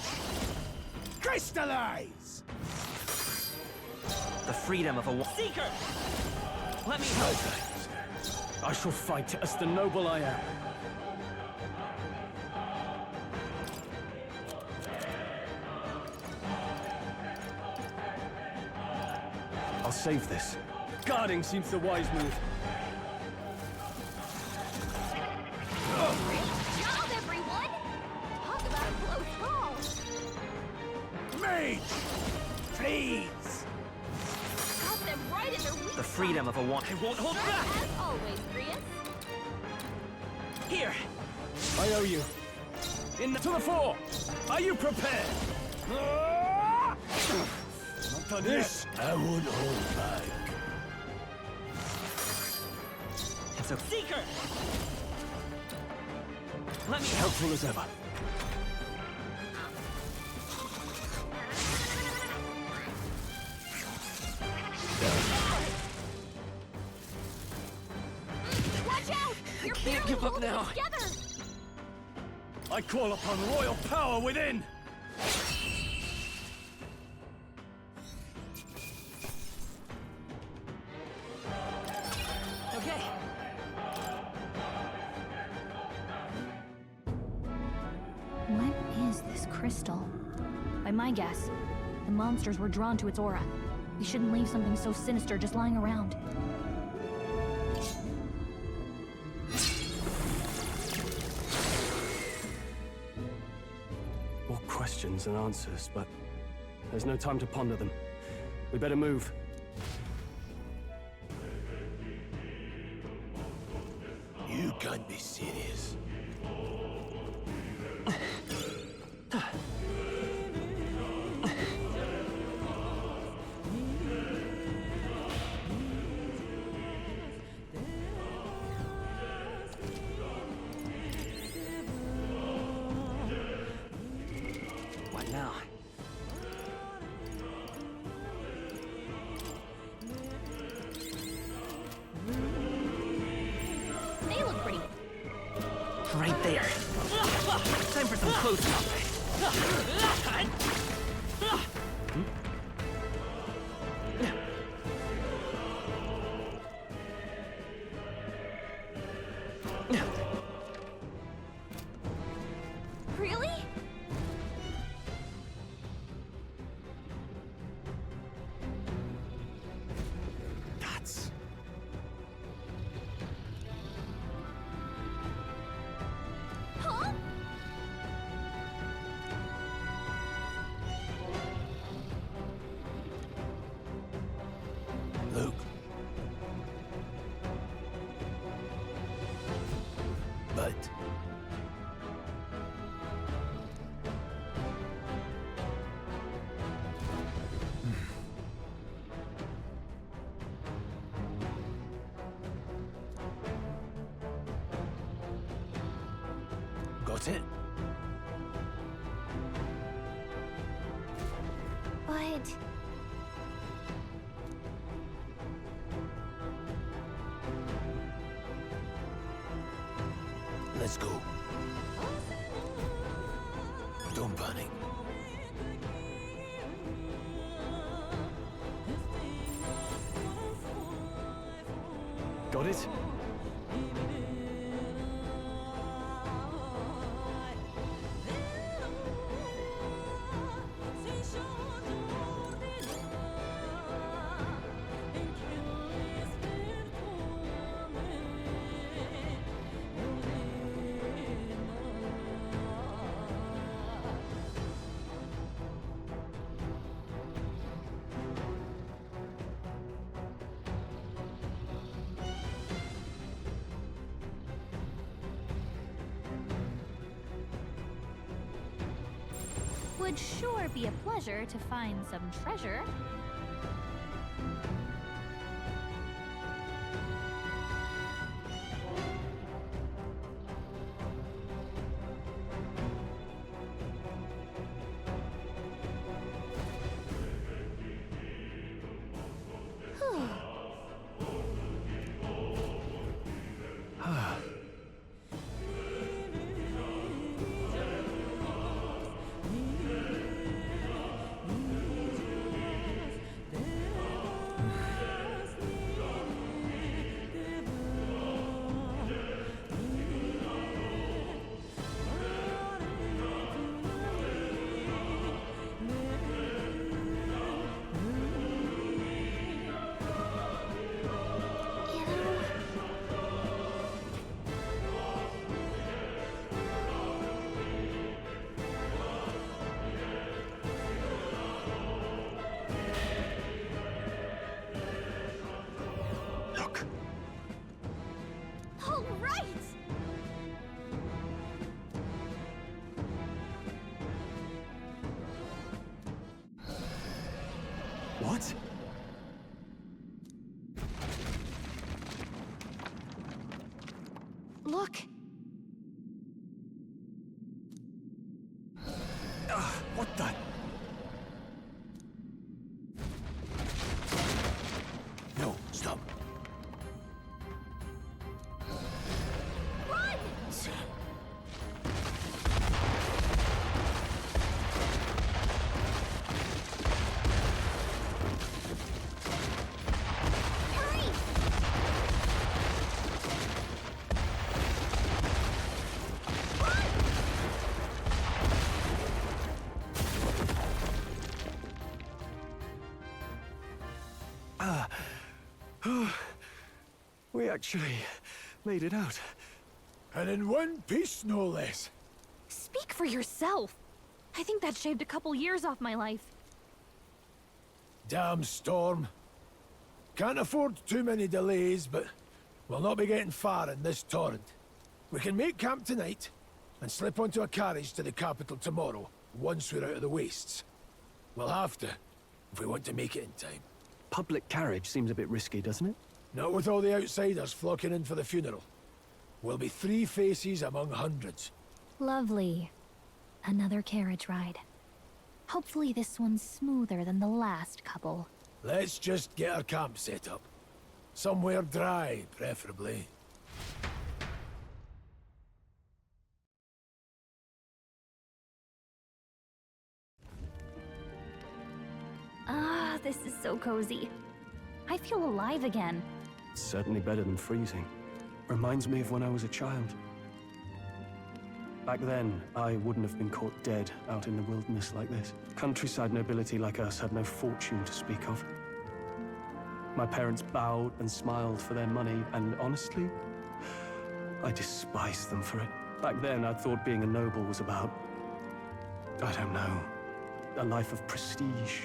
Crystallize! The freedom of a Seeker! Let me help. I shall fight as the noble I am. I'll save this. Guarding seems the wise move. Great job, everyone! Talk about a close call. Mage! Please! Got them right in their weak The freedom of a one. I won't hold spot. back! As always, Prius. Here! I owe you. To the fore! Are you prepared? Not done This yet. I won't hold back. It's a Seeker! Let me Helpful as ever. Watch out! I can't give up now. Together. I call upon royal power within! Okay. What is this crystal? By my guess, the monsters were drawn to its aura. We shouldn't leave something so sinister just lying around. More questions than answers, but there's no time to ponder them. We better move. You can't be serious. What now? They look pretty. Right there. Time for some close-up. Really? That's... Huh? Luke. But... Got it? But... Let's go. Don't panic. Got it? Would sure be a pleasure to find some treasure. What? Look! What the? No, stop. Run! Hurry! We actually made it out. And in one piece, no less. Speak for yourself! I think that shaved a couple years off my life. Damn storm. Can't afford too many delays, but we'll not be getting far in this torrent. We can make camp tonight, and slip onto a carriage to the capital tomorrow, once we're out of the wastes. We'll have to, if we want to make it in time. Public carriage seems a bit risky, doesn't it? Not with all the outsiders flocking in for the funeral. We'll be 3 faces among hundreds. Lovely. Another carriage ride. Hopefully this one's smoother than the last couple. Let's just get our camp set up. Somewhere dry, preferably. Ah, this is so cozy. I feel alive again. Certainly better than freezing. Reminds me of when I was a child. Back then, I wouldn't have been caught dead out in the wilderness like this. Countryside nobility like us had no fortune to speak of. My parents bowed and smiled for their money, and honestly, I despised them for it. Back then, I thought being a noble was about, I don't know, a life of prestige,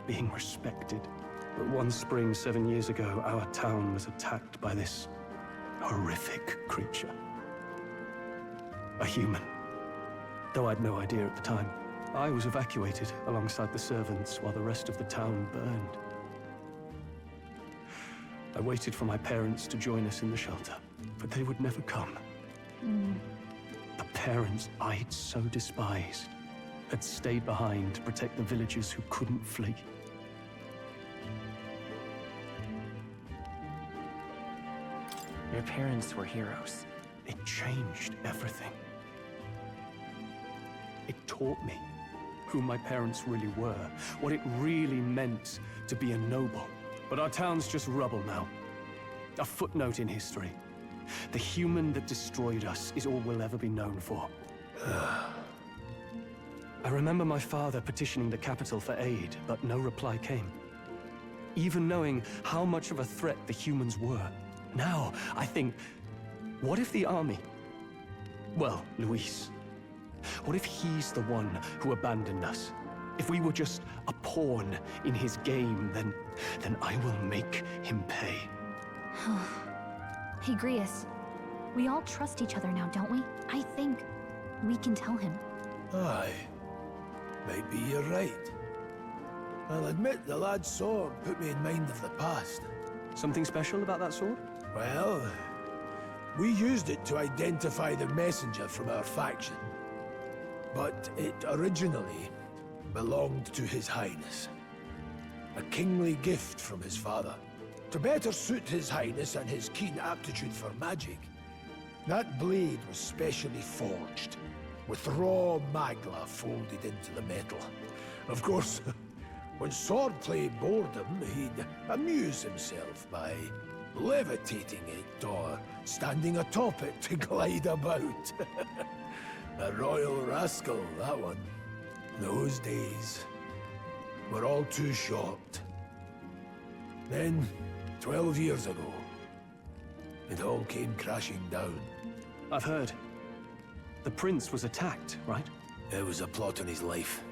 being respected. But one spring 7 years ago, our town was attacked by this horrific creature. A human. Though I'd no idea at the time. I was evacuated alongside the servants while the rest of the town burned. I waited for my parents to join us in the shelter, but they would never come. The parents I'd so despised had stayed behind to protect the villagers who couldn't flee. Your parents were heroes. It changed everything. It taught me who my parents really were, what it really meant to be a noble. But our town's just rubble now. A footnote in history. The human that destroyed us is all we'll ever be known for. I remember my father petitioning the capital for aid, but no reply came. Even knowing how much of a threat the humans were. Now, I think, what if the army? Well, Luis. What if he's the one who abandoned us? If we were just a pawn in his game, then I will make him pay. Hey, Grius. We all trust each other now, don't we? I think we can tell him. Aye. Maybe you're right. I'll admit the lad's sword put me in mind of the past. Something special about that sword? Well, we used it to identify the messenger from our faction. But it originally belonged to His Highness. A kingly gift from his father. To better suit His Highness and his keen aptitude for magic, that blade was specially forged, with raw magla folded into the metal. Of course, when swordplay bored him, he'd amuse himself by levitating it or standing atop it to glide about. A royal rascal, that one. Those days were all too short. Then, 12 years ago, it all came crashing down. I've heard. The prince was attacked, right? It was a plot on his life.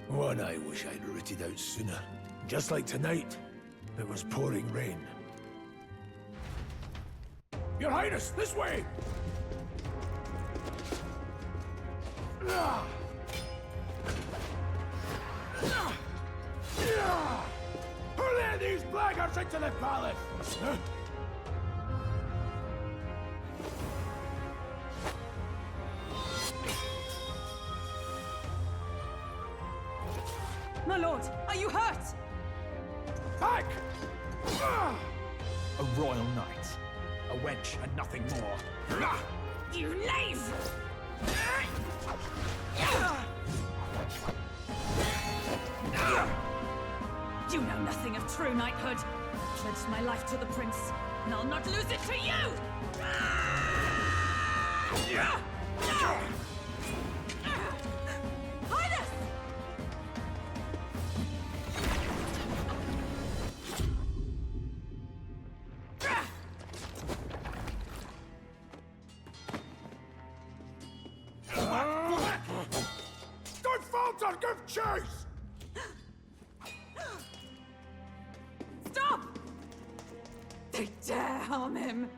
One I wish I'd rooted out sooner. Just like tonight, it was pouring rain. Your Highness, this way! to the palace! My lord, are you hurt? Back! A royal knight. A wench and nothing more. You knave! You know nothing of true knighthood. I pledged my life to the prince, and I'll not lose it to you! Highness! Don't falter! Give chase! Stop! They dare harm him!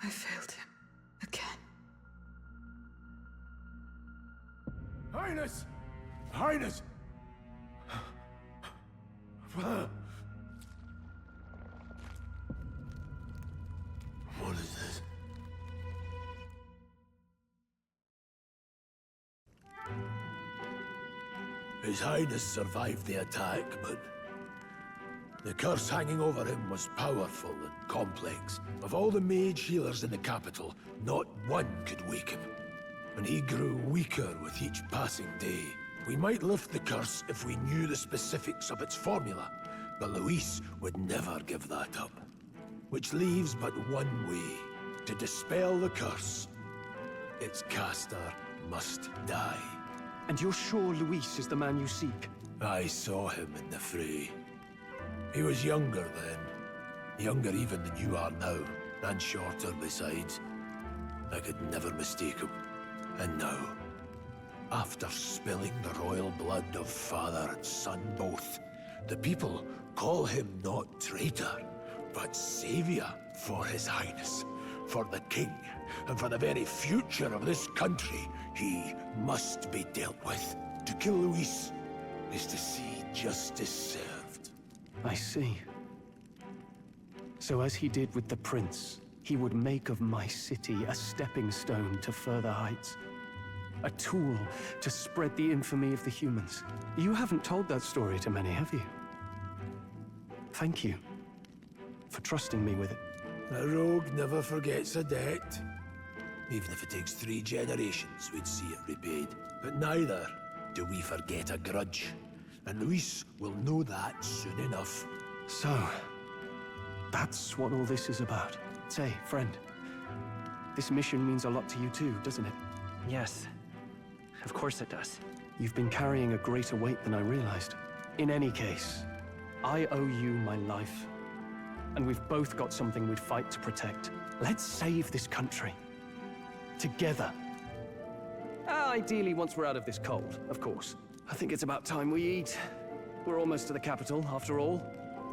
I failed him. Again. Highness! Highness! What is this? His Highness survived the attack, but the curse hanging over him was powerful and complex. Of all the mage healers in the capital, not one could wake him. And he grew weaker with each passing day. We might lift the curse if we knew the specifics of its formula, but Luis would never give that up. Which leaves but one way. To dispel the curse, its caster must die. And you're sure Luis is the man you seek? I saw him in the fray. He was younger then. Younger even than you are now, and shorter besides. I could never mistake him. And now, after spilling the royal blood of father and son both, the people call him not traitor, but savior for his highness, for the king, and for the very future of this country. He must be dealt with. To kill Luis is to see justice served. I see. So as he did with the prince, he would make of my city a stepping stone to further heights. A tool to spread the infamy of the humans. You haven't told that story to many, have you? Thank you for trusting me with it. A rogue never forgets a debt. Even if it takes 3 generations, we'd see it repaid. But neither do we forget a grudge. And Luis will know that soon enough. So, that's what all this is about. Say, friend, this mission means a lot to you too, doesn't it? Yes, of course it does. You've been carrying a greater weight than I realized. In any case, I owe you my life. And we've both got something we'd fight to protect. Let's save this country. Together. Ideally, once we're out of this cold, of course. I think it's about time we eat. We're almost to the capital, after all.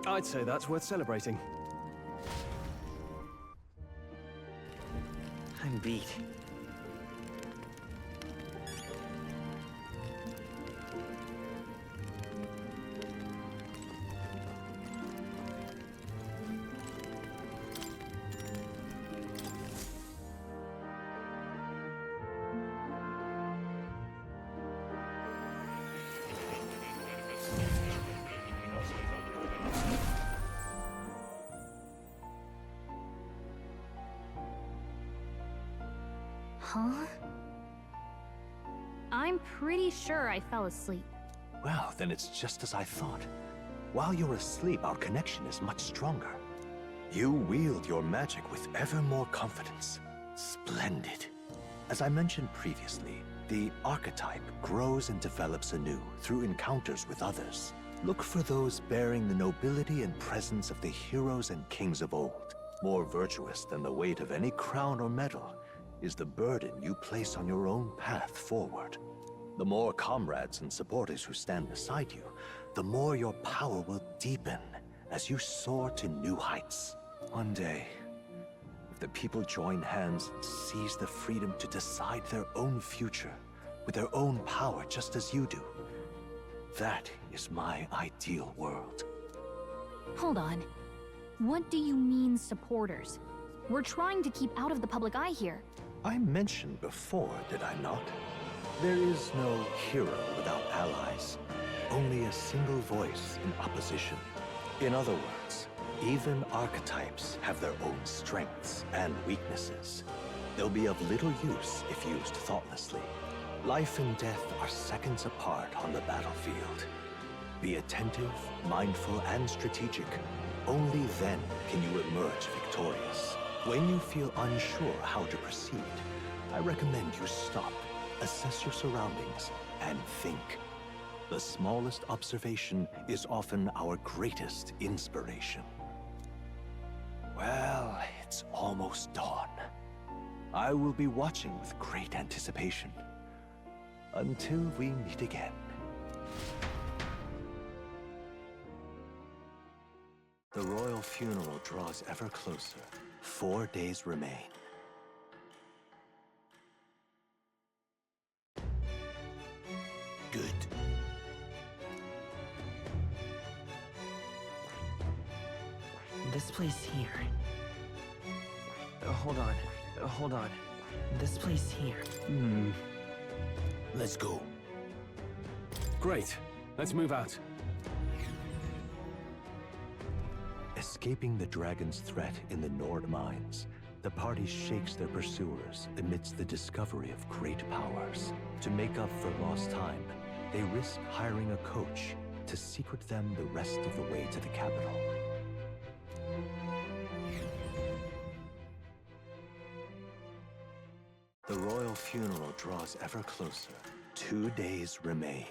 I'd say that's worth celebrating. I'm beat. Huh? I'm pretty sure I fell asleep. Well, then it's just as I thought. While you're asleep, our connection is much stronger. You wield your magic with ever more confidence. Splendid. As I mentioned previously, the archetype grows and develops anew through encounters with others. Look for those bearing the nobility and presence of the heroes and kings of old. More virtuous than the weight of any crown or medal is the burden you place on your own path forward. The more comrades and supporters who stand beside you, the more your power will deepen as you soar to new heights. One day, if the people join hands and seize the freedom to decide their own future with their own power just as you do, that is my ideal world. Hold on. What do you mean, supporters? We're trying to keep out of the public eye here. I mentioned before, did I not? There is no hero without allies. Only a single voice in opposition. In other words, even archetypes have their own strengths and weaknesses. They'll be of little use if used thoughtlessly. Life and death are seconds apart on the battlefield. Be attentive, mindful, and strategic. Only then can you emerge victorious. When you feel unsure how to proceed, I recommend you stop, assess your surroundings, and think. The smallest observation is often our greatest inspiration. Well, it's almost dawn. I will be watching with great anticipation. Until we meet again. The royal funeral draws ever closer. 4 days remain. Good. This place here. Hold on. Hold on. This place here. Let's go. Great. Let's move out. Escaping the dragon's threat in the Nord mines, the party shakes their pursuers amidst the discovery of great powers. To make up for lost time, they risk hiring a coach to secret them the rest of the way to the capital. The royal funeral draws ever closer. 2 days remain.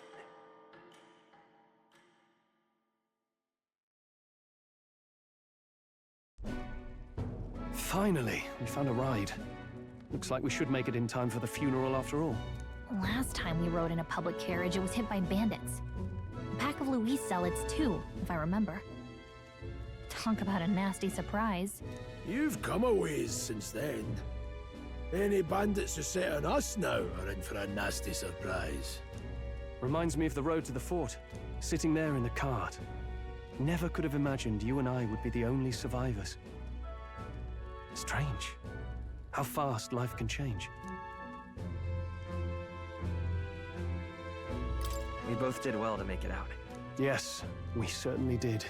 Finally, we found a ride. Looks like we should make it in time for the funeral after all. Last time we rode in a public carriage, it was hit by bandits. A pack of Louise zealots, too, if I remember. Talk about a nasty surprise. You've come a ways since then. Any bandits who set on us now are in for a nasty surprise. Reminds me of the road to the fort, sitting there in the cart. Never could have imagined you and I would be the only survivors. Strange. How fast life can change. We both did well to make it out. Yes, we certainly did.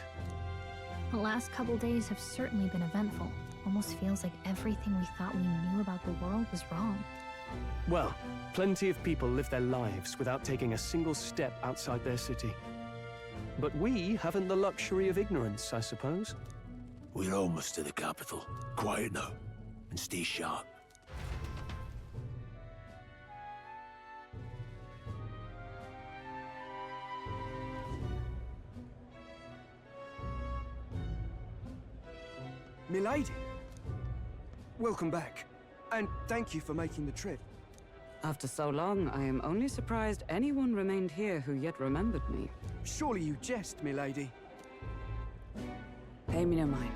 The last couple days have certainly been eventful. Almost feels like everything we thought we knew about the world was wrong. Well, plenty of people live their lives without taking a single step outside their city. But we haven't the luxury of ignorance, I suppose. We're almost to the capital. Quiet now, and stay sharp. Milady, welcome back, and thank you for making the trip. After so long, I am only surprised anyone remained here who yet remembered me. Surely you jest, milady. Pay me no mind.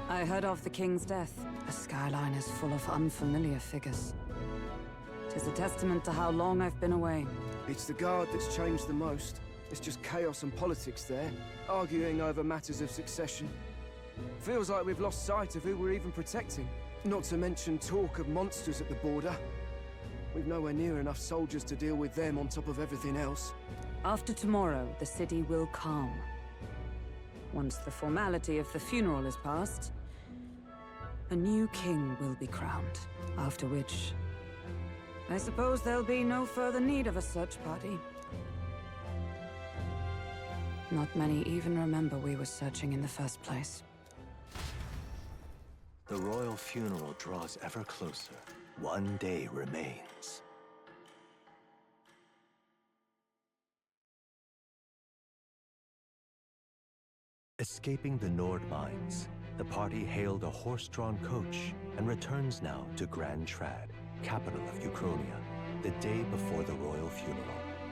I heard of the king's death. The skyline is full of unfamiliar figures. 'Tis a testament to how long I've been away. It's the guard that's changed the most. It's just chaos and politics there, arguing over matters of succession. Feels like we've lost sight of who we're even protecting. Not to mention talk of monsters at the border. We've nowhere near enough soldiers to deal with them on top of everything else. After tomorrow, the city will calm. Once the formality of the funeral is past, a new king will be crowned. After which, I suppose there'll be no further need of a search party. Not many even remember we were searching in the first place. The royal funeral draws ever closer. 1 day remains. Escaping the Nord mines, the party hailed a horse-drawn coach and returns now to Grand Trad, capital of Uchronia, the day before the royal funeral.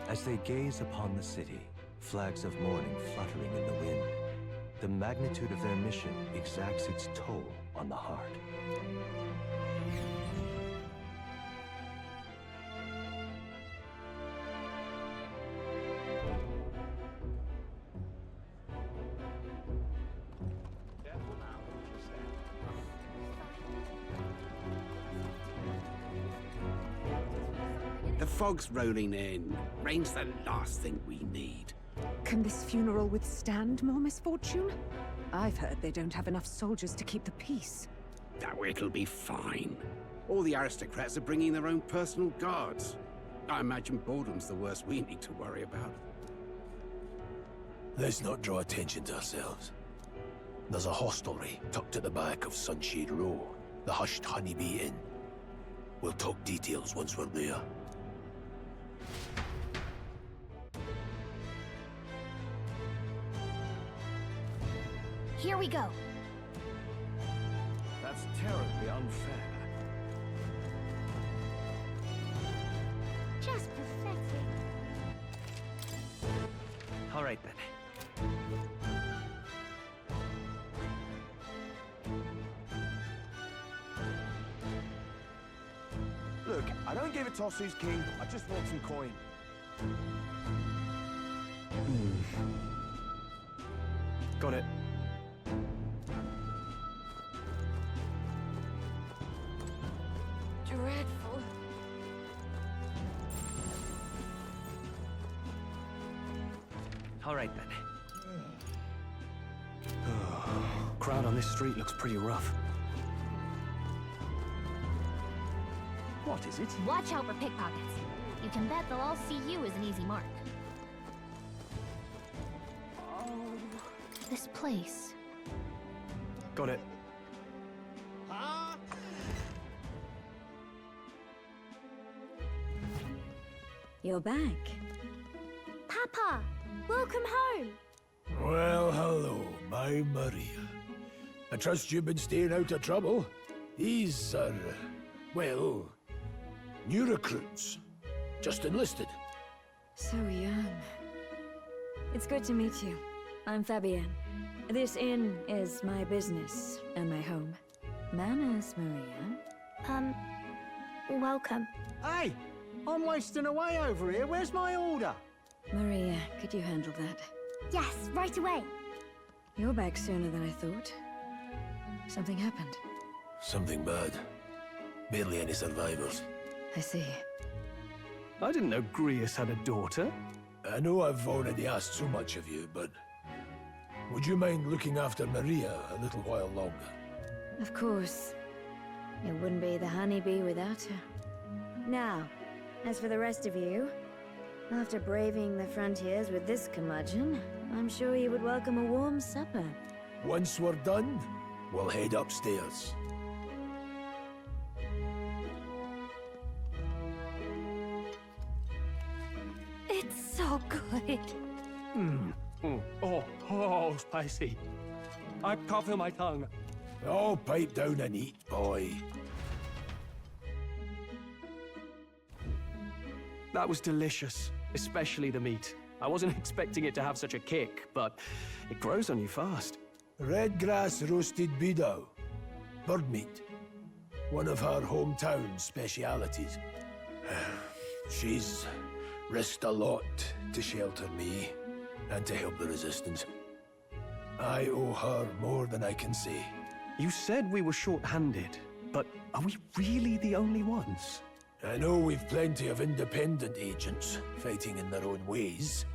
As they gaze upon the city, flags of mourning fluttering in the wind, the magnitude of their mission exacts its toll on the heart. The fog's rolling in. Rain's the last thing we need. Can this funeral withstand more misfortune? I've heard they don't have enough soldiers to keep the peace. Oh, it'll be fine. All the aristocrats are bringing their own personal guards. I imagine boredom's the worst we need to worry about. Let's not draw attention to ourselves. There's a hostelry tucked at the back of Sunshade Row, the Hushed Honeybee Inn. We'll talk details once we're there. Here we go. That's terribly unfair. Just pathetic. All right then. Look, I don't give a toss who's king. I just want some coin. Got it. Dreadful. All right then. Crowd on this street looks pretty rough. What is it? Watch out for pickpockets. You can bet they'll all see you as an easy mark. This place. Got it. You're back. Papa, welcome home. Well, hello, my Maria. I trust you've been staying out of trouble. These are, well, new recruits. Just enlisted. So young. It's good to meet you. I'm Fabienne. This inn is my business and my home. Manners, Maria. Welcome. Hey! I'm wasting away over here. Where's my order? Maria, could you handle that? Yes, right away. You're back sooner than I thought. Something happened. Something bad. Barely any survivors. I see. I didn't know Grius had a daughter. I know I've already asked so much of you, but would you mind looking after Maria a little while longer? Of course. It wouldn't be the honeybee without her. Now, as for the rest of you, after braving the frontiers with this curmudgeon, I'm sure you would welcome a warm supper. Once we're done, we'll head upstairs. It's so good. Oh, spicy. I can't feel my tongue. Oh, pipe down and eat, boy. That was delicious, especially the meat. I wasn't expecting it to have such a kick, but it grows on you fast. Red grass roasted beedow. Bird meat. One of her hometown specialities. She's risked a lot to shelter me and to help the resistance. I owe her more than I can say. You said we were short-handed, but are we really the only ones? I know we've plenty of independent agents fighting in their own ways,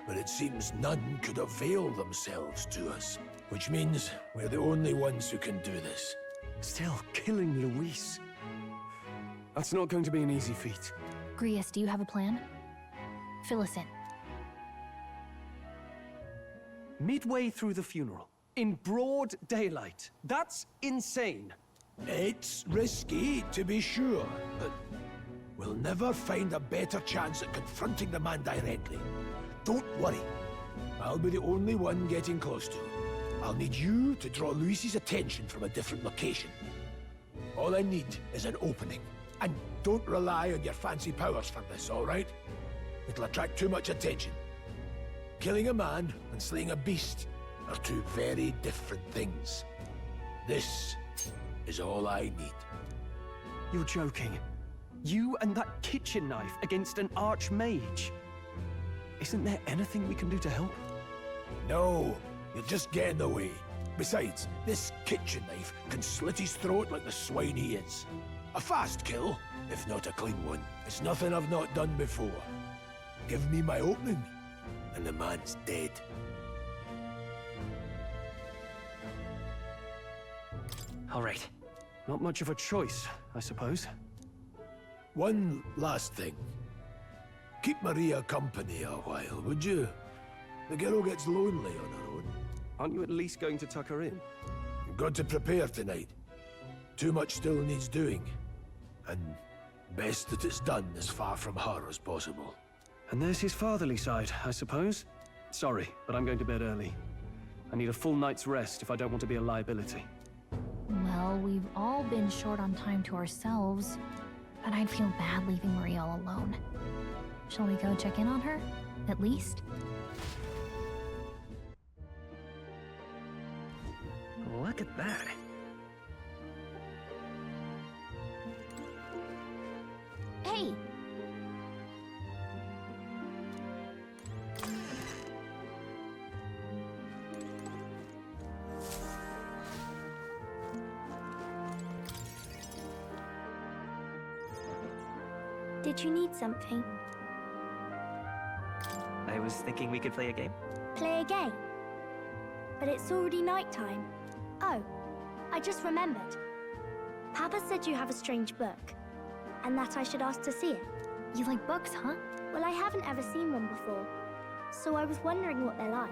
but it seems none could avail themselves to us, which means we're the only ones who can do this. Still, killing Luis. That's not going to be an easy feat. Grius, do you have a plan? Fill us in. Midway through the funeral, in broad daylight. That's insane. It's risky, to be sure, but we'll never find a better chance at confronting the man directly. Don't worry. I'll be the only one getting close to him. I'll need you to draw Luis's attention from a different location. All I need is an opening. And don't rely on your fancy powers for this, all right? It'll attract too much attention. Killing a man and slaying a beast are two very different things. This is all I need. You're joking. You and that kitchen knife against an archmage. Isn't there anything we can do to help? No, you'll just get in the way. Besides, this kitchen knife can slit his throat like the swine he is. A fast kill, if not a clean one. It's nothing I've not done before. Give me my opening, and the man's dead. All right. Not much of a choice, I suppose. One last thing. Keep Maria company a while, would you? The girl gets lonely on her own. Aren't you at least going to tuck her in? You've got to prepare tonight. Too much still needs doing. And best that it's done as far from her as possible. And there's his fatherly side, I suppose. Sorry, but I'm going to bed early. I need a full night's rest if I don't want to be a liability. Well, we've all been short on time to ourselves, but I'd feel bad leaving Maria all alone. Shall we go check in on her, at least? Look at that. Hey! Did you need something? I was thinking we could play a game. Play a game? But it's already nighttime. Oh, I just remembered. Papa said you have a strange book, and that I should ask to see it. You like books, huh? Well, I haven't ever seen one before, so I was wondering what they're like.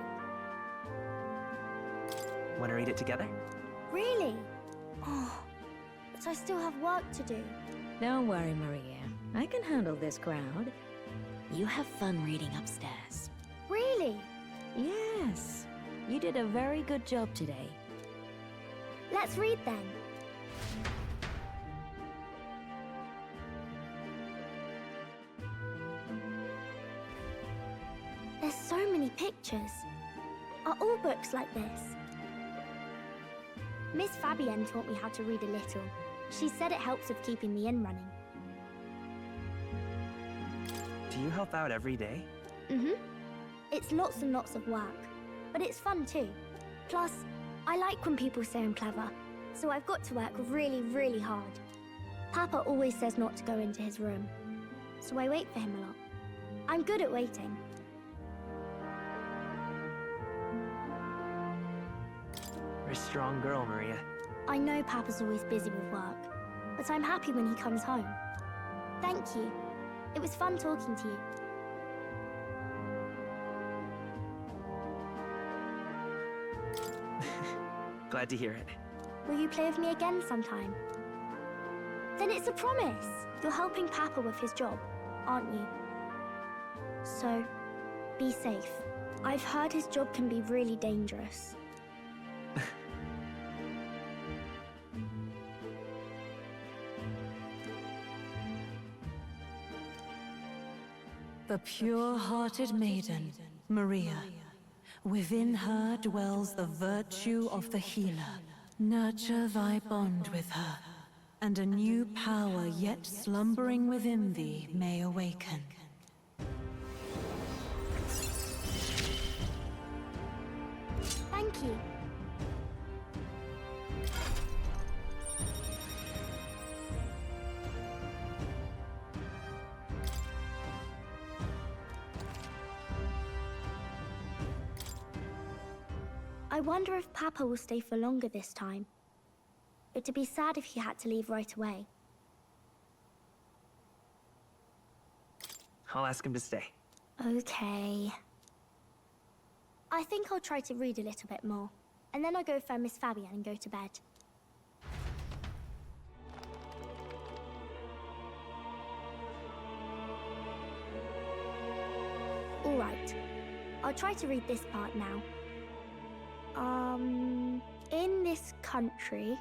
Want to read it together? Really? Oh, but I still have work to do. Don't worry, Maria. I can handle this crowd. You have fun reading upstairs. Really? Yes. You did a very good job today. Let's read then. There's so many pictures. Are all books like this? Miss Fabienne taught me how to read a little. She said it helps with keeping the inn running. Do you help out every day? Mm-hmm. It's lots and lots of work, but it's fun too. Plus, I like when people say I'm clever, so I've got to work really, really hard. Papa always says not to go into his room, so I wait for him a lot. I'm good at waiting. You're a strong girl, Maria. I know Papa's always busy with work, but I'm happy when he comes home. Thank you. It was fun talking to you. Glad to hear it. Will you play with me again sometime? Then it's a promise. You're helping Papa with his job, aren't you? So, be safe. I've heard his job can be really dangerous. The pure-hearted maiden, Maria. Within her dwells the virtue of the healer. Nurture thy bond with her, and a new power yet slumbering within thee may awaken. Thank you. I wonder if Papa will stay for longer this time. It'd be sad if he had to leave right away. I'll ask him to stay. Okay. I think I'll try to read a little bit more, and then I'll go find Miss Fabienne and go to bed. All right. I'll try to read this part now. In this country,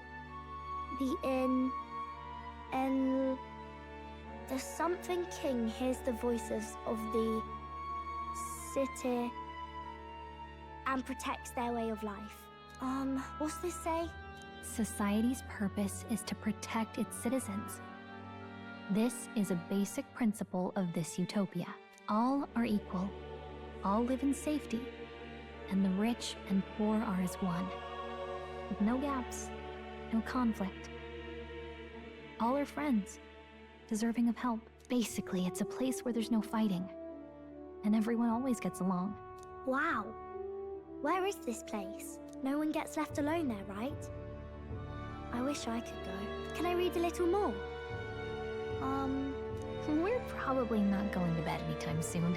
the something king hears the voices of the city and protects their way of life. What's this say? Society's purpose is to protect its citizens. This is a basic principle of this utopia. All are equal, all live in safety, and the rich and poor are as one, with no gaps, no conflict. All are friends, deserving of help. Basically, it's a place where there's no fighting, and everyone always gets along. Wow. Where is this place? No one gets left alone there, right? I wish I could go. Can I read a little more? We're probably not going to bed anytime soon.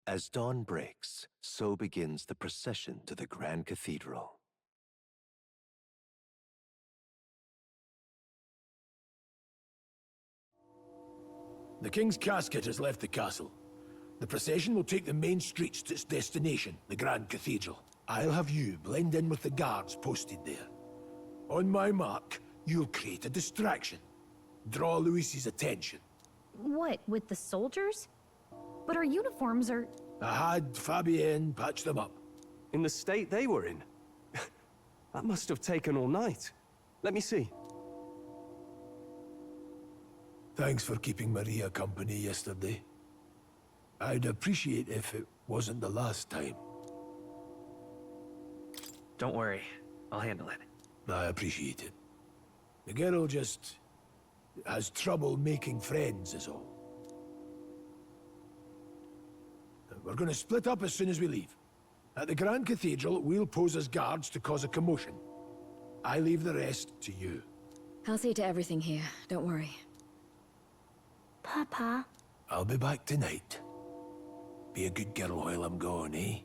As dawn breaks, so begins the procession to the Grand Cathedral. The King's casket has left the castle. The procession will take the main streets to its destination, the Grand Cathedral. I'll have you blend in with the guards posted there. On my mark, you'll create a distraction. Draw Luis's attention. What, with the soldiers? But our uniforms are... I had Fabienne patch them up. In the state they were in? That must have taken all night. Let me see. Thanks for keeping Maria company yesterday. I'd appreciate if it wasn't the last time. Don't worry, I'll handle it. I appreciate it. The girl just has trouble making friends is all. We're gonna split up as soon as we leave. At the Grand Cathedral, we'll pose as guards to cause a commotion. I leave the rest to you. I'll see to everything here, don't worry. Papa? I'll be back tonight. Be a good girl while I'm gone, eh?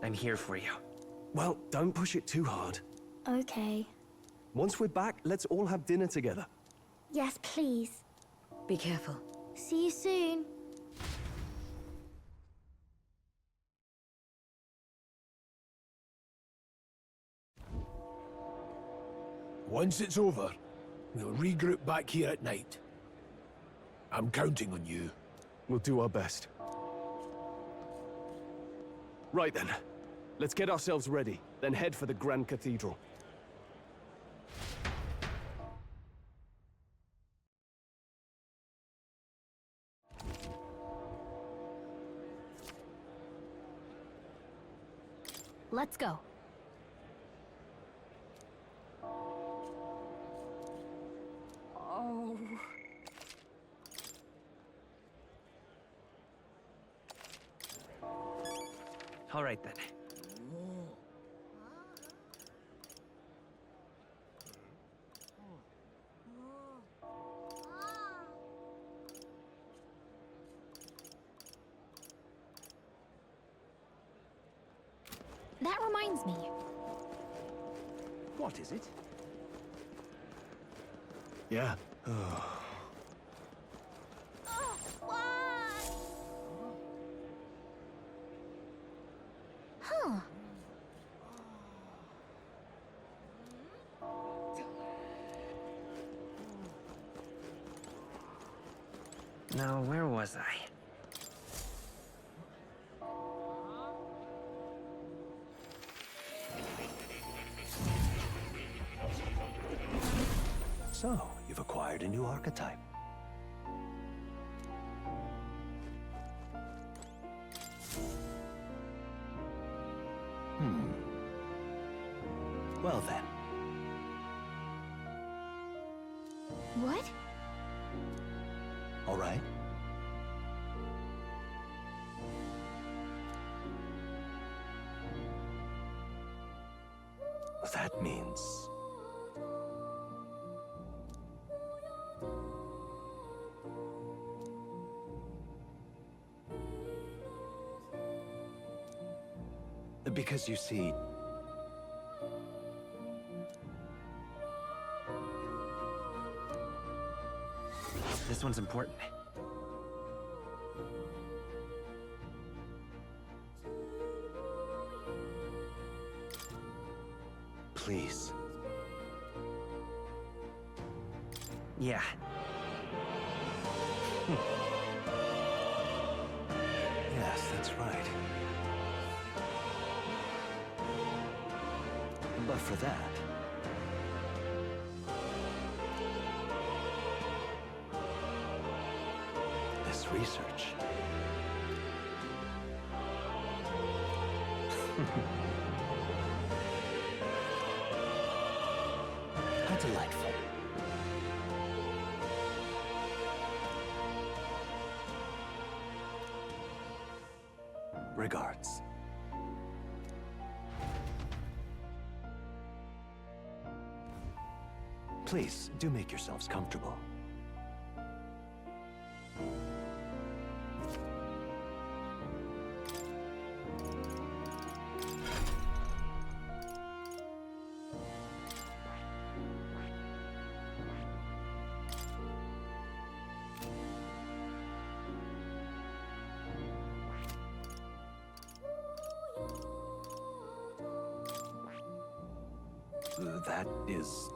I'm here for you. Well, don't push it too hard. Okay. Once we're back, let's all have dinner together. Yes, please. Be careful. See you soon. Once it's over, we'll regroup back here at night. I'm counting on you. We'll do our best. Right then. Let's get ourselves ready, then head for the Grand Cathedral. Let's go. Oh. All right then. That reminds me. What is it? Yeah. Huh. Now, where was I? So, you've acquired a new archetype. Well then. What? All right. That means... Because you see... one's important. Please. Yeah. Yes, that's right. But for that... this research... How delightful. Regards. Please, do make yourselves comfortable. That is...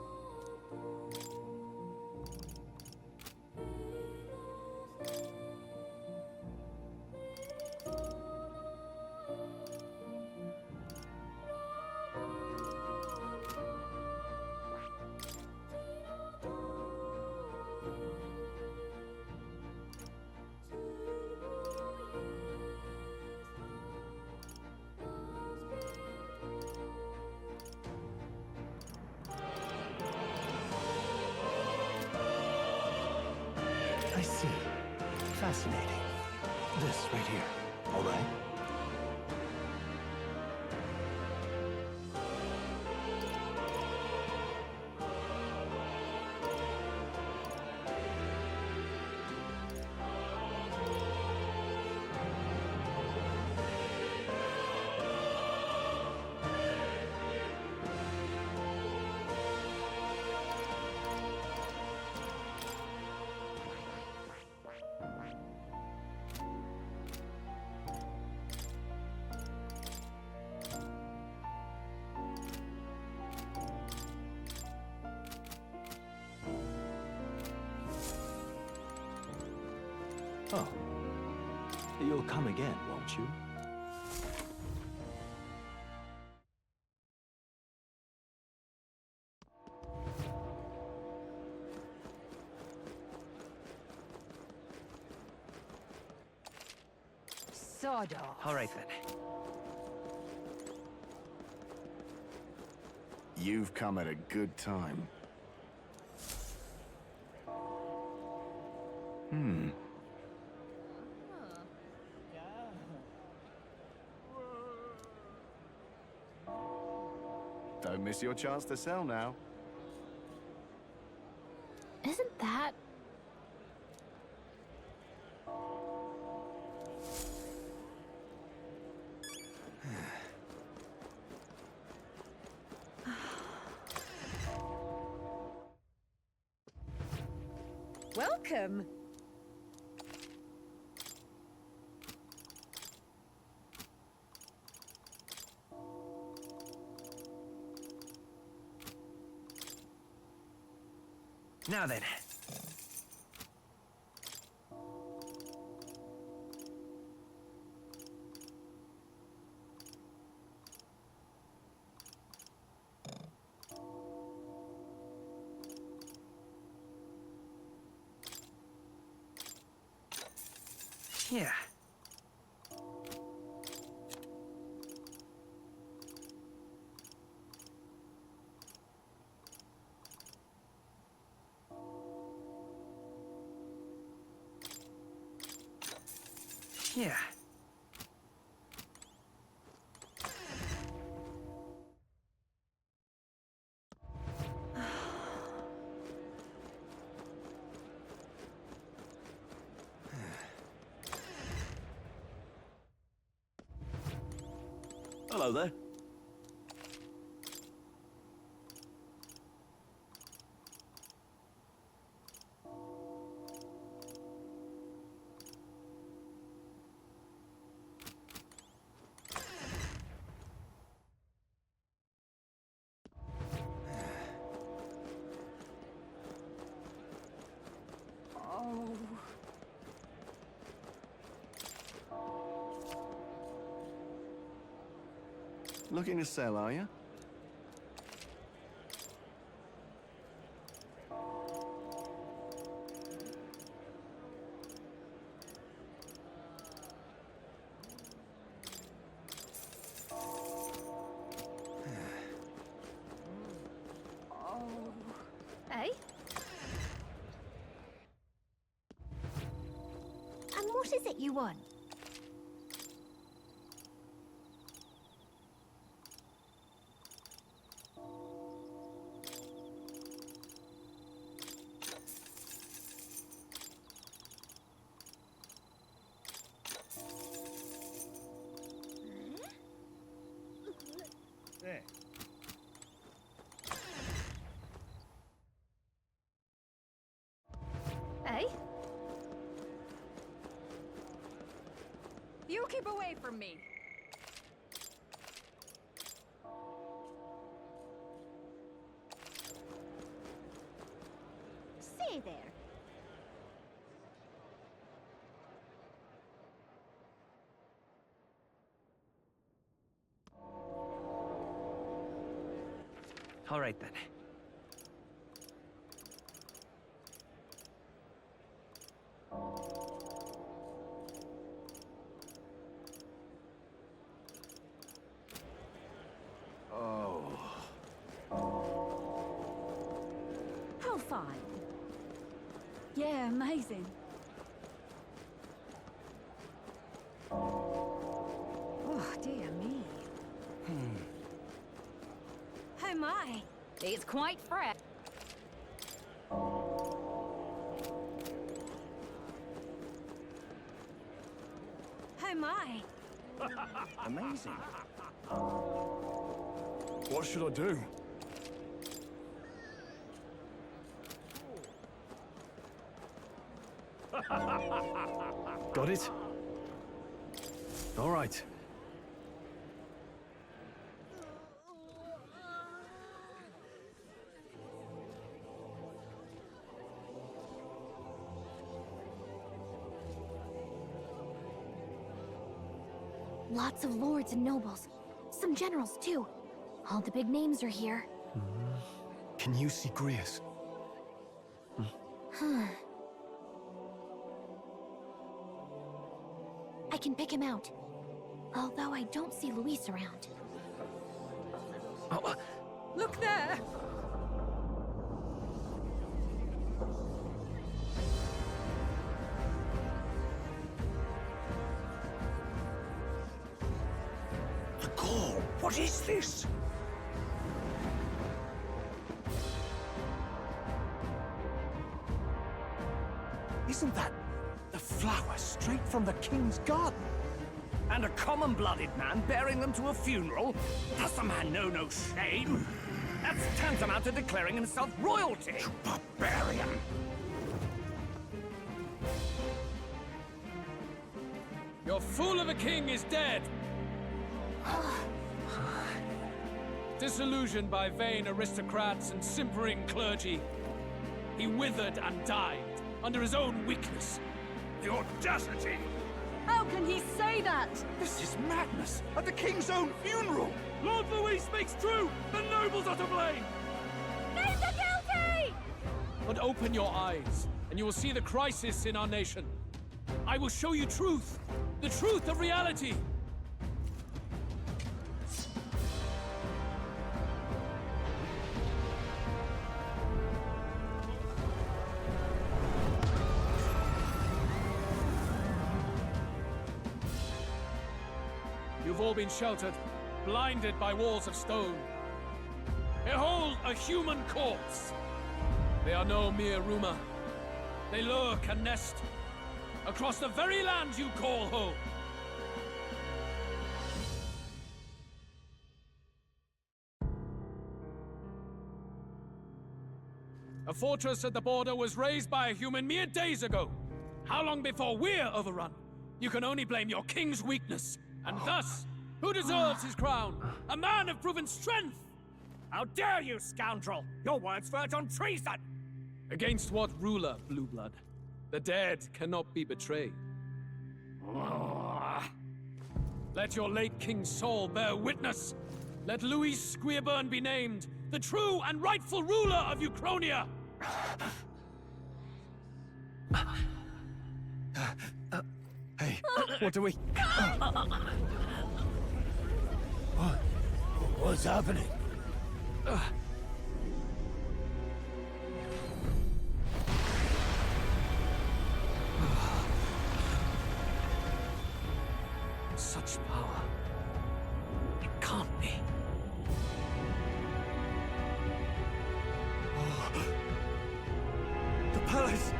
I see. Fascinating. This right here, all right? Oh. You'll come again, won't you? Sawdust. All right, then. You've come at a good time. Don't miss your chance to sell now. Isn't that... Welcome. Now then. Yeah. Yeah. Hello there. Looking to sell, are you? Eh? And what is it you want? There. Eh? You keep away from me. Say there. All right, then. How fine. Yeah, amazing. Oh, dear me. Oh my, it's quite fresh. Oh my. Amazing. What should I do? Got it? All right. Lots of lords and nobles. Some generals, too. All the big names are here. Can you see Grius? I can pick him out. Although I don't see Luis around. Look there! The call! What is this? Isn't that the flower straight from the king's garden? And a common-blooded man bearing them to a funeral? Does the man know no shame? That's tantamount to declaring himself royalty! You barbarian! Your fool of a king is dead! Disillusioned by vain aristocrats and simpering clergy, he withered and died under his own weakness. The audacity! How can he say that? This is madness! At the king's own funeral! Lord Louis speaks true! The nobles are to blame! Names are guilty! But open your eyes, and you will see the crisis in our nation. I will show you truth! The truth of reality! You've all been sheltered, blinded by walls of stone. Behold a human corpse! They are no mere rumor. They lurk and nest across the very land you call home. A fortress at the border was raised by a human mere days ago. How long before we're overrun? You can only blame your king's weakness. And thus, who deserves his crown? A man of proven strength! How dare you, scoundrel! Your words verge on treason! Against what ruler, Blue Blood? The dead cannot be betrayed. Let your late king's soul bear witness! Let Luis Squeerburn be named the true and rightful ruler of Uchronia! Hey, what do we... What's happening? Such power. It can't be. The palace!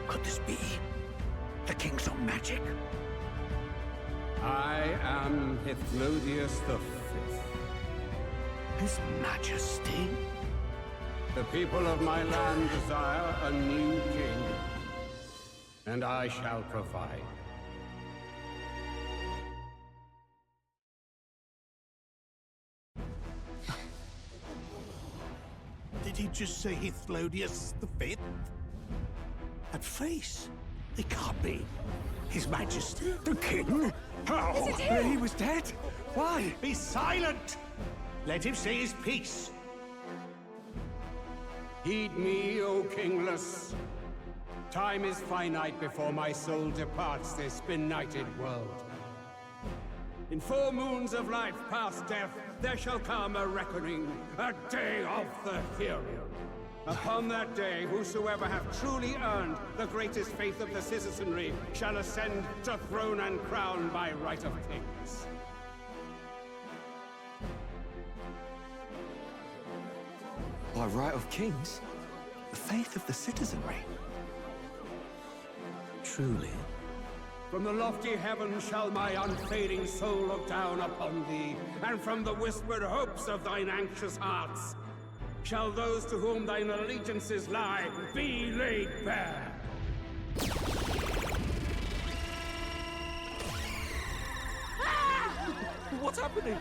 Could this be the king's own magic? I am Hithlodius V. His Majesty? The people of my land desire a new king, and I shall provide. Did he just say Hithlodius V? That face. It can't be. His Majesty. The king? How? Is it him? He was dead? Why? Be silent! Let him say his piece. Heed me, O kingless. Time is finite before my soul departs this benighted world. In 4 moons of life past death, there shall come a reckoning, a day of the hero. Upon that day, whosoever have truly earned the greatest faith of the citizenry shall ascend to throne and crown by right of kings. By right of kings? The faith of the citizenry? Truly? From the lofty heavens shall my unfading soul look down upon thee, and from the whispered hopes of thine anxious hearts shall those to whom thine allegiances lie be laid bare. What's happening?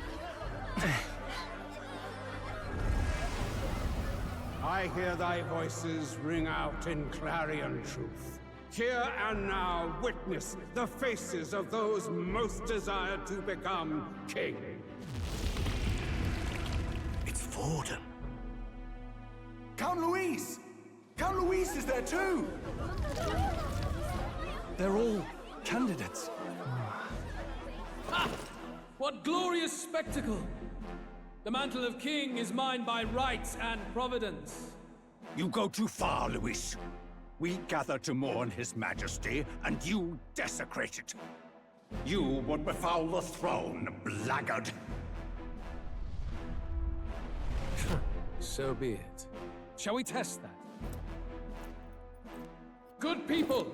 I hear thy voices ring out in clarion truth. Here and now witness the faces of those most desired to become king. It's Vorden. Count Louise! Count Louise is there too! They're all candidates. Ha! What glorious spectacle! The mantle of king is mine by right and providence. You go too far, Luis. We gather to mourn his majesty, and you desecrate it. You would befoul the throne, blackguard. So be it. Shall we test that? Good people,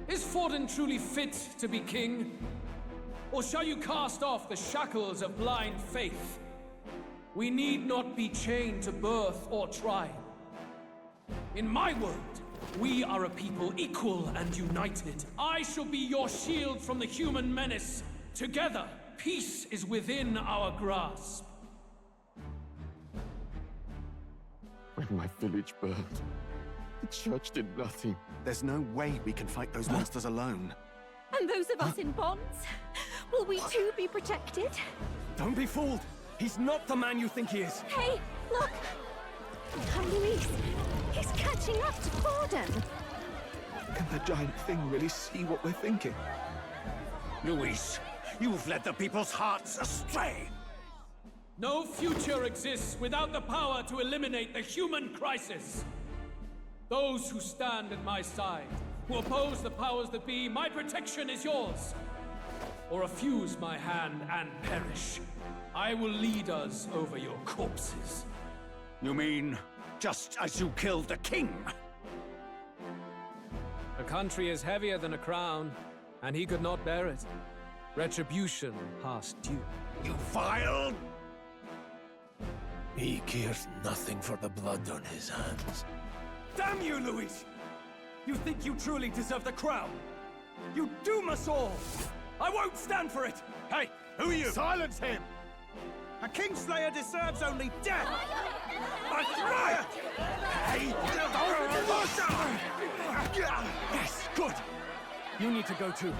is Vorden truly fit to be king? Or shall you cast off the shackles of blind faith? We need not be chained to birth or trial. In my world, we are a people equal and united. I shall be your shield from the human menace. Together, peace is within our grasp. When my village burned, the church did nothing. There's no way we can fight those monsters alone. And those of us in bonds? Will we too be protected? Don't be fooled! He's not the man you think he is! Hey, look! Come, Luis. He's catching up to Vorden. Can the giant thing really see what we're thinking? Luis, you've led the people's hearts astray! No future exists without the power to eliminate the human crisis. Those who stand at my side, who oppose the powers that be, my protection is yours. Or refuse my hand and perish. I will lead us over your corpses. You mean, just as you killed the king? A country is heavier than a crown, and he could not bear it. Retribution past due. You vile! He cares nothing for the blood on his hands. Damn Damn you, Luis! You think you truly deserve the crown? You doom us all! I won't stand for it! Hey, who are you? Silence him! A Kingslayer deserves only death! That's right! Hey! Yes, good. You need to go too.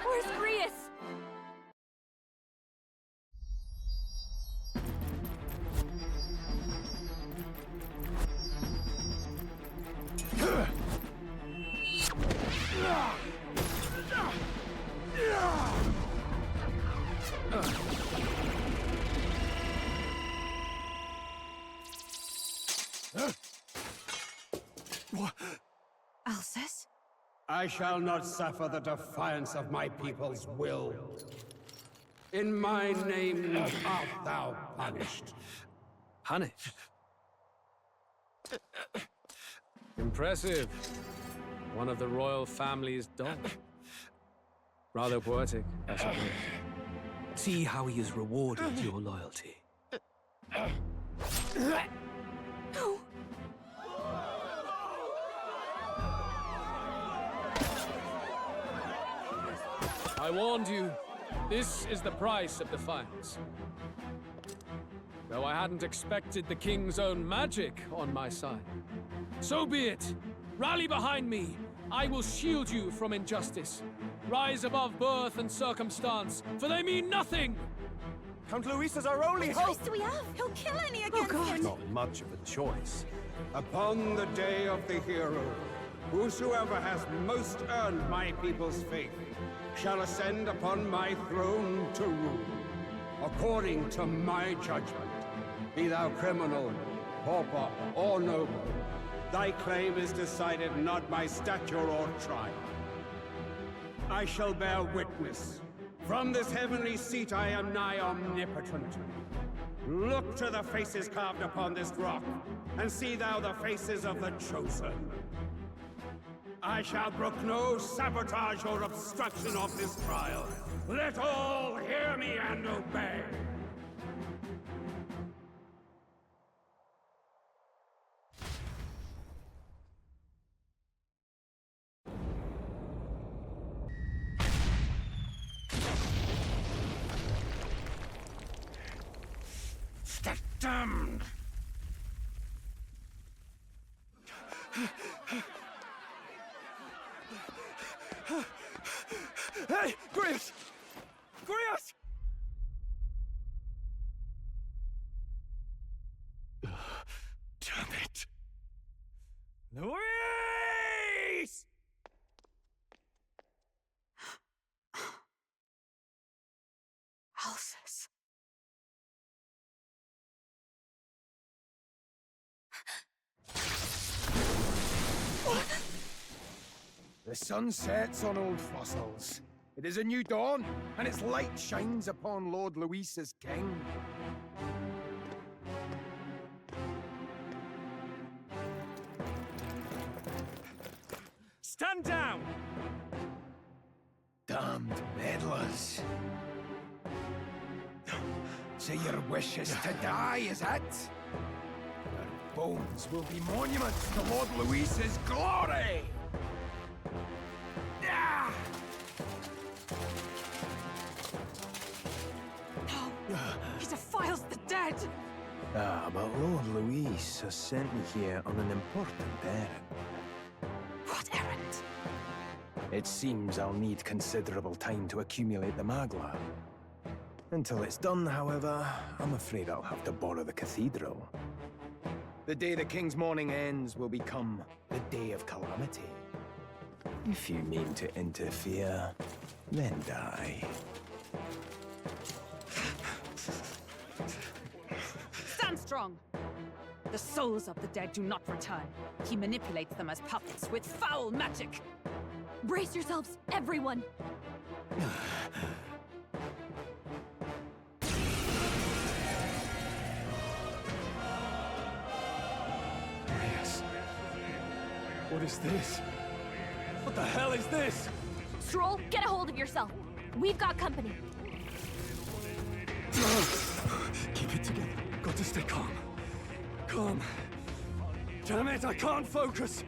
Where's Grius? Alcest? I shall not suffer the defiance of my people's will. In my name art thou punished. Punished? Impressive. One of the royal family's dog. Rather poetic, I suppose. See how he has rewarded your loyalty. No. I warned you. This is the price of defiance. Though I hadn't expected the king's own magic on my side. So be it. Rally behind me. I will shield you from injustice. Rise above birth and circumstance, for they mean nothing! Count Luis is our only hope! What choice do we have? He'll kill any against him! Not much of a choice. Upon the day of the hero, whosoever has most earned my people's faith shall ascend upon my throne to rule, according to my judgment. Be thou criminal, pauper, or noble, thy claim is decided not by stature or trial. I shall bear witness. From this heavenly seat I am nigh omnipotent. Look to the faces carved upon this rock, and see thou the faces of the chosen. I shall brook no sabotage or obstruction of this trial. Let all hear me and obey. Damned! Hey, Grius! Grius! Damn it! Luis! Alcest. The sun sets on old fossils. It is a new dawn, and its light shines upon Lord Luis as king. Stand down! Damned meddlers. So your wish is to die, is it? Your bones will be monuments to Lord Luis's glory! No! He defiles the dead! Ah, but Lord Luis has sent me here on an important errand. What errand? It seems I'll need considerable time to accumulate the magla. Until it's done, however, I'm afraid I'll have to borrow the cathedral. The day the king's mourning ends will become the day of calamity. If you mean to interfere, then die. Stand strong! The souls of the dead do not return. He manipulates them as puppets with foul magic! Brace yourselves, everyone! Yes. What is this? What the hell is this? Stroll, get a hold of yourself. We've got company. Keep it together. Got to stay calm. Calm. Damn it, I can't focus!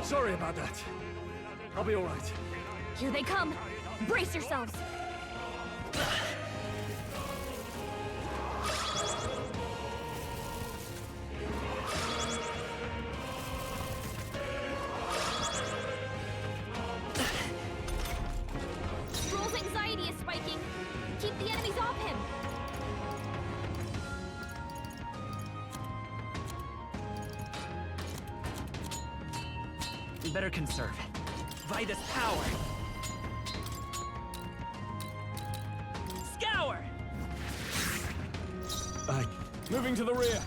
Sorry about that. I'll be all right. Here they come! Brace yourselves! Stroll's anxiety is spiking. Keep the enemies off him! We better conserve. Vitus power! Scour! Moving to the rear.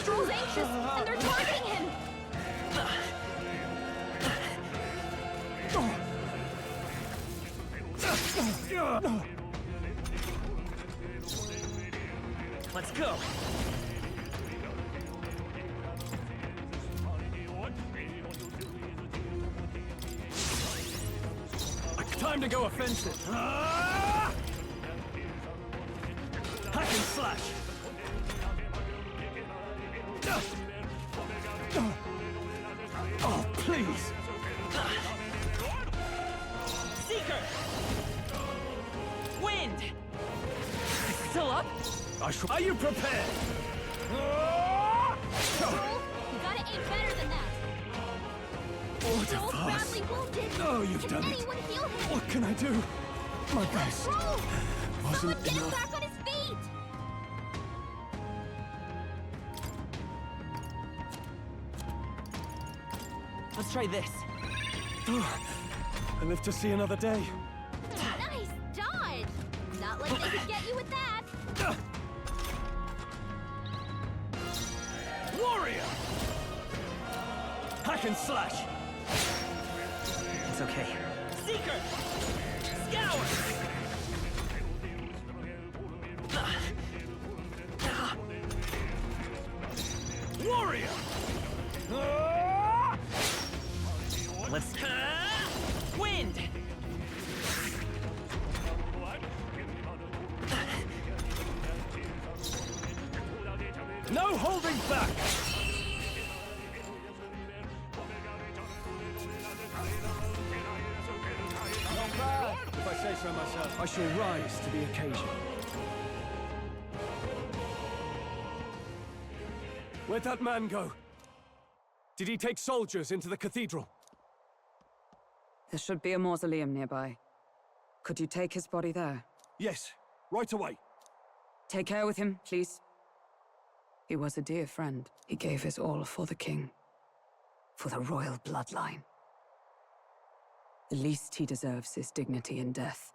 Stroll's anxious, and they're targeting him! Let's go! Time to go offensive. Hack and slash. Oh, please. Seeker! Wind! Still up? Are you prepared? Stroll, you gotta aim better than that! What a Stroll's farce. badly wounded! Oh, you've Can done it. anyone heal him? What can I do? My best. Stroll! Someone Wasn't get him enough. back on his feet! Let's try this. I live to see another day. Nice dodge! Not like they could get you with that! Warrior! Hack and slash. It's okay. Seeker! Scour! Warrior! Let's... Wind! No holding back! Not bad, if I say so myself. I shall rise to the occasion. Where'd that man go? Did he take soldiers into the cathedral? There should be a mausoleum nearby. Could you take his body there? Yes, right away. Take care with him, please. He was a dear friend. He gave his all for the king. For the royal bloodline. The least he deserves is dignity in death.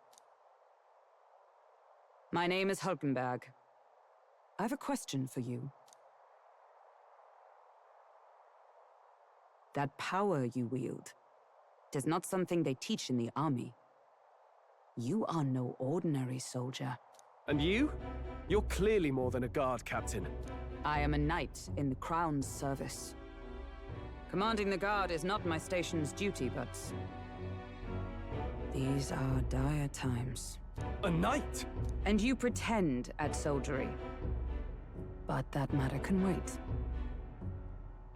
My name is Hulkenberg. I have a question for you. That power you wield, it is not something they teach in the army. You are no ordinary soldier. And you? You're clearly more than a guard captain. I am a knight in the Crown's service. Commanding the guard is not my station's duty, but... these are dire times. A knight? And you pretend at soldiery. But that matter can wait.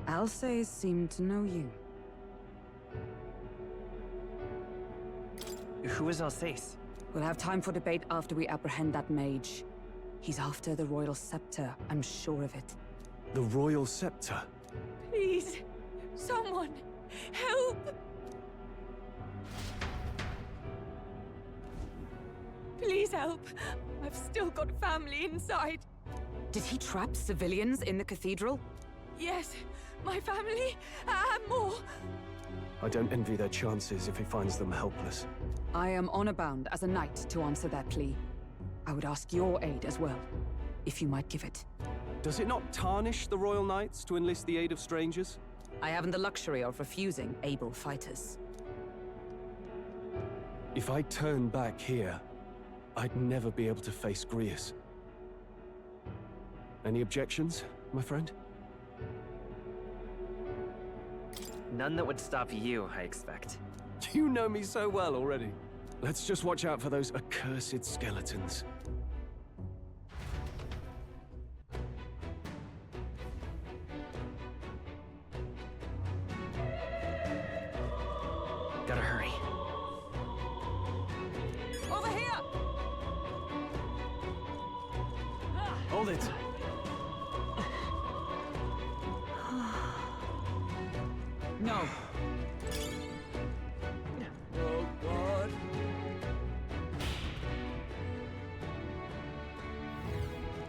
Alsays seem to know you. Who is Alsace? We'll have time for debate after we apprehend that mage. He's after the royal scepter, I'm sure of it. The royal scepter? Please, someone, help! Please help. I've still got family inside. Did he trap civilians in the cathedral? Yes, my family, and more. I don't envy their chances if he finds them helpless. I am honor-bound as a knight to answer that plea. I would ask your aid as well, if you might give it. Does it not tarnish the Royal Knights to enlist the aid of strangers? I haven't the luxury of refusing able fighters. If I turn back here, I'd never be able to face Grius. Any objections, my friend? None that would stop you, I expect. You know me so well already. Let's just watch out for those accursed skeletons. Gotta hurry. Over here! Hold it. No. Oh, God.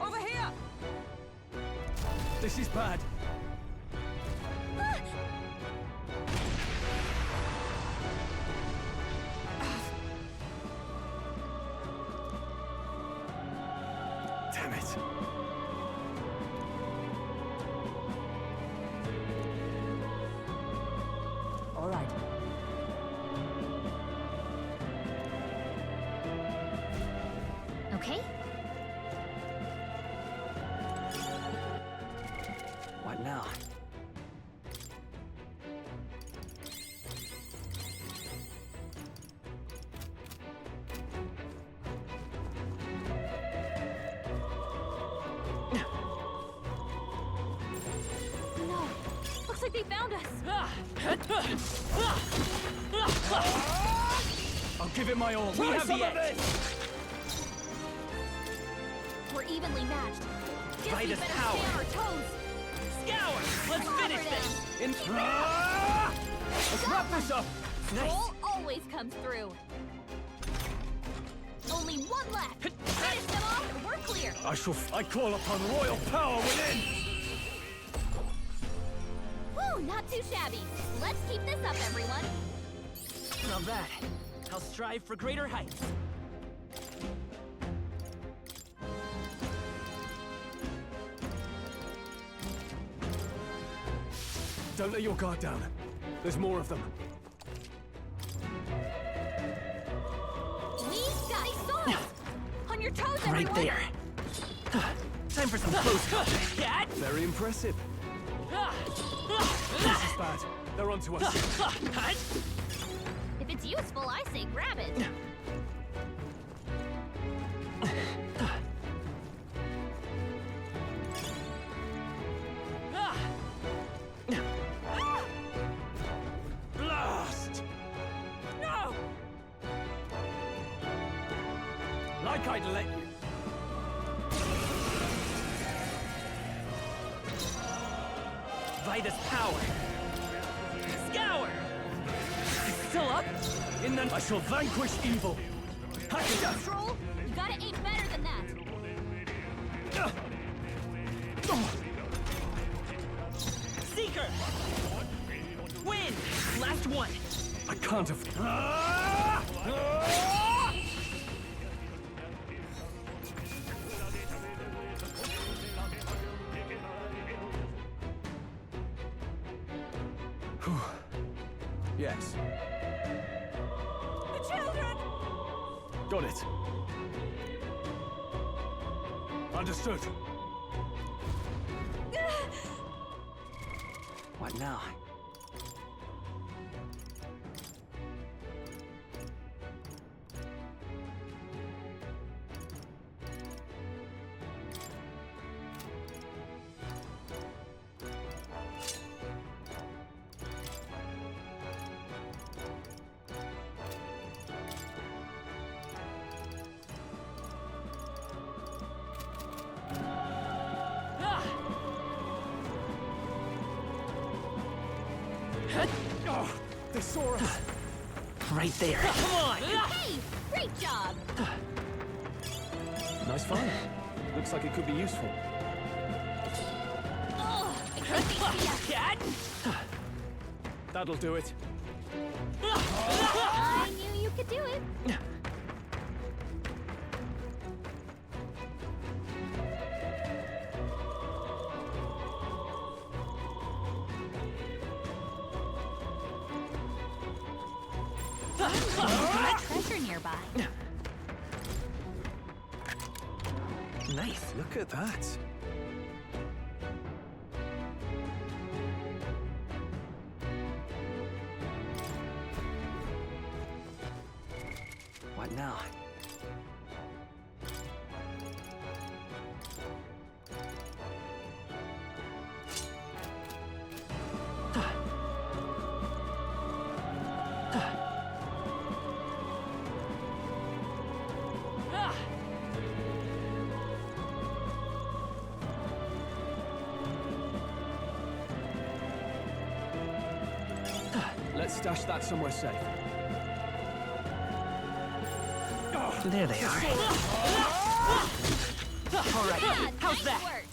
Over here! This is bad. Damn it. All right. Okay? What now? No. Looks like they found us. I'll give it my all. We have the edge. We're evenly matched. Guess Right we as better power. stay on our toes. Scour! Let's Clobber finish them. this! Let's wrap this up. Roll always comes through. Only one left. Finish them off and we're clear. I call upon royal power within. Woo, not too shabby. Let's keep this up, everyone. Not bad. I'll strive for greater heights. Don't let your guard down. There's more of them. We got swords. On your toes, everyone. Right there. Time for some close contact. Cat! Very impressive. This is bad. They're onto us. If it's useful, I say grab it. Blast! No! Like I'd let you. Vitus power. Scour! Still up? In then I shall vanquish evil. Hack it up. Troll, you gotta aim better than that. Seeker! Win! Last one! I can't have. Yes. The children! Got it. Understood. What now? Oh, they saw us. Right there. Come on! Hey, great job. Nice find. Looks like it could be useful. Oh, I can't see Cat! That'll do it. I knew you could do it. Treasure nearby. Nice. Look at that. What now? Let's stash that somewhere safe. There they are. All right, how's that?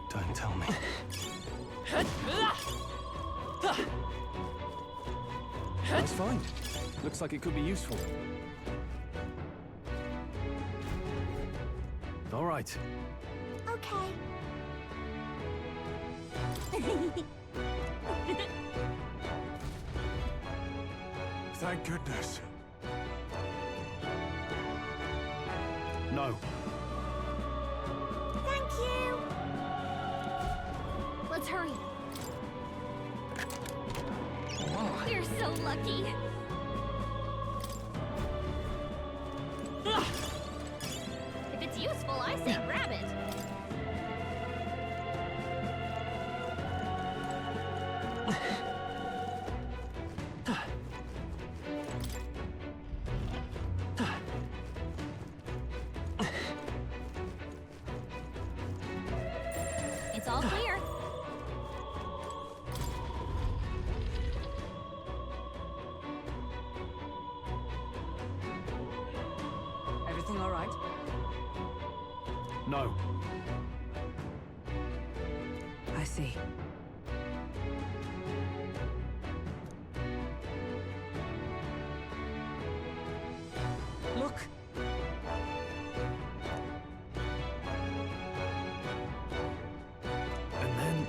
Don't tell me. That's fine. Looks like it could be useful. All right. Okay. Thank goodness. No. Thank you. Let's hurry. You're so lucky. If it's useful, I say grab it. It's all clear. Everything all right? No. I see. Look! And then...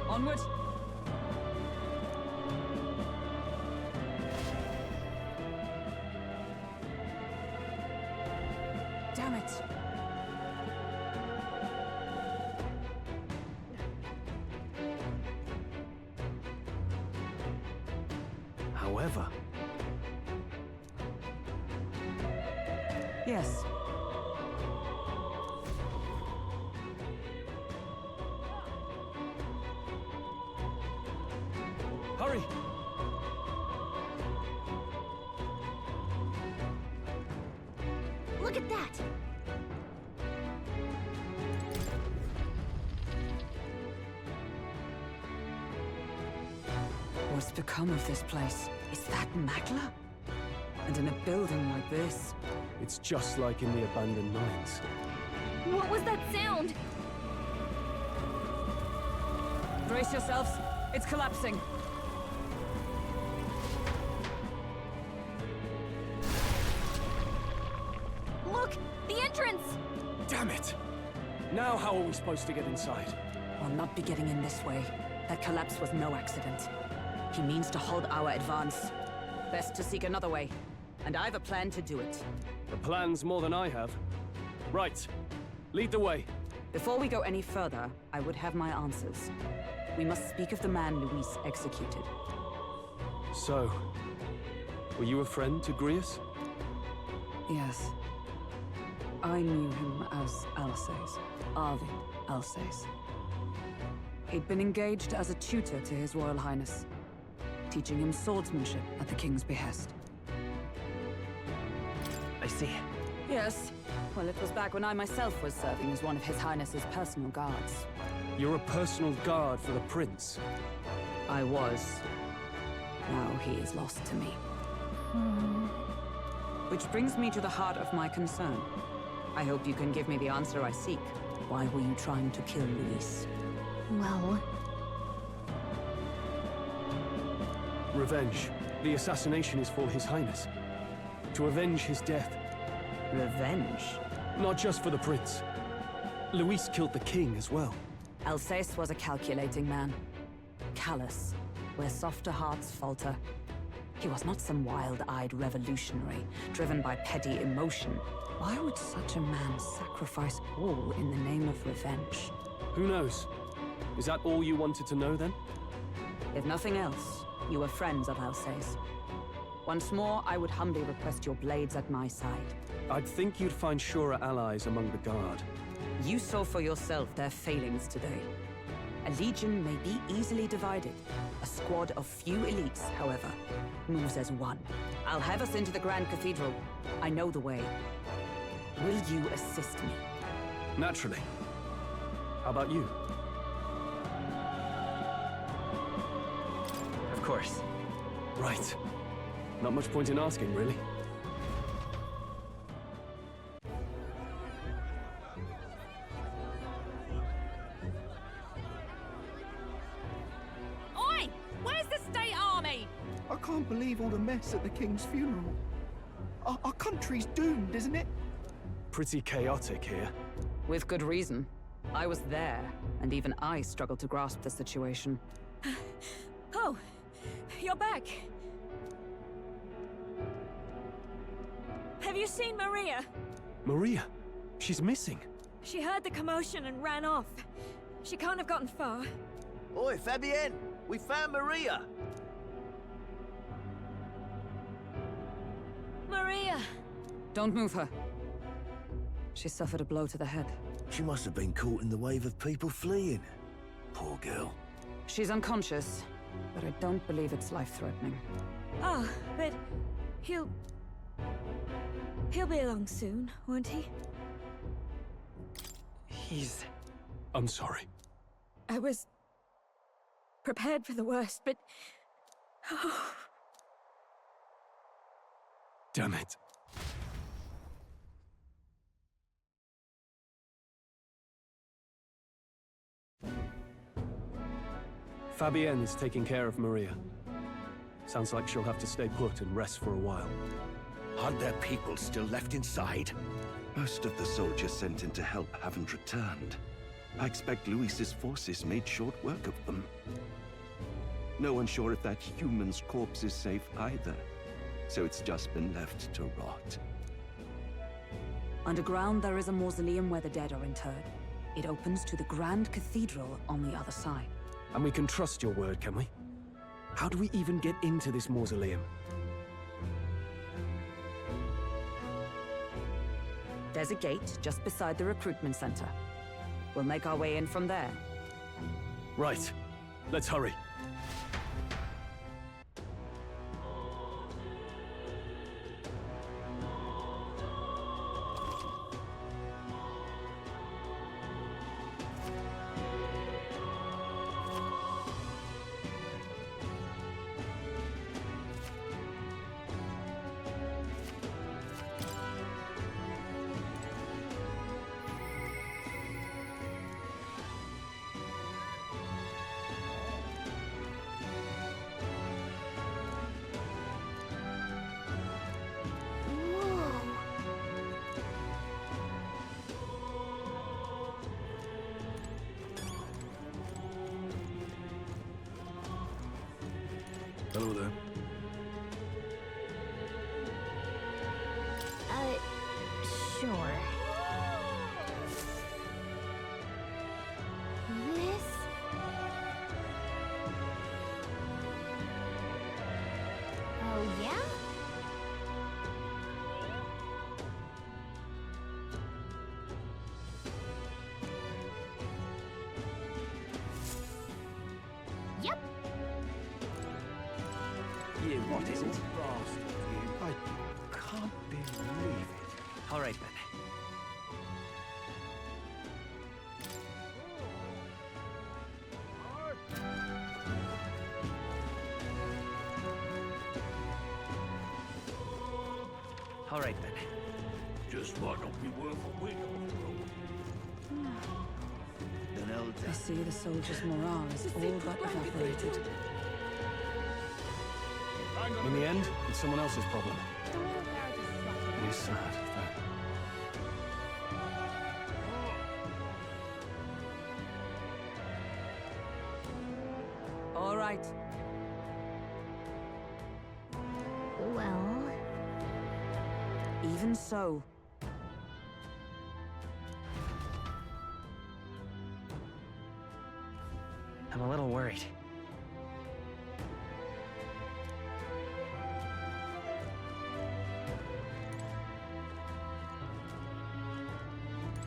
Onward! Damn it! However... Yes. Hurry! Look at that. What's become of this place? Is that Magla? And in a building like this? It's just like in the abandoned mines. What was that sound? Brace yourselves. It's collapsing. Look! The entrance! Damn it! Now how are we supposed to get inside? We'll not be getting in this way. That collapse was no accident. He means to halt our advance. Best to seek another way. And I've a plan to do it. The plan's more than I have. Right. Lead the way. Before we go any further, I would have my answers. We must speak of the man Luis executed. So, were you a friend to Grius? Yes. I knew him as Alsace. Arvid Alsace. He'd been engaged as a tutor to His Royal Highness, teaching him swordsmanship at the King's behest. I see. Yes. Well, it was back when I myself was serving as one of His Highness's personal guards. You're a personal guard for the Prince. I was. Now he is lost to me. Which brings me to the heart of my concern. I hope you can give me the answer I seek. Why were you trying to kill Luis? Well... Revenge. The assassination is for His Highness. To avenge his death. Revenge? Not just for the Prince. Luis killed the king as well. Alsace was a calculating man. Callous, where softer hearts falter. He was not some wild-eyed revolutionary, driven by petty emotion. Why would such a man sacrifice all in the name of revenge? Who knows? Is that all you wanted to know, then? If nothing else, you were friends of Alsace. Once more, I would humbly request your blades at my side. I'd think you'd find surer allies among the Guard. You saw for yourself their failings today. A legion may be easily divided. A squad of few elites, however, moves as one. I'll have us into the Grand Cathedral. I know the way. Will you assist me? Naturally. How about you? Of course. Right. Not much point in asking, really. Oi! Where's the state army? I can't believe all the mess at the king's funeral. Our country's doomed, isn't it? Pretty chaotic here. With good reason. I was there, and even I struggled to grasp the situation. Oh, you're back. Have you seen Maria? Maria? She's missing. She heard the commotion and ran off. She can't have gotten far. Oi, Fabienne! We found Maria! Maria! Don't move her. She suffered a blow to the head. She must have been caught in the wave of people fleeing. Poor girl. She's unconscious, but I don't believe it's life-threatening. Oh, but he'll be along soon, won't he? I'm sorry. I was prepared for the worst, but... Oh. Damn it. Fabienne is taking care of Maria. Sounds like she'll have to stay put and rest for a while. Aren't there people still left inside? Most of the soldiers sent in to help haven't returned. I expect Luis's forces made short work of them. No one's sure if that human's corpse is safe either, so it's just been left to rot. Underground, there is a mausoleum where the dead are interred. It opens to the Grand Cathedral on the other side. And we can trust your word, can we? How do we even get into this mausoleum? There's a gate just beside the recruitment center. We'll make our way in from there. Right. Let's hurry. Hello there. Sure. This... Oh, yeah? Yep. You, what is it? I can't believe it. All right, then. All right, then. Just might not be worth a wait. I see the soldiers' morale is all but evaporated. In the end, it's someone else's problem. It is sad, right. Well... Even so. I'm a little worried.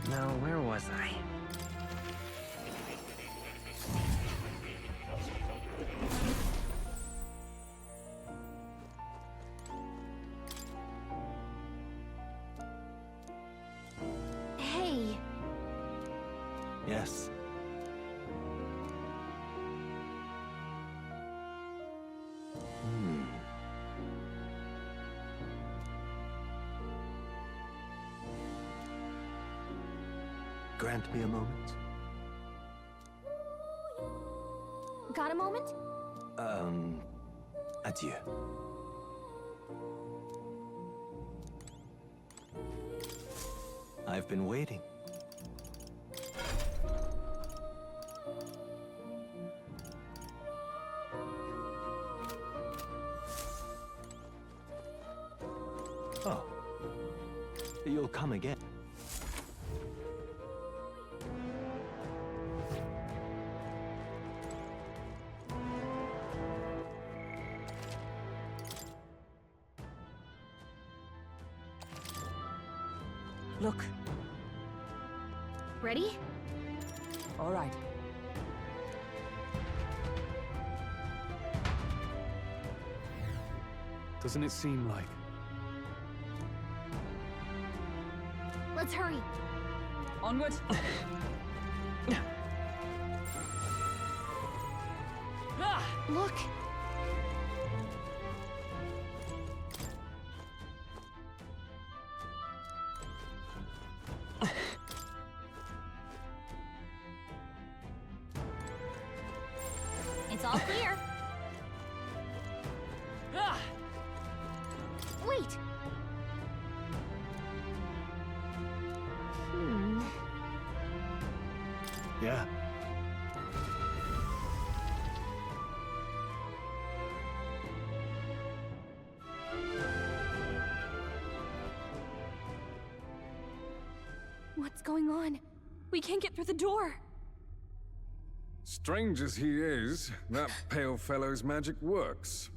Now, where was I? Hey. Yes. Grant me a moment. Got a moment? Adieu. I've been waiting. Oh. You'll come again. Look. Ready? All right. Doesn't it seem like? Let's hurry. Onward. Look. It's all clear. Wait. Yeah. What's going on? We can't get through the door. Strange as he is, that pale fellow's magic works.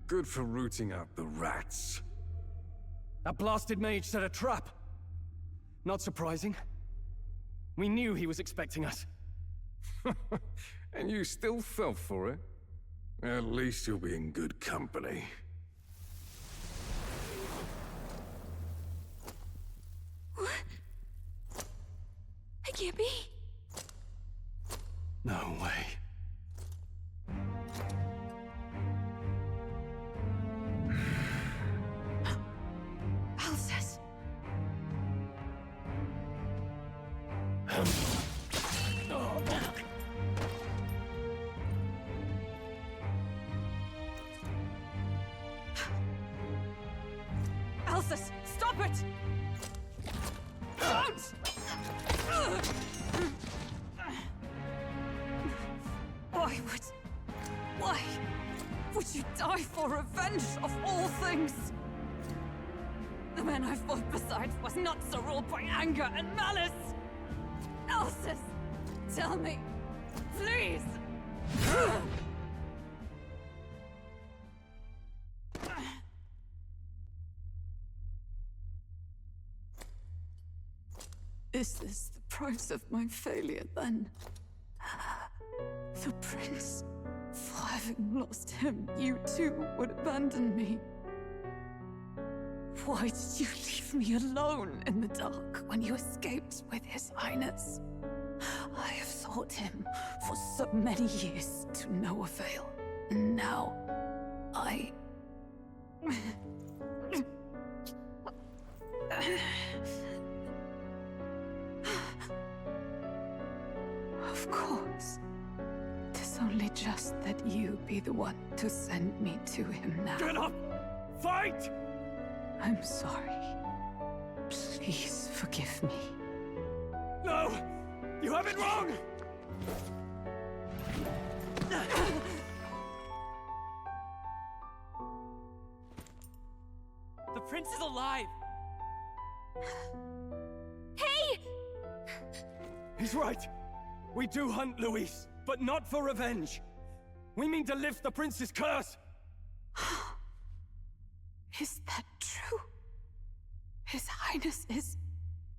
Good for rooting out the rats. That blasted mage set a trap. Not surprising. We knew he was expecting us. And you still fell for it? At least you'll be in good company. It can't be. No way. Alcest. Alcest, stop it! Don't! Why would you die for revenge of all things? The man I fought beside was not so ruled by anger and malice. Alcest, tell me, please. Is this the price of my failure, then? The prince, for having lost him, you too would abandon me. Why did you leave me alone in the dark when you escaped with his highness? I have sought him for so many years to no avail, and now I... Of course. 'Tis only just that you be the one to send me to him now. Get up! Fight! I'm sorry. Please forgive me. No! You have it wrong! prince is alive! Hey! He's right. We do hunt Luis, but not for revenge. We mean to lift the prince's curse. Is that true? His Highness is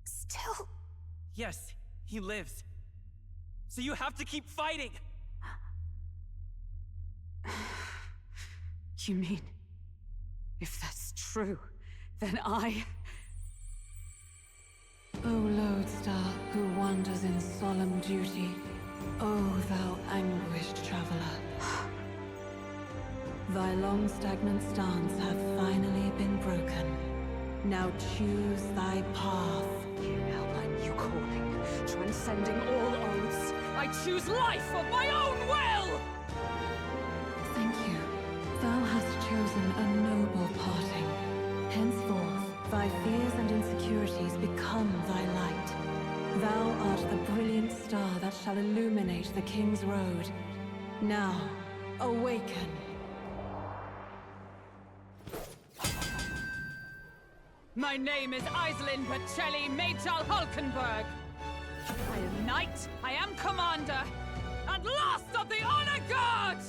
still... Yes, he lives. So you have to keep fighting! You mean, if that's true, then I... O lodestar who wanders in solemn duty, O thou anguished traveler. Thy long stagnant stance hath finally been broken. Now choose thy path. Now my new calling, transcending all oaths, I choose life of my own will! Thank you. Thou hast chosen a noble parting. Henceforth, thy fears and insecurities become thy light. Thou art the brilliant star that shall illuminate the King's Road. Now, awaken. My name is Iselin Pacelli Majal Hulkenberg. I am knight, I am commander, and last of the Honor Guard!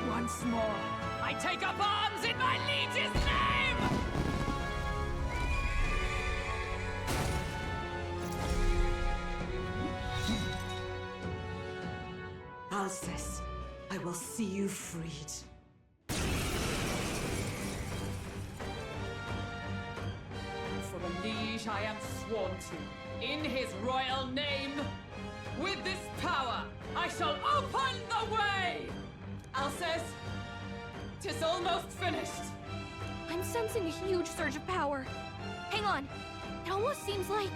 Once more, I take up arms in my liege's name! Alcest, I will see you freed. For the liege I am sworn to, in his royal name, with this power, I shall open the way! Alcest, 'tis almost finished. I'm sensing a huge surge of power. Hang on. It almost seems like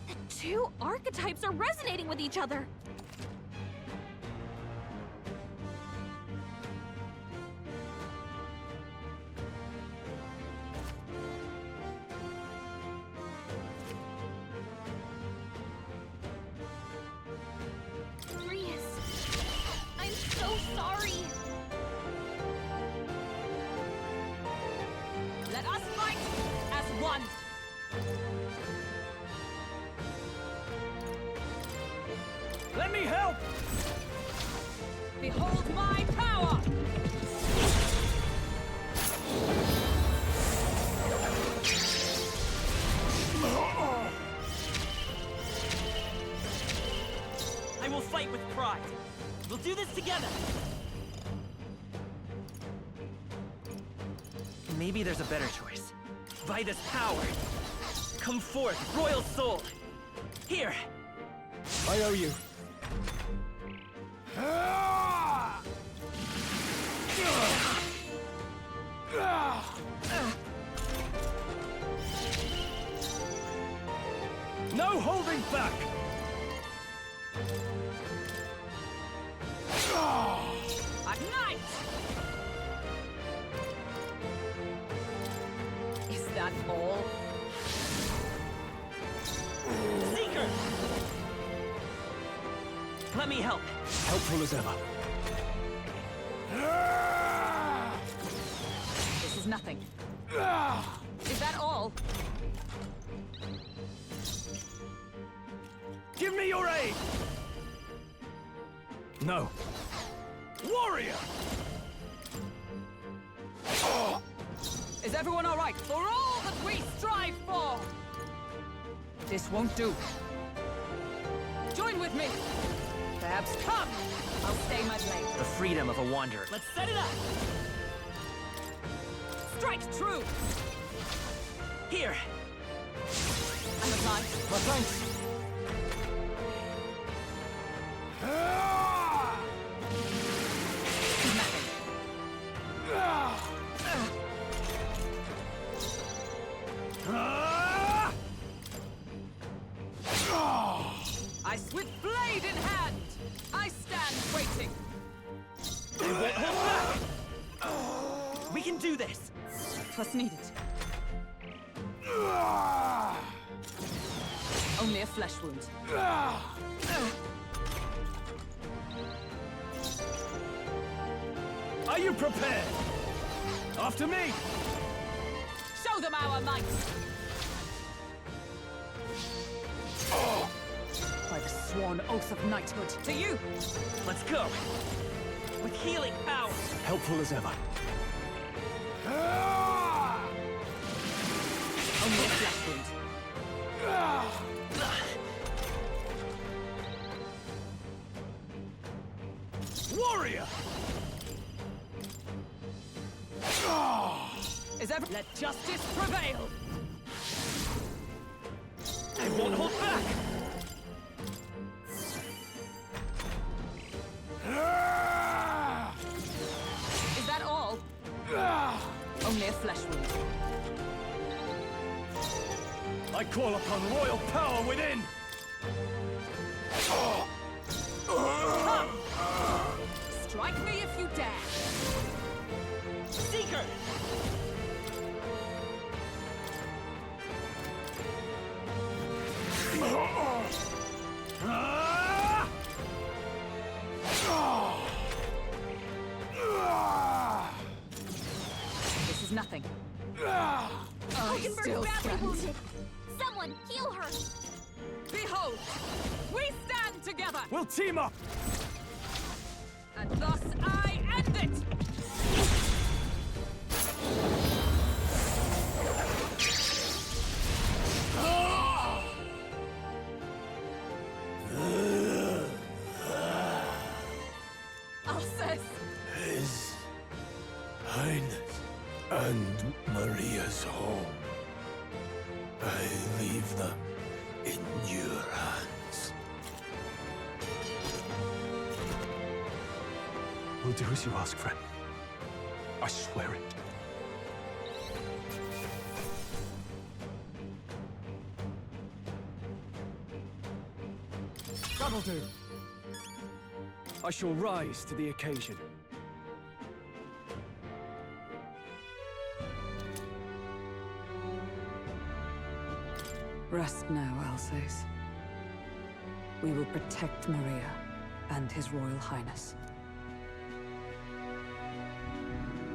the two archetypes are resonating with each other. I'm so sorry. Let us fight as one. Let me help! Behold my power! I will fight with pride. We'll do this together! Maybe there's a better choice. By this power, come forth, royal soul! Here! I owe you. No holding back! At night! Is that all? Seeker! Let me help. Helpful as ever. This is nothing. Is that all? Give me your aid! No. Warrior! Is everyone all right? For all that we strive for! This won't do. Join with me! Perhaps come! I'll stay my blade. The freedom of a wanderer. Let's set it up! Strike true! Here! I'm obliged. My thanks! I with blade in hand! I stand waiting! I won't hold back! We can do this! 'Twas needed. Only a flesh wound. Are you prepared? After me! Show them our might! By the sworn oath of knighthood, to you! Let's go! With healing power! Helpful as ever. Only a flesh wound. Warrior! Is ever let justice prevail! I won't hold back! Is that all? Only a flesh wound. I call upon royal power within! Come! Strike me if you dare! Seeker! This is nothing. Hockenberg's badly wounded. Someone heal her. Behold, we stand together. We'll team up! And thus I end it. Alsace! His Highness and Maria's home. I leave them in your hands. We'll do as you ask, friend. I swear it. That'll do. I shall rise to the occasion. Rest now, Alsace. We will protect Maria and His Royal Highness.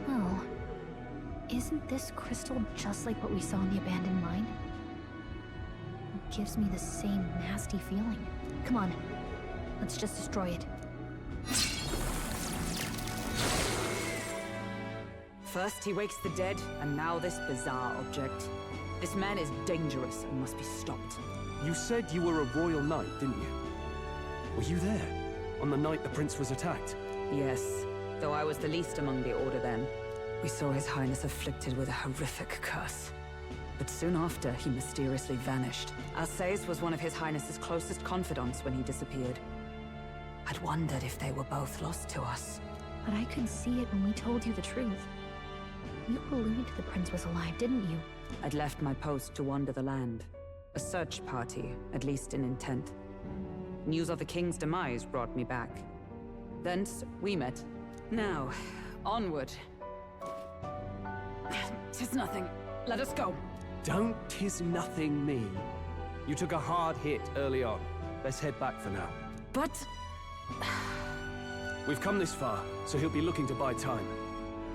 Well, isn't this crystal just like what we saw in the abandoned mine? It gives me the same nasty feeling. Come on, let's just destroy it. First he wakes the dead, and now this bizarre object. This man is dangerous and must be stopped. You said you were a royal knight, didn't you? Were you there on the night the prince was attacked? Yes, though I was the least among the Order then. We saw His Highness afflicted with a horrific curse. But soon after, he mysteriously vanished. Alsace was one of His Highness's closest confidants when he disappeared. I'd wondered if they were both lost to us. But I could see it when we told you the truth. You believed the prince was alive, didn't you? I'd left my post to wander the land. A search party, at least in intent. News of the king's demise brought me back. Thence, we met. Now, onward. 'Tis nothing. Let us go. Don't tis nothing me. You took a hard hit early on. Let's head back for now. But... We've come this far, so he'll be looking to buy time.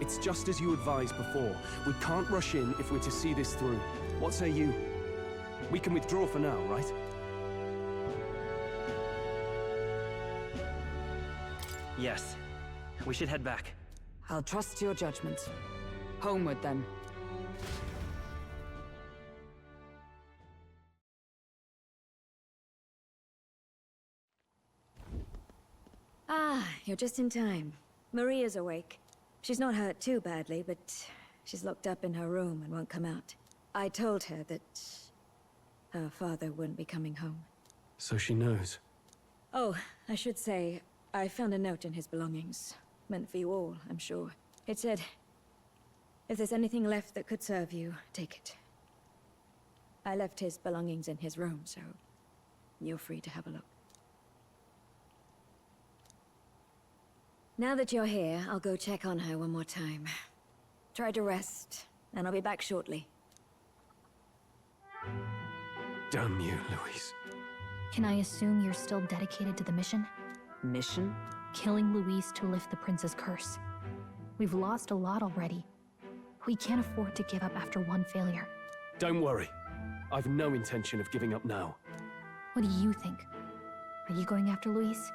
It's just as you advised before. We can't rush in if we're to see this through. What say you? We can withdraw for now, right? Yes. We should head back. I'll trust your judgment. Homeward, then. Ah, you're just in time. Maria's awake. She's not hurt too badly, but she's locked up in her room and won't come out. I told her that her father wouldn't be coming home. So she knows. Oh, I should say, I found a note in his belongings. Meant for you all, I'm sure. It said, if there's anything left that could serve you, take it. I left his belongings in his room, so you're free to have a look. Now that you're here, I'll go check on her one more time. Try to rest, and I'll be back shortly. Damn you, Louise. Can I assume you're still dedicated to the mission? Mission? Killing Louise to lift the prince's curse. We've lost a lot already. We can't afford to give up after one failure. Don't worry. I've no intention of giving up now. What do you think? Are you going after Luis?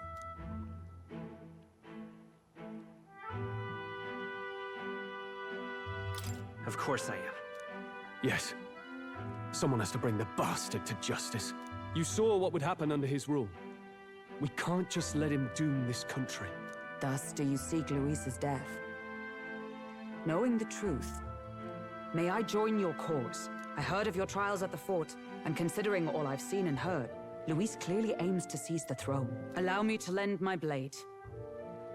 Of course I am. Yes. Someone has to bring the bastard to justice. You saw what would happen under his rule. We can't just let him doom this country. Thus do you seek Luis's death. Knowing the truth, may I join your cause? I heard of your trials at the fort, and considering all I've seen and heard, Luis clearly aims to seize the throne. Allow me to lend my blade.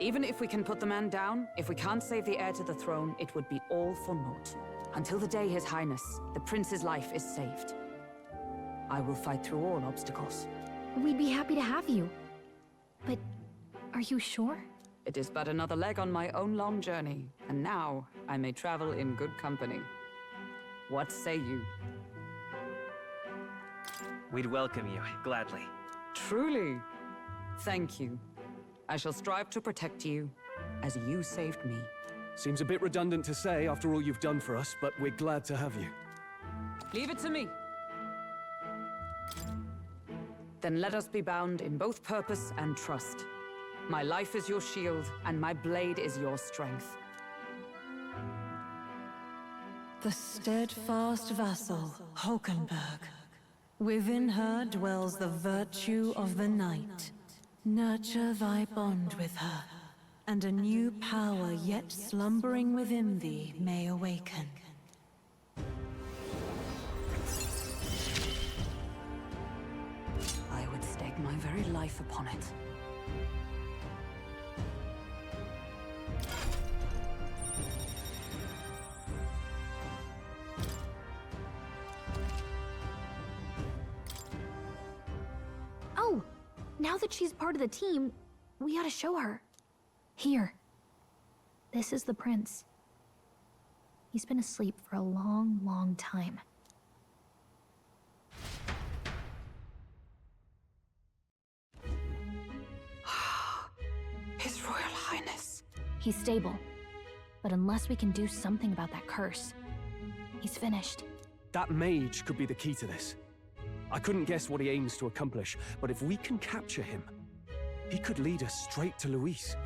Even if we can put the man down, if we can't save the heir to the throne, it would be all for naught. Until the day His Highness, the Prince's life is saved. I will fight through all obstacles. We'd be happy to have you. But are you sure? It is but another leg on my own long journey, and now I may travel in good company. What say you? We'd welcome you, gladly. Truly? Thank you. I shall strive to protect you, as you saved me. Seems a bit redundant to say after all you've done for us, but we're glad to have you. Leave it to me. Then let us be bound in both purpose and trust. My life is your shield, and my blade is your strength. The steadfast vassal, Hulkenberg. Within her dwells the virtue of the knight. Nurture thy bond with her, and a new power yet slumbering within thee may awaken. I would stake my very life upon it. Oh! Now that she's part of the team, we ought to show her. Here. This is the prince. He's been asleep for a long, long time. His Royal Highness. He's stable. But unless we can do something about that curse, he's finished. That mage could be the key to this. I couldn't guess what he aims to accomplish, but if we can capture him, he could lead us straight to Luis.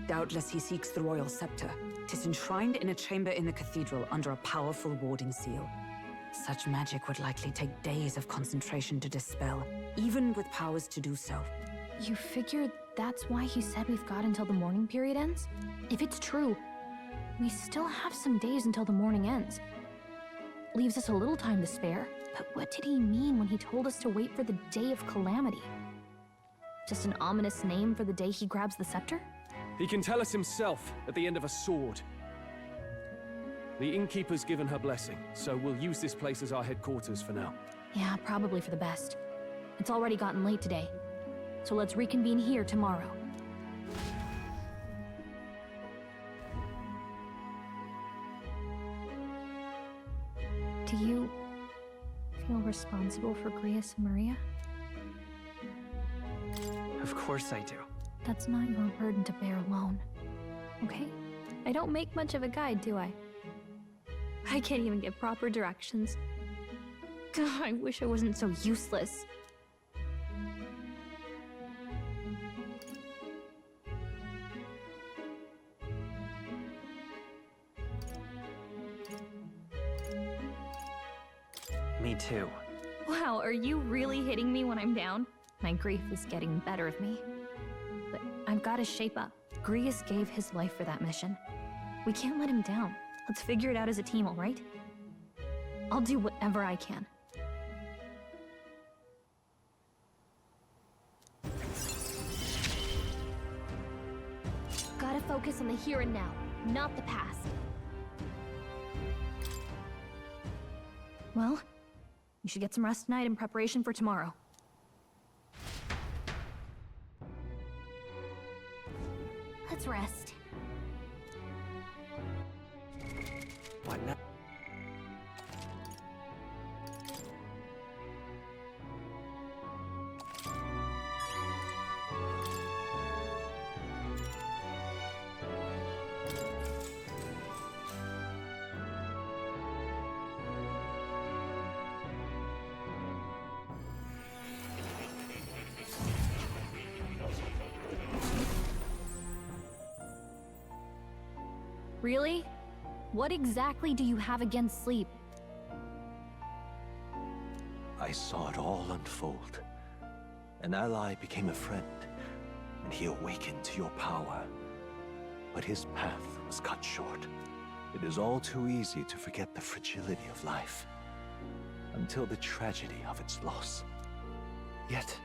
Doubtless he seeks the royal scepter. 'Tis enshrined in a chamber in the cathedral under a powerful warding seal. Such magic would likely take days of concentration to dispel, even with powers to do so. You figure that's why he said we've got until the mourning period ends? If it's true, we still have some days until the mourning ends. Leaves us a little time to spare. But what did he mean when he told us to wait for the Day of Calamity? Just an ominous name for the day he grabs the scepter? He can tell us himself at the end of a sword. The innkeeper's given her blessing, so we'll use this place as our headquarters for now. Yeah, probably for the best. It's already gotten late today, so let's reconvene here tomorrow. Do you feel responsible for Grius and Maria? Of course I do. That's not your burden to bear alone, okay? I don't make much of a guide, do I? I can't even give proper directions. God, I wish I wasn't so useless. Me too. Wow, are you really hitting me when I'm down? My grief is getting better of me. But I've got to shape up. Grius gave his life for that mission. We can't let him down. Let's figure it out as a team, all right? I'll do whatever I can. Gotta focus on the here and now, not the past. Well, you should get some rest tonight in preparation for tomorrow. Let's rest. What now? Really? What exactly do you have against sleep? I saw it all unfold. An ally became a friend, and he awakened to your power. But his path was cut short. It is all too easy to forget the fragility of life, until the tragedy of its loss. Yet,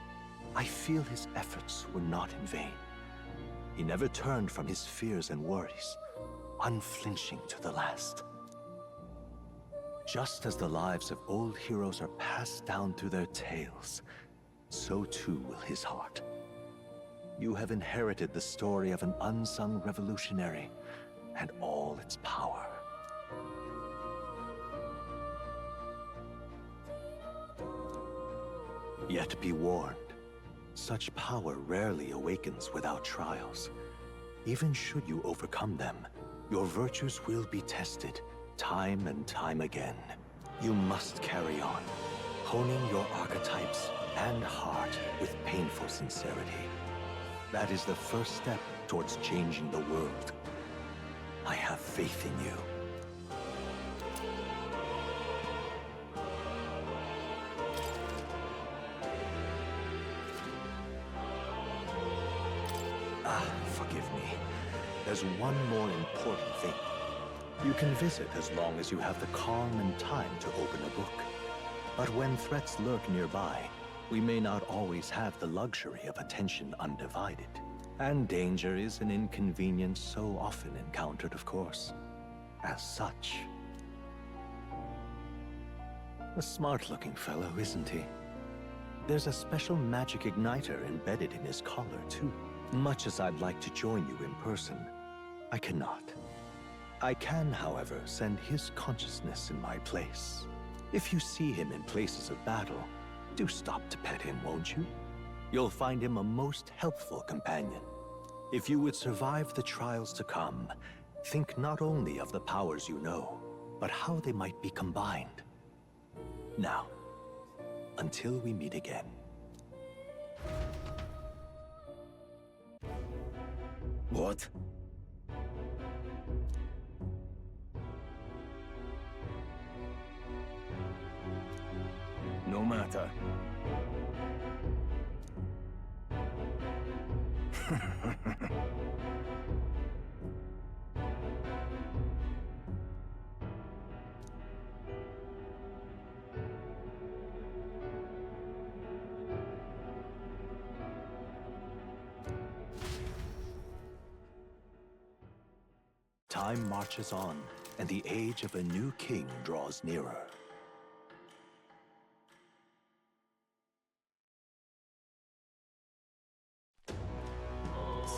I feel his efforts were not in vain. He never turned from his fears and worries, unflinching to the last. Just as the lives of old heroes are passed down through their tales, so too will his heart. You have inherited the story of an unsung revolutionary and all its power. Yet be warned, such power rarely awakens without trials. Even should you overcome them, your virtues will be tested time and time again. You must carry on, honing your archetypes and heart with painful sincerity. That is the first step towards changing the world. I have faith in you. Forgive me. There's one more important thing. You can visit as long as you have the calm and time to open a book. But when threats lurk nearby, we may not always have the luxury of attention undivided. And danger is an inconvenience so often encountered, of course. As such. A smart-looking fellow, isn't he? There's a special magic igniter embedded in his collar, too. Much as I'd like to join you in person, I cannot. I can, however, send his consciousness in my place. If you see him in places of battle, do stop to pet him, won't you? You'll find him a most helpful companion. If you would survive the trials to come, think not only of the powers you know, but how they might be combined. Now, until we meet again. What? No matter. Time marches on, and the age of a new king draws nearer.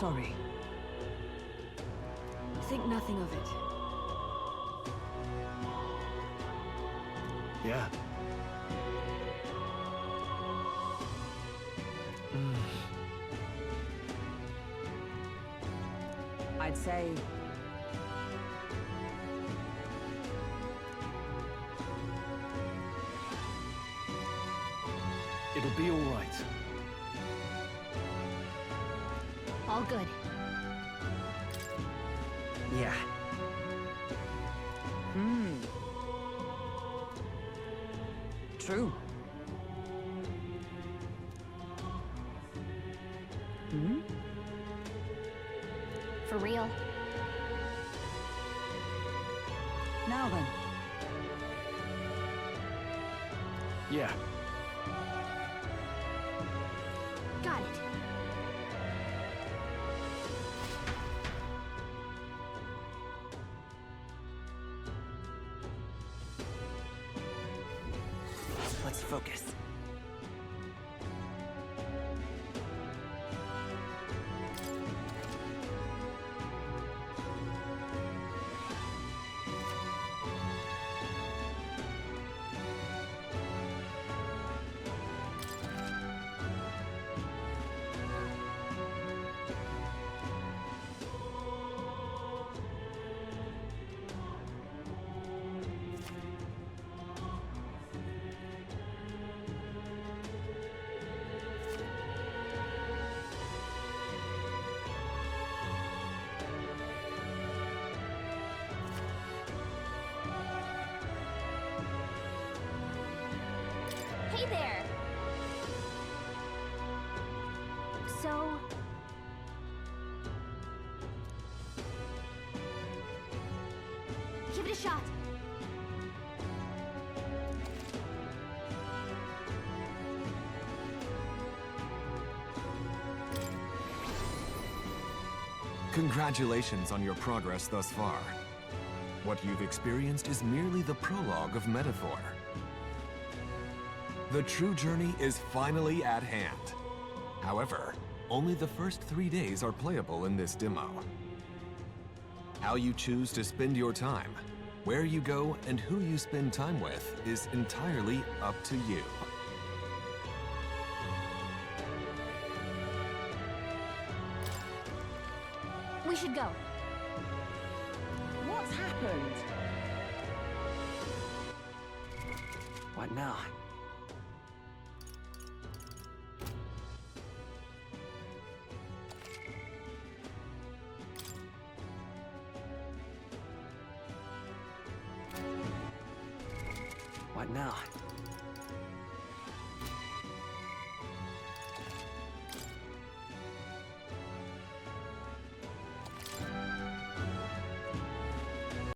Sorry. Think nothing of it. Yeah. I'd say... It'll be all right. All good. Yeah. True. For real. Now then. Yeah. Got it. Let's focus. Hey there! So... Give it a shot. Congratulations on your progress thus far. What you've experienced is merely the prologue of metaphor. The true journey is finally at hand. However, only the first 3 days are playable in this demo. How you choose to spend your time, where you go, and who you spend time with is entirely up to you. We should go. What's happened? What now? What now?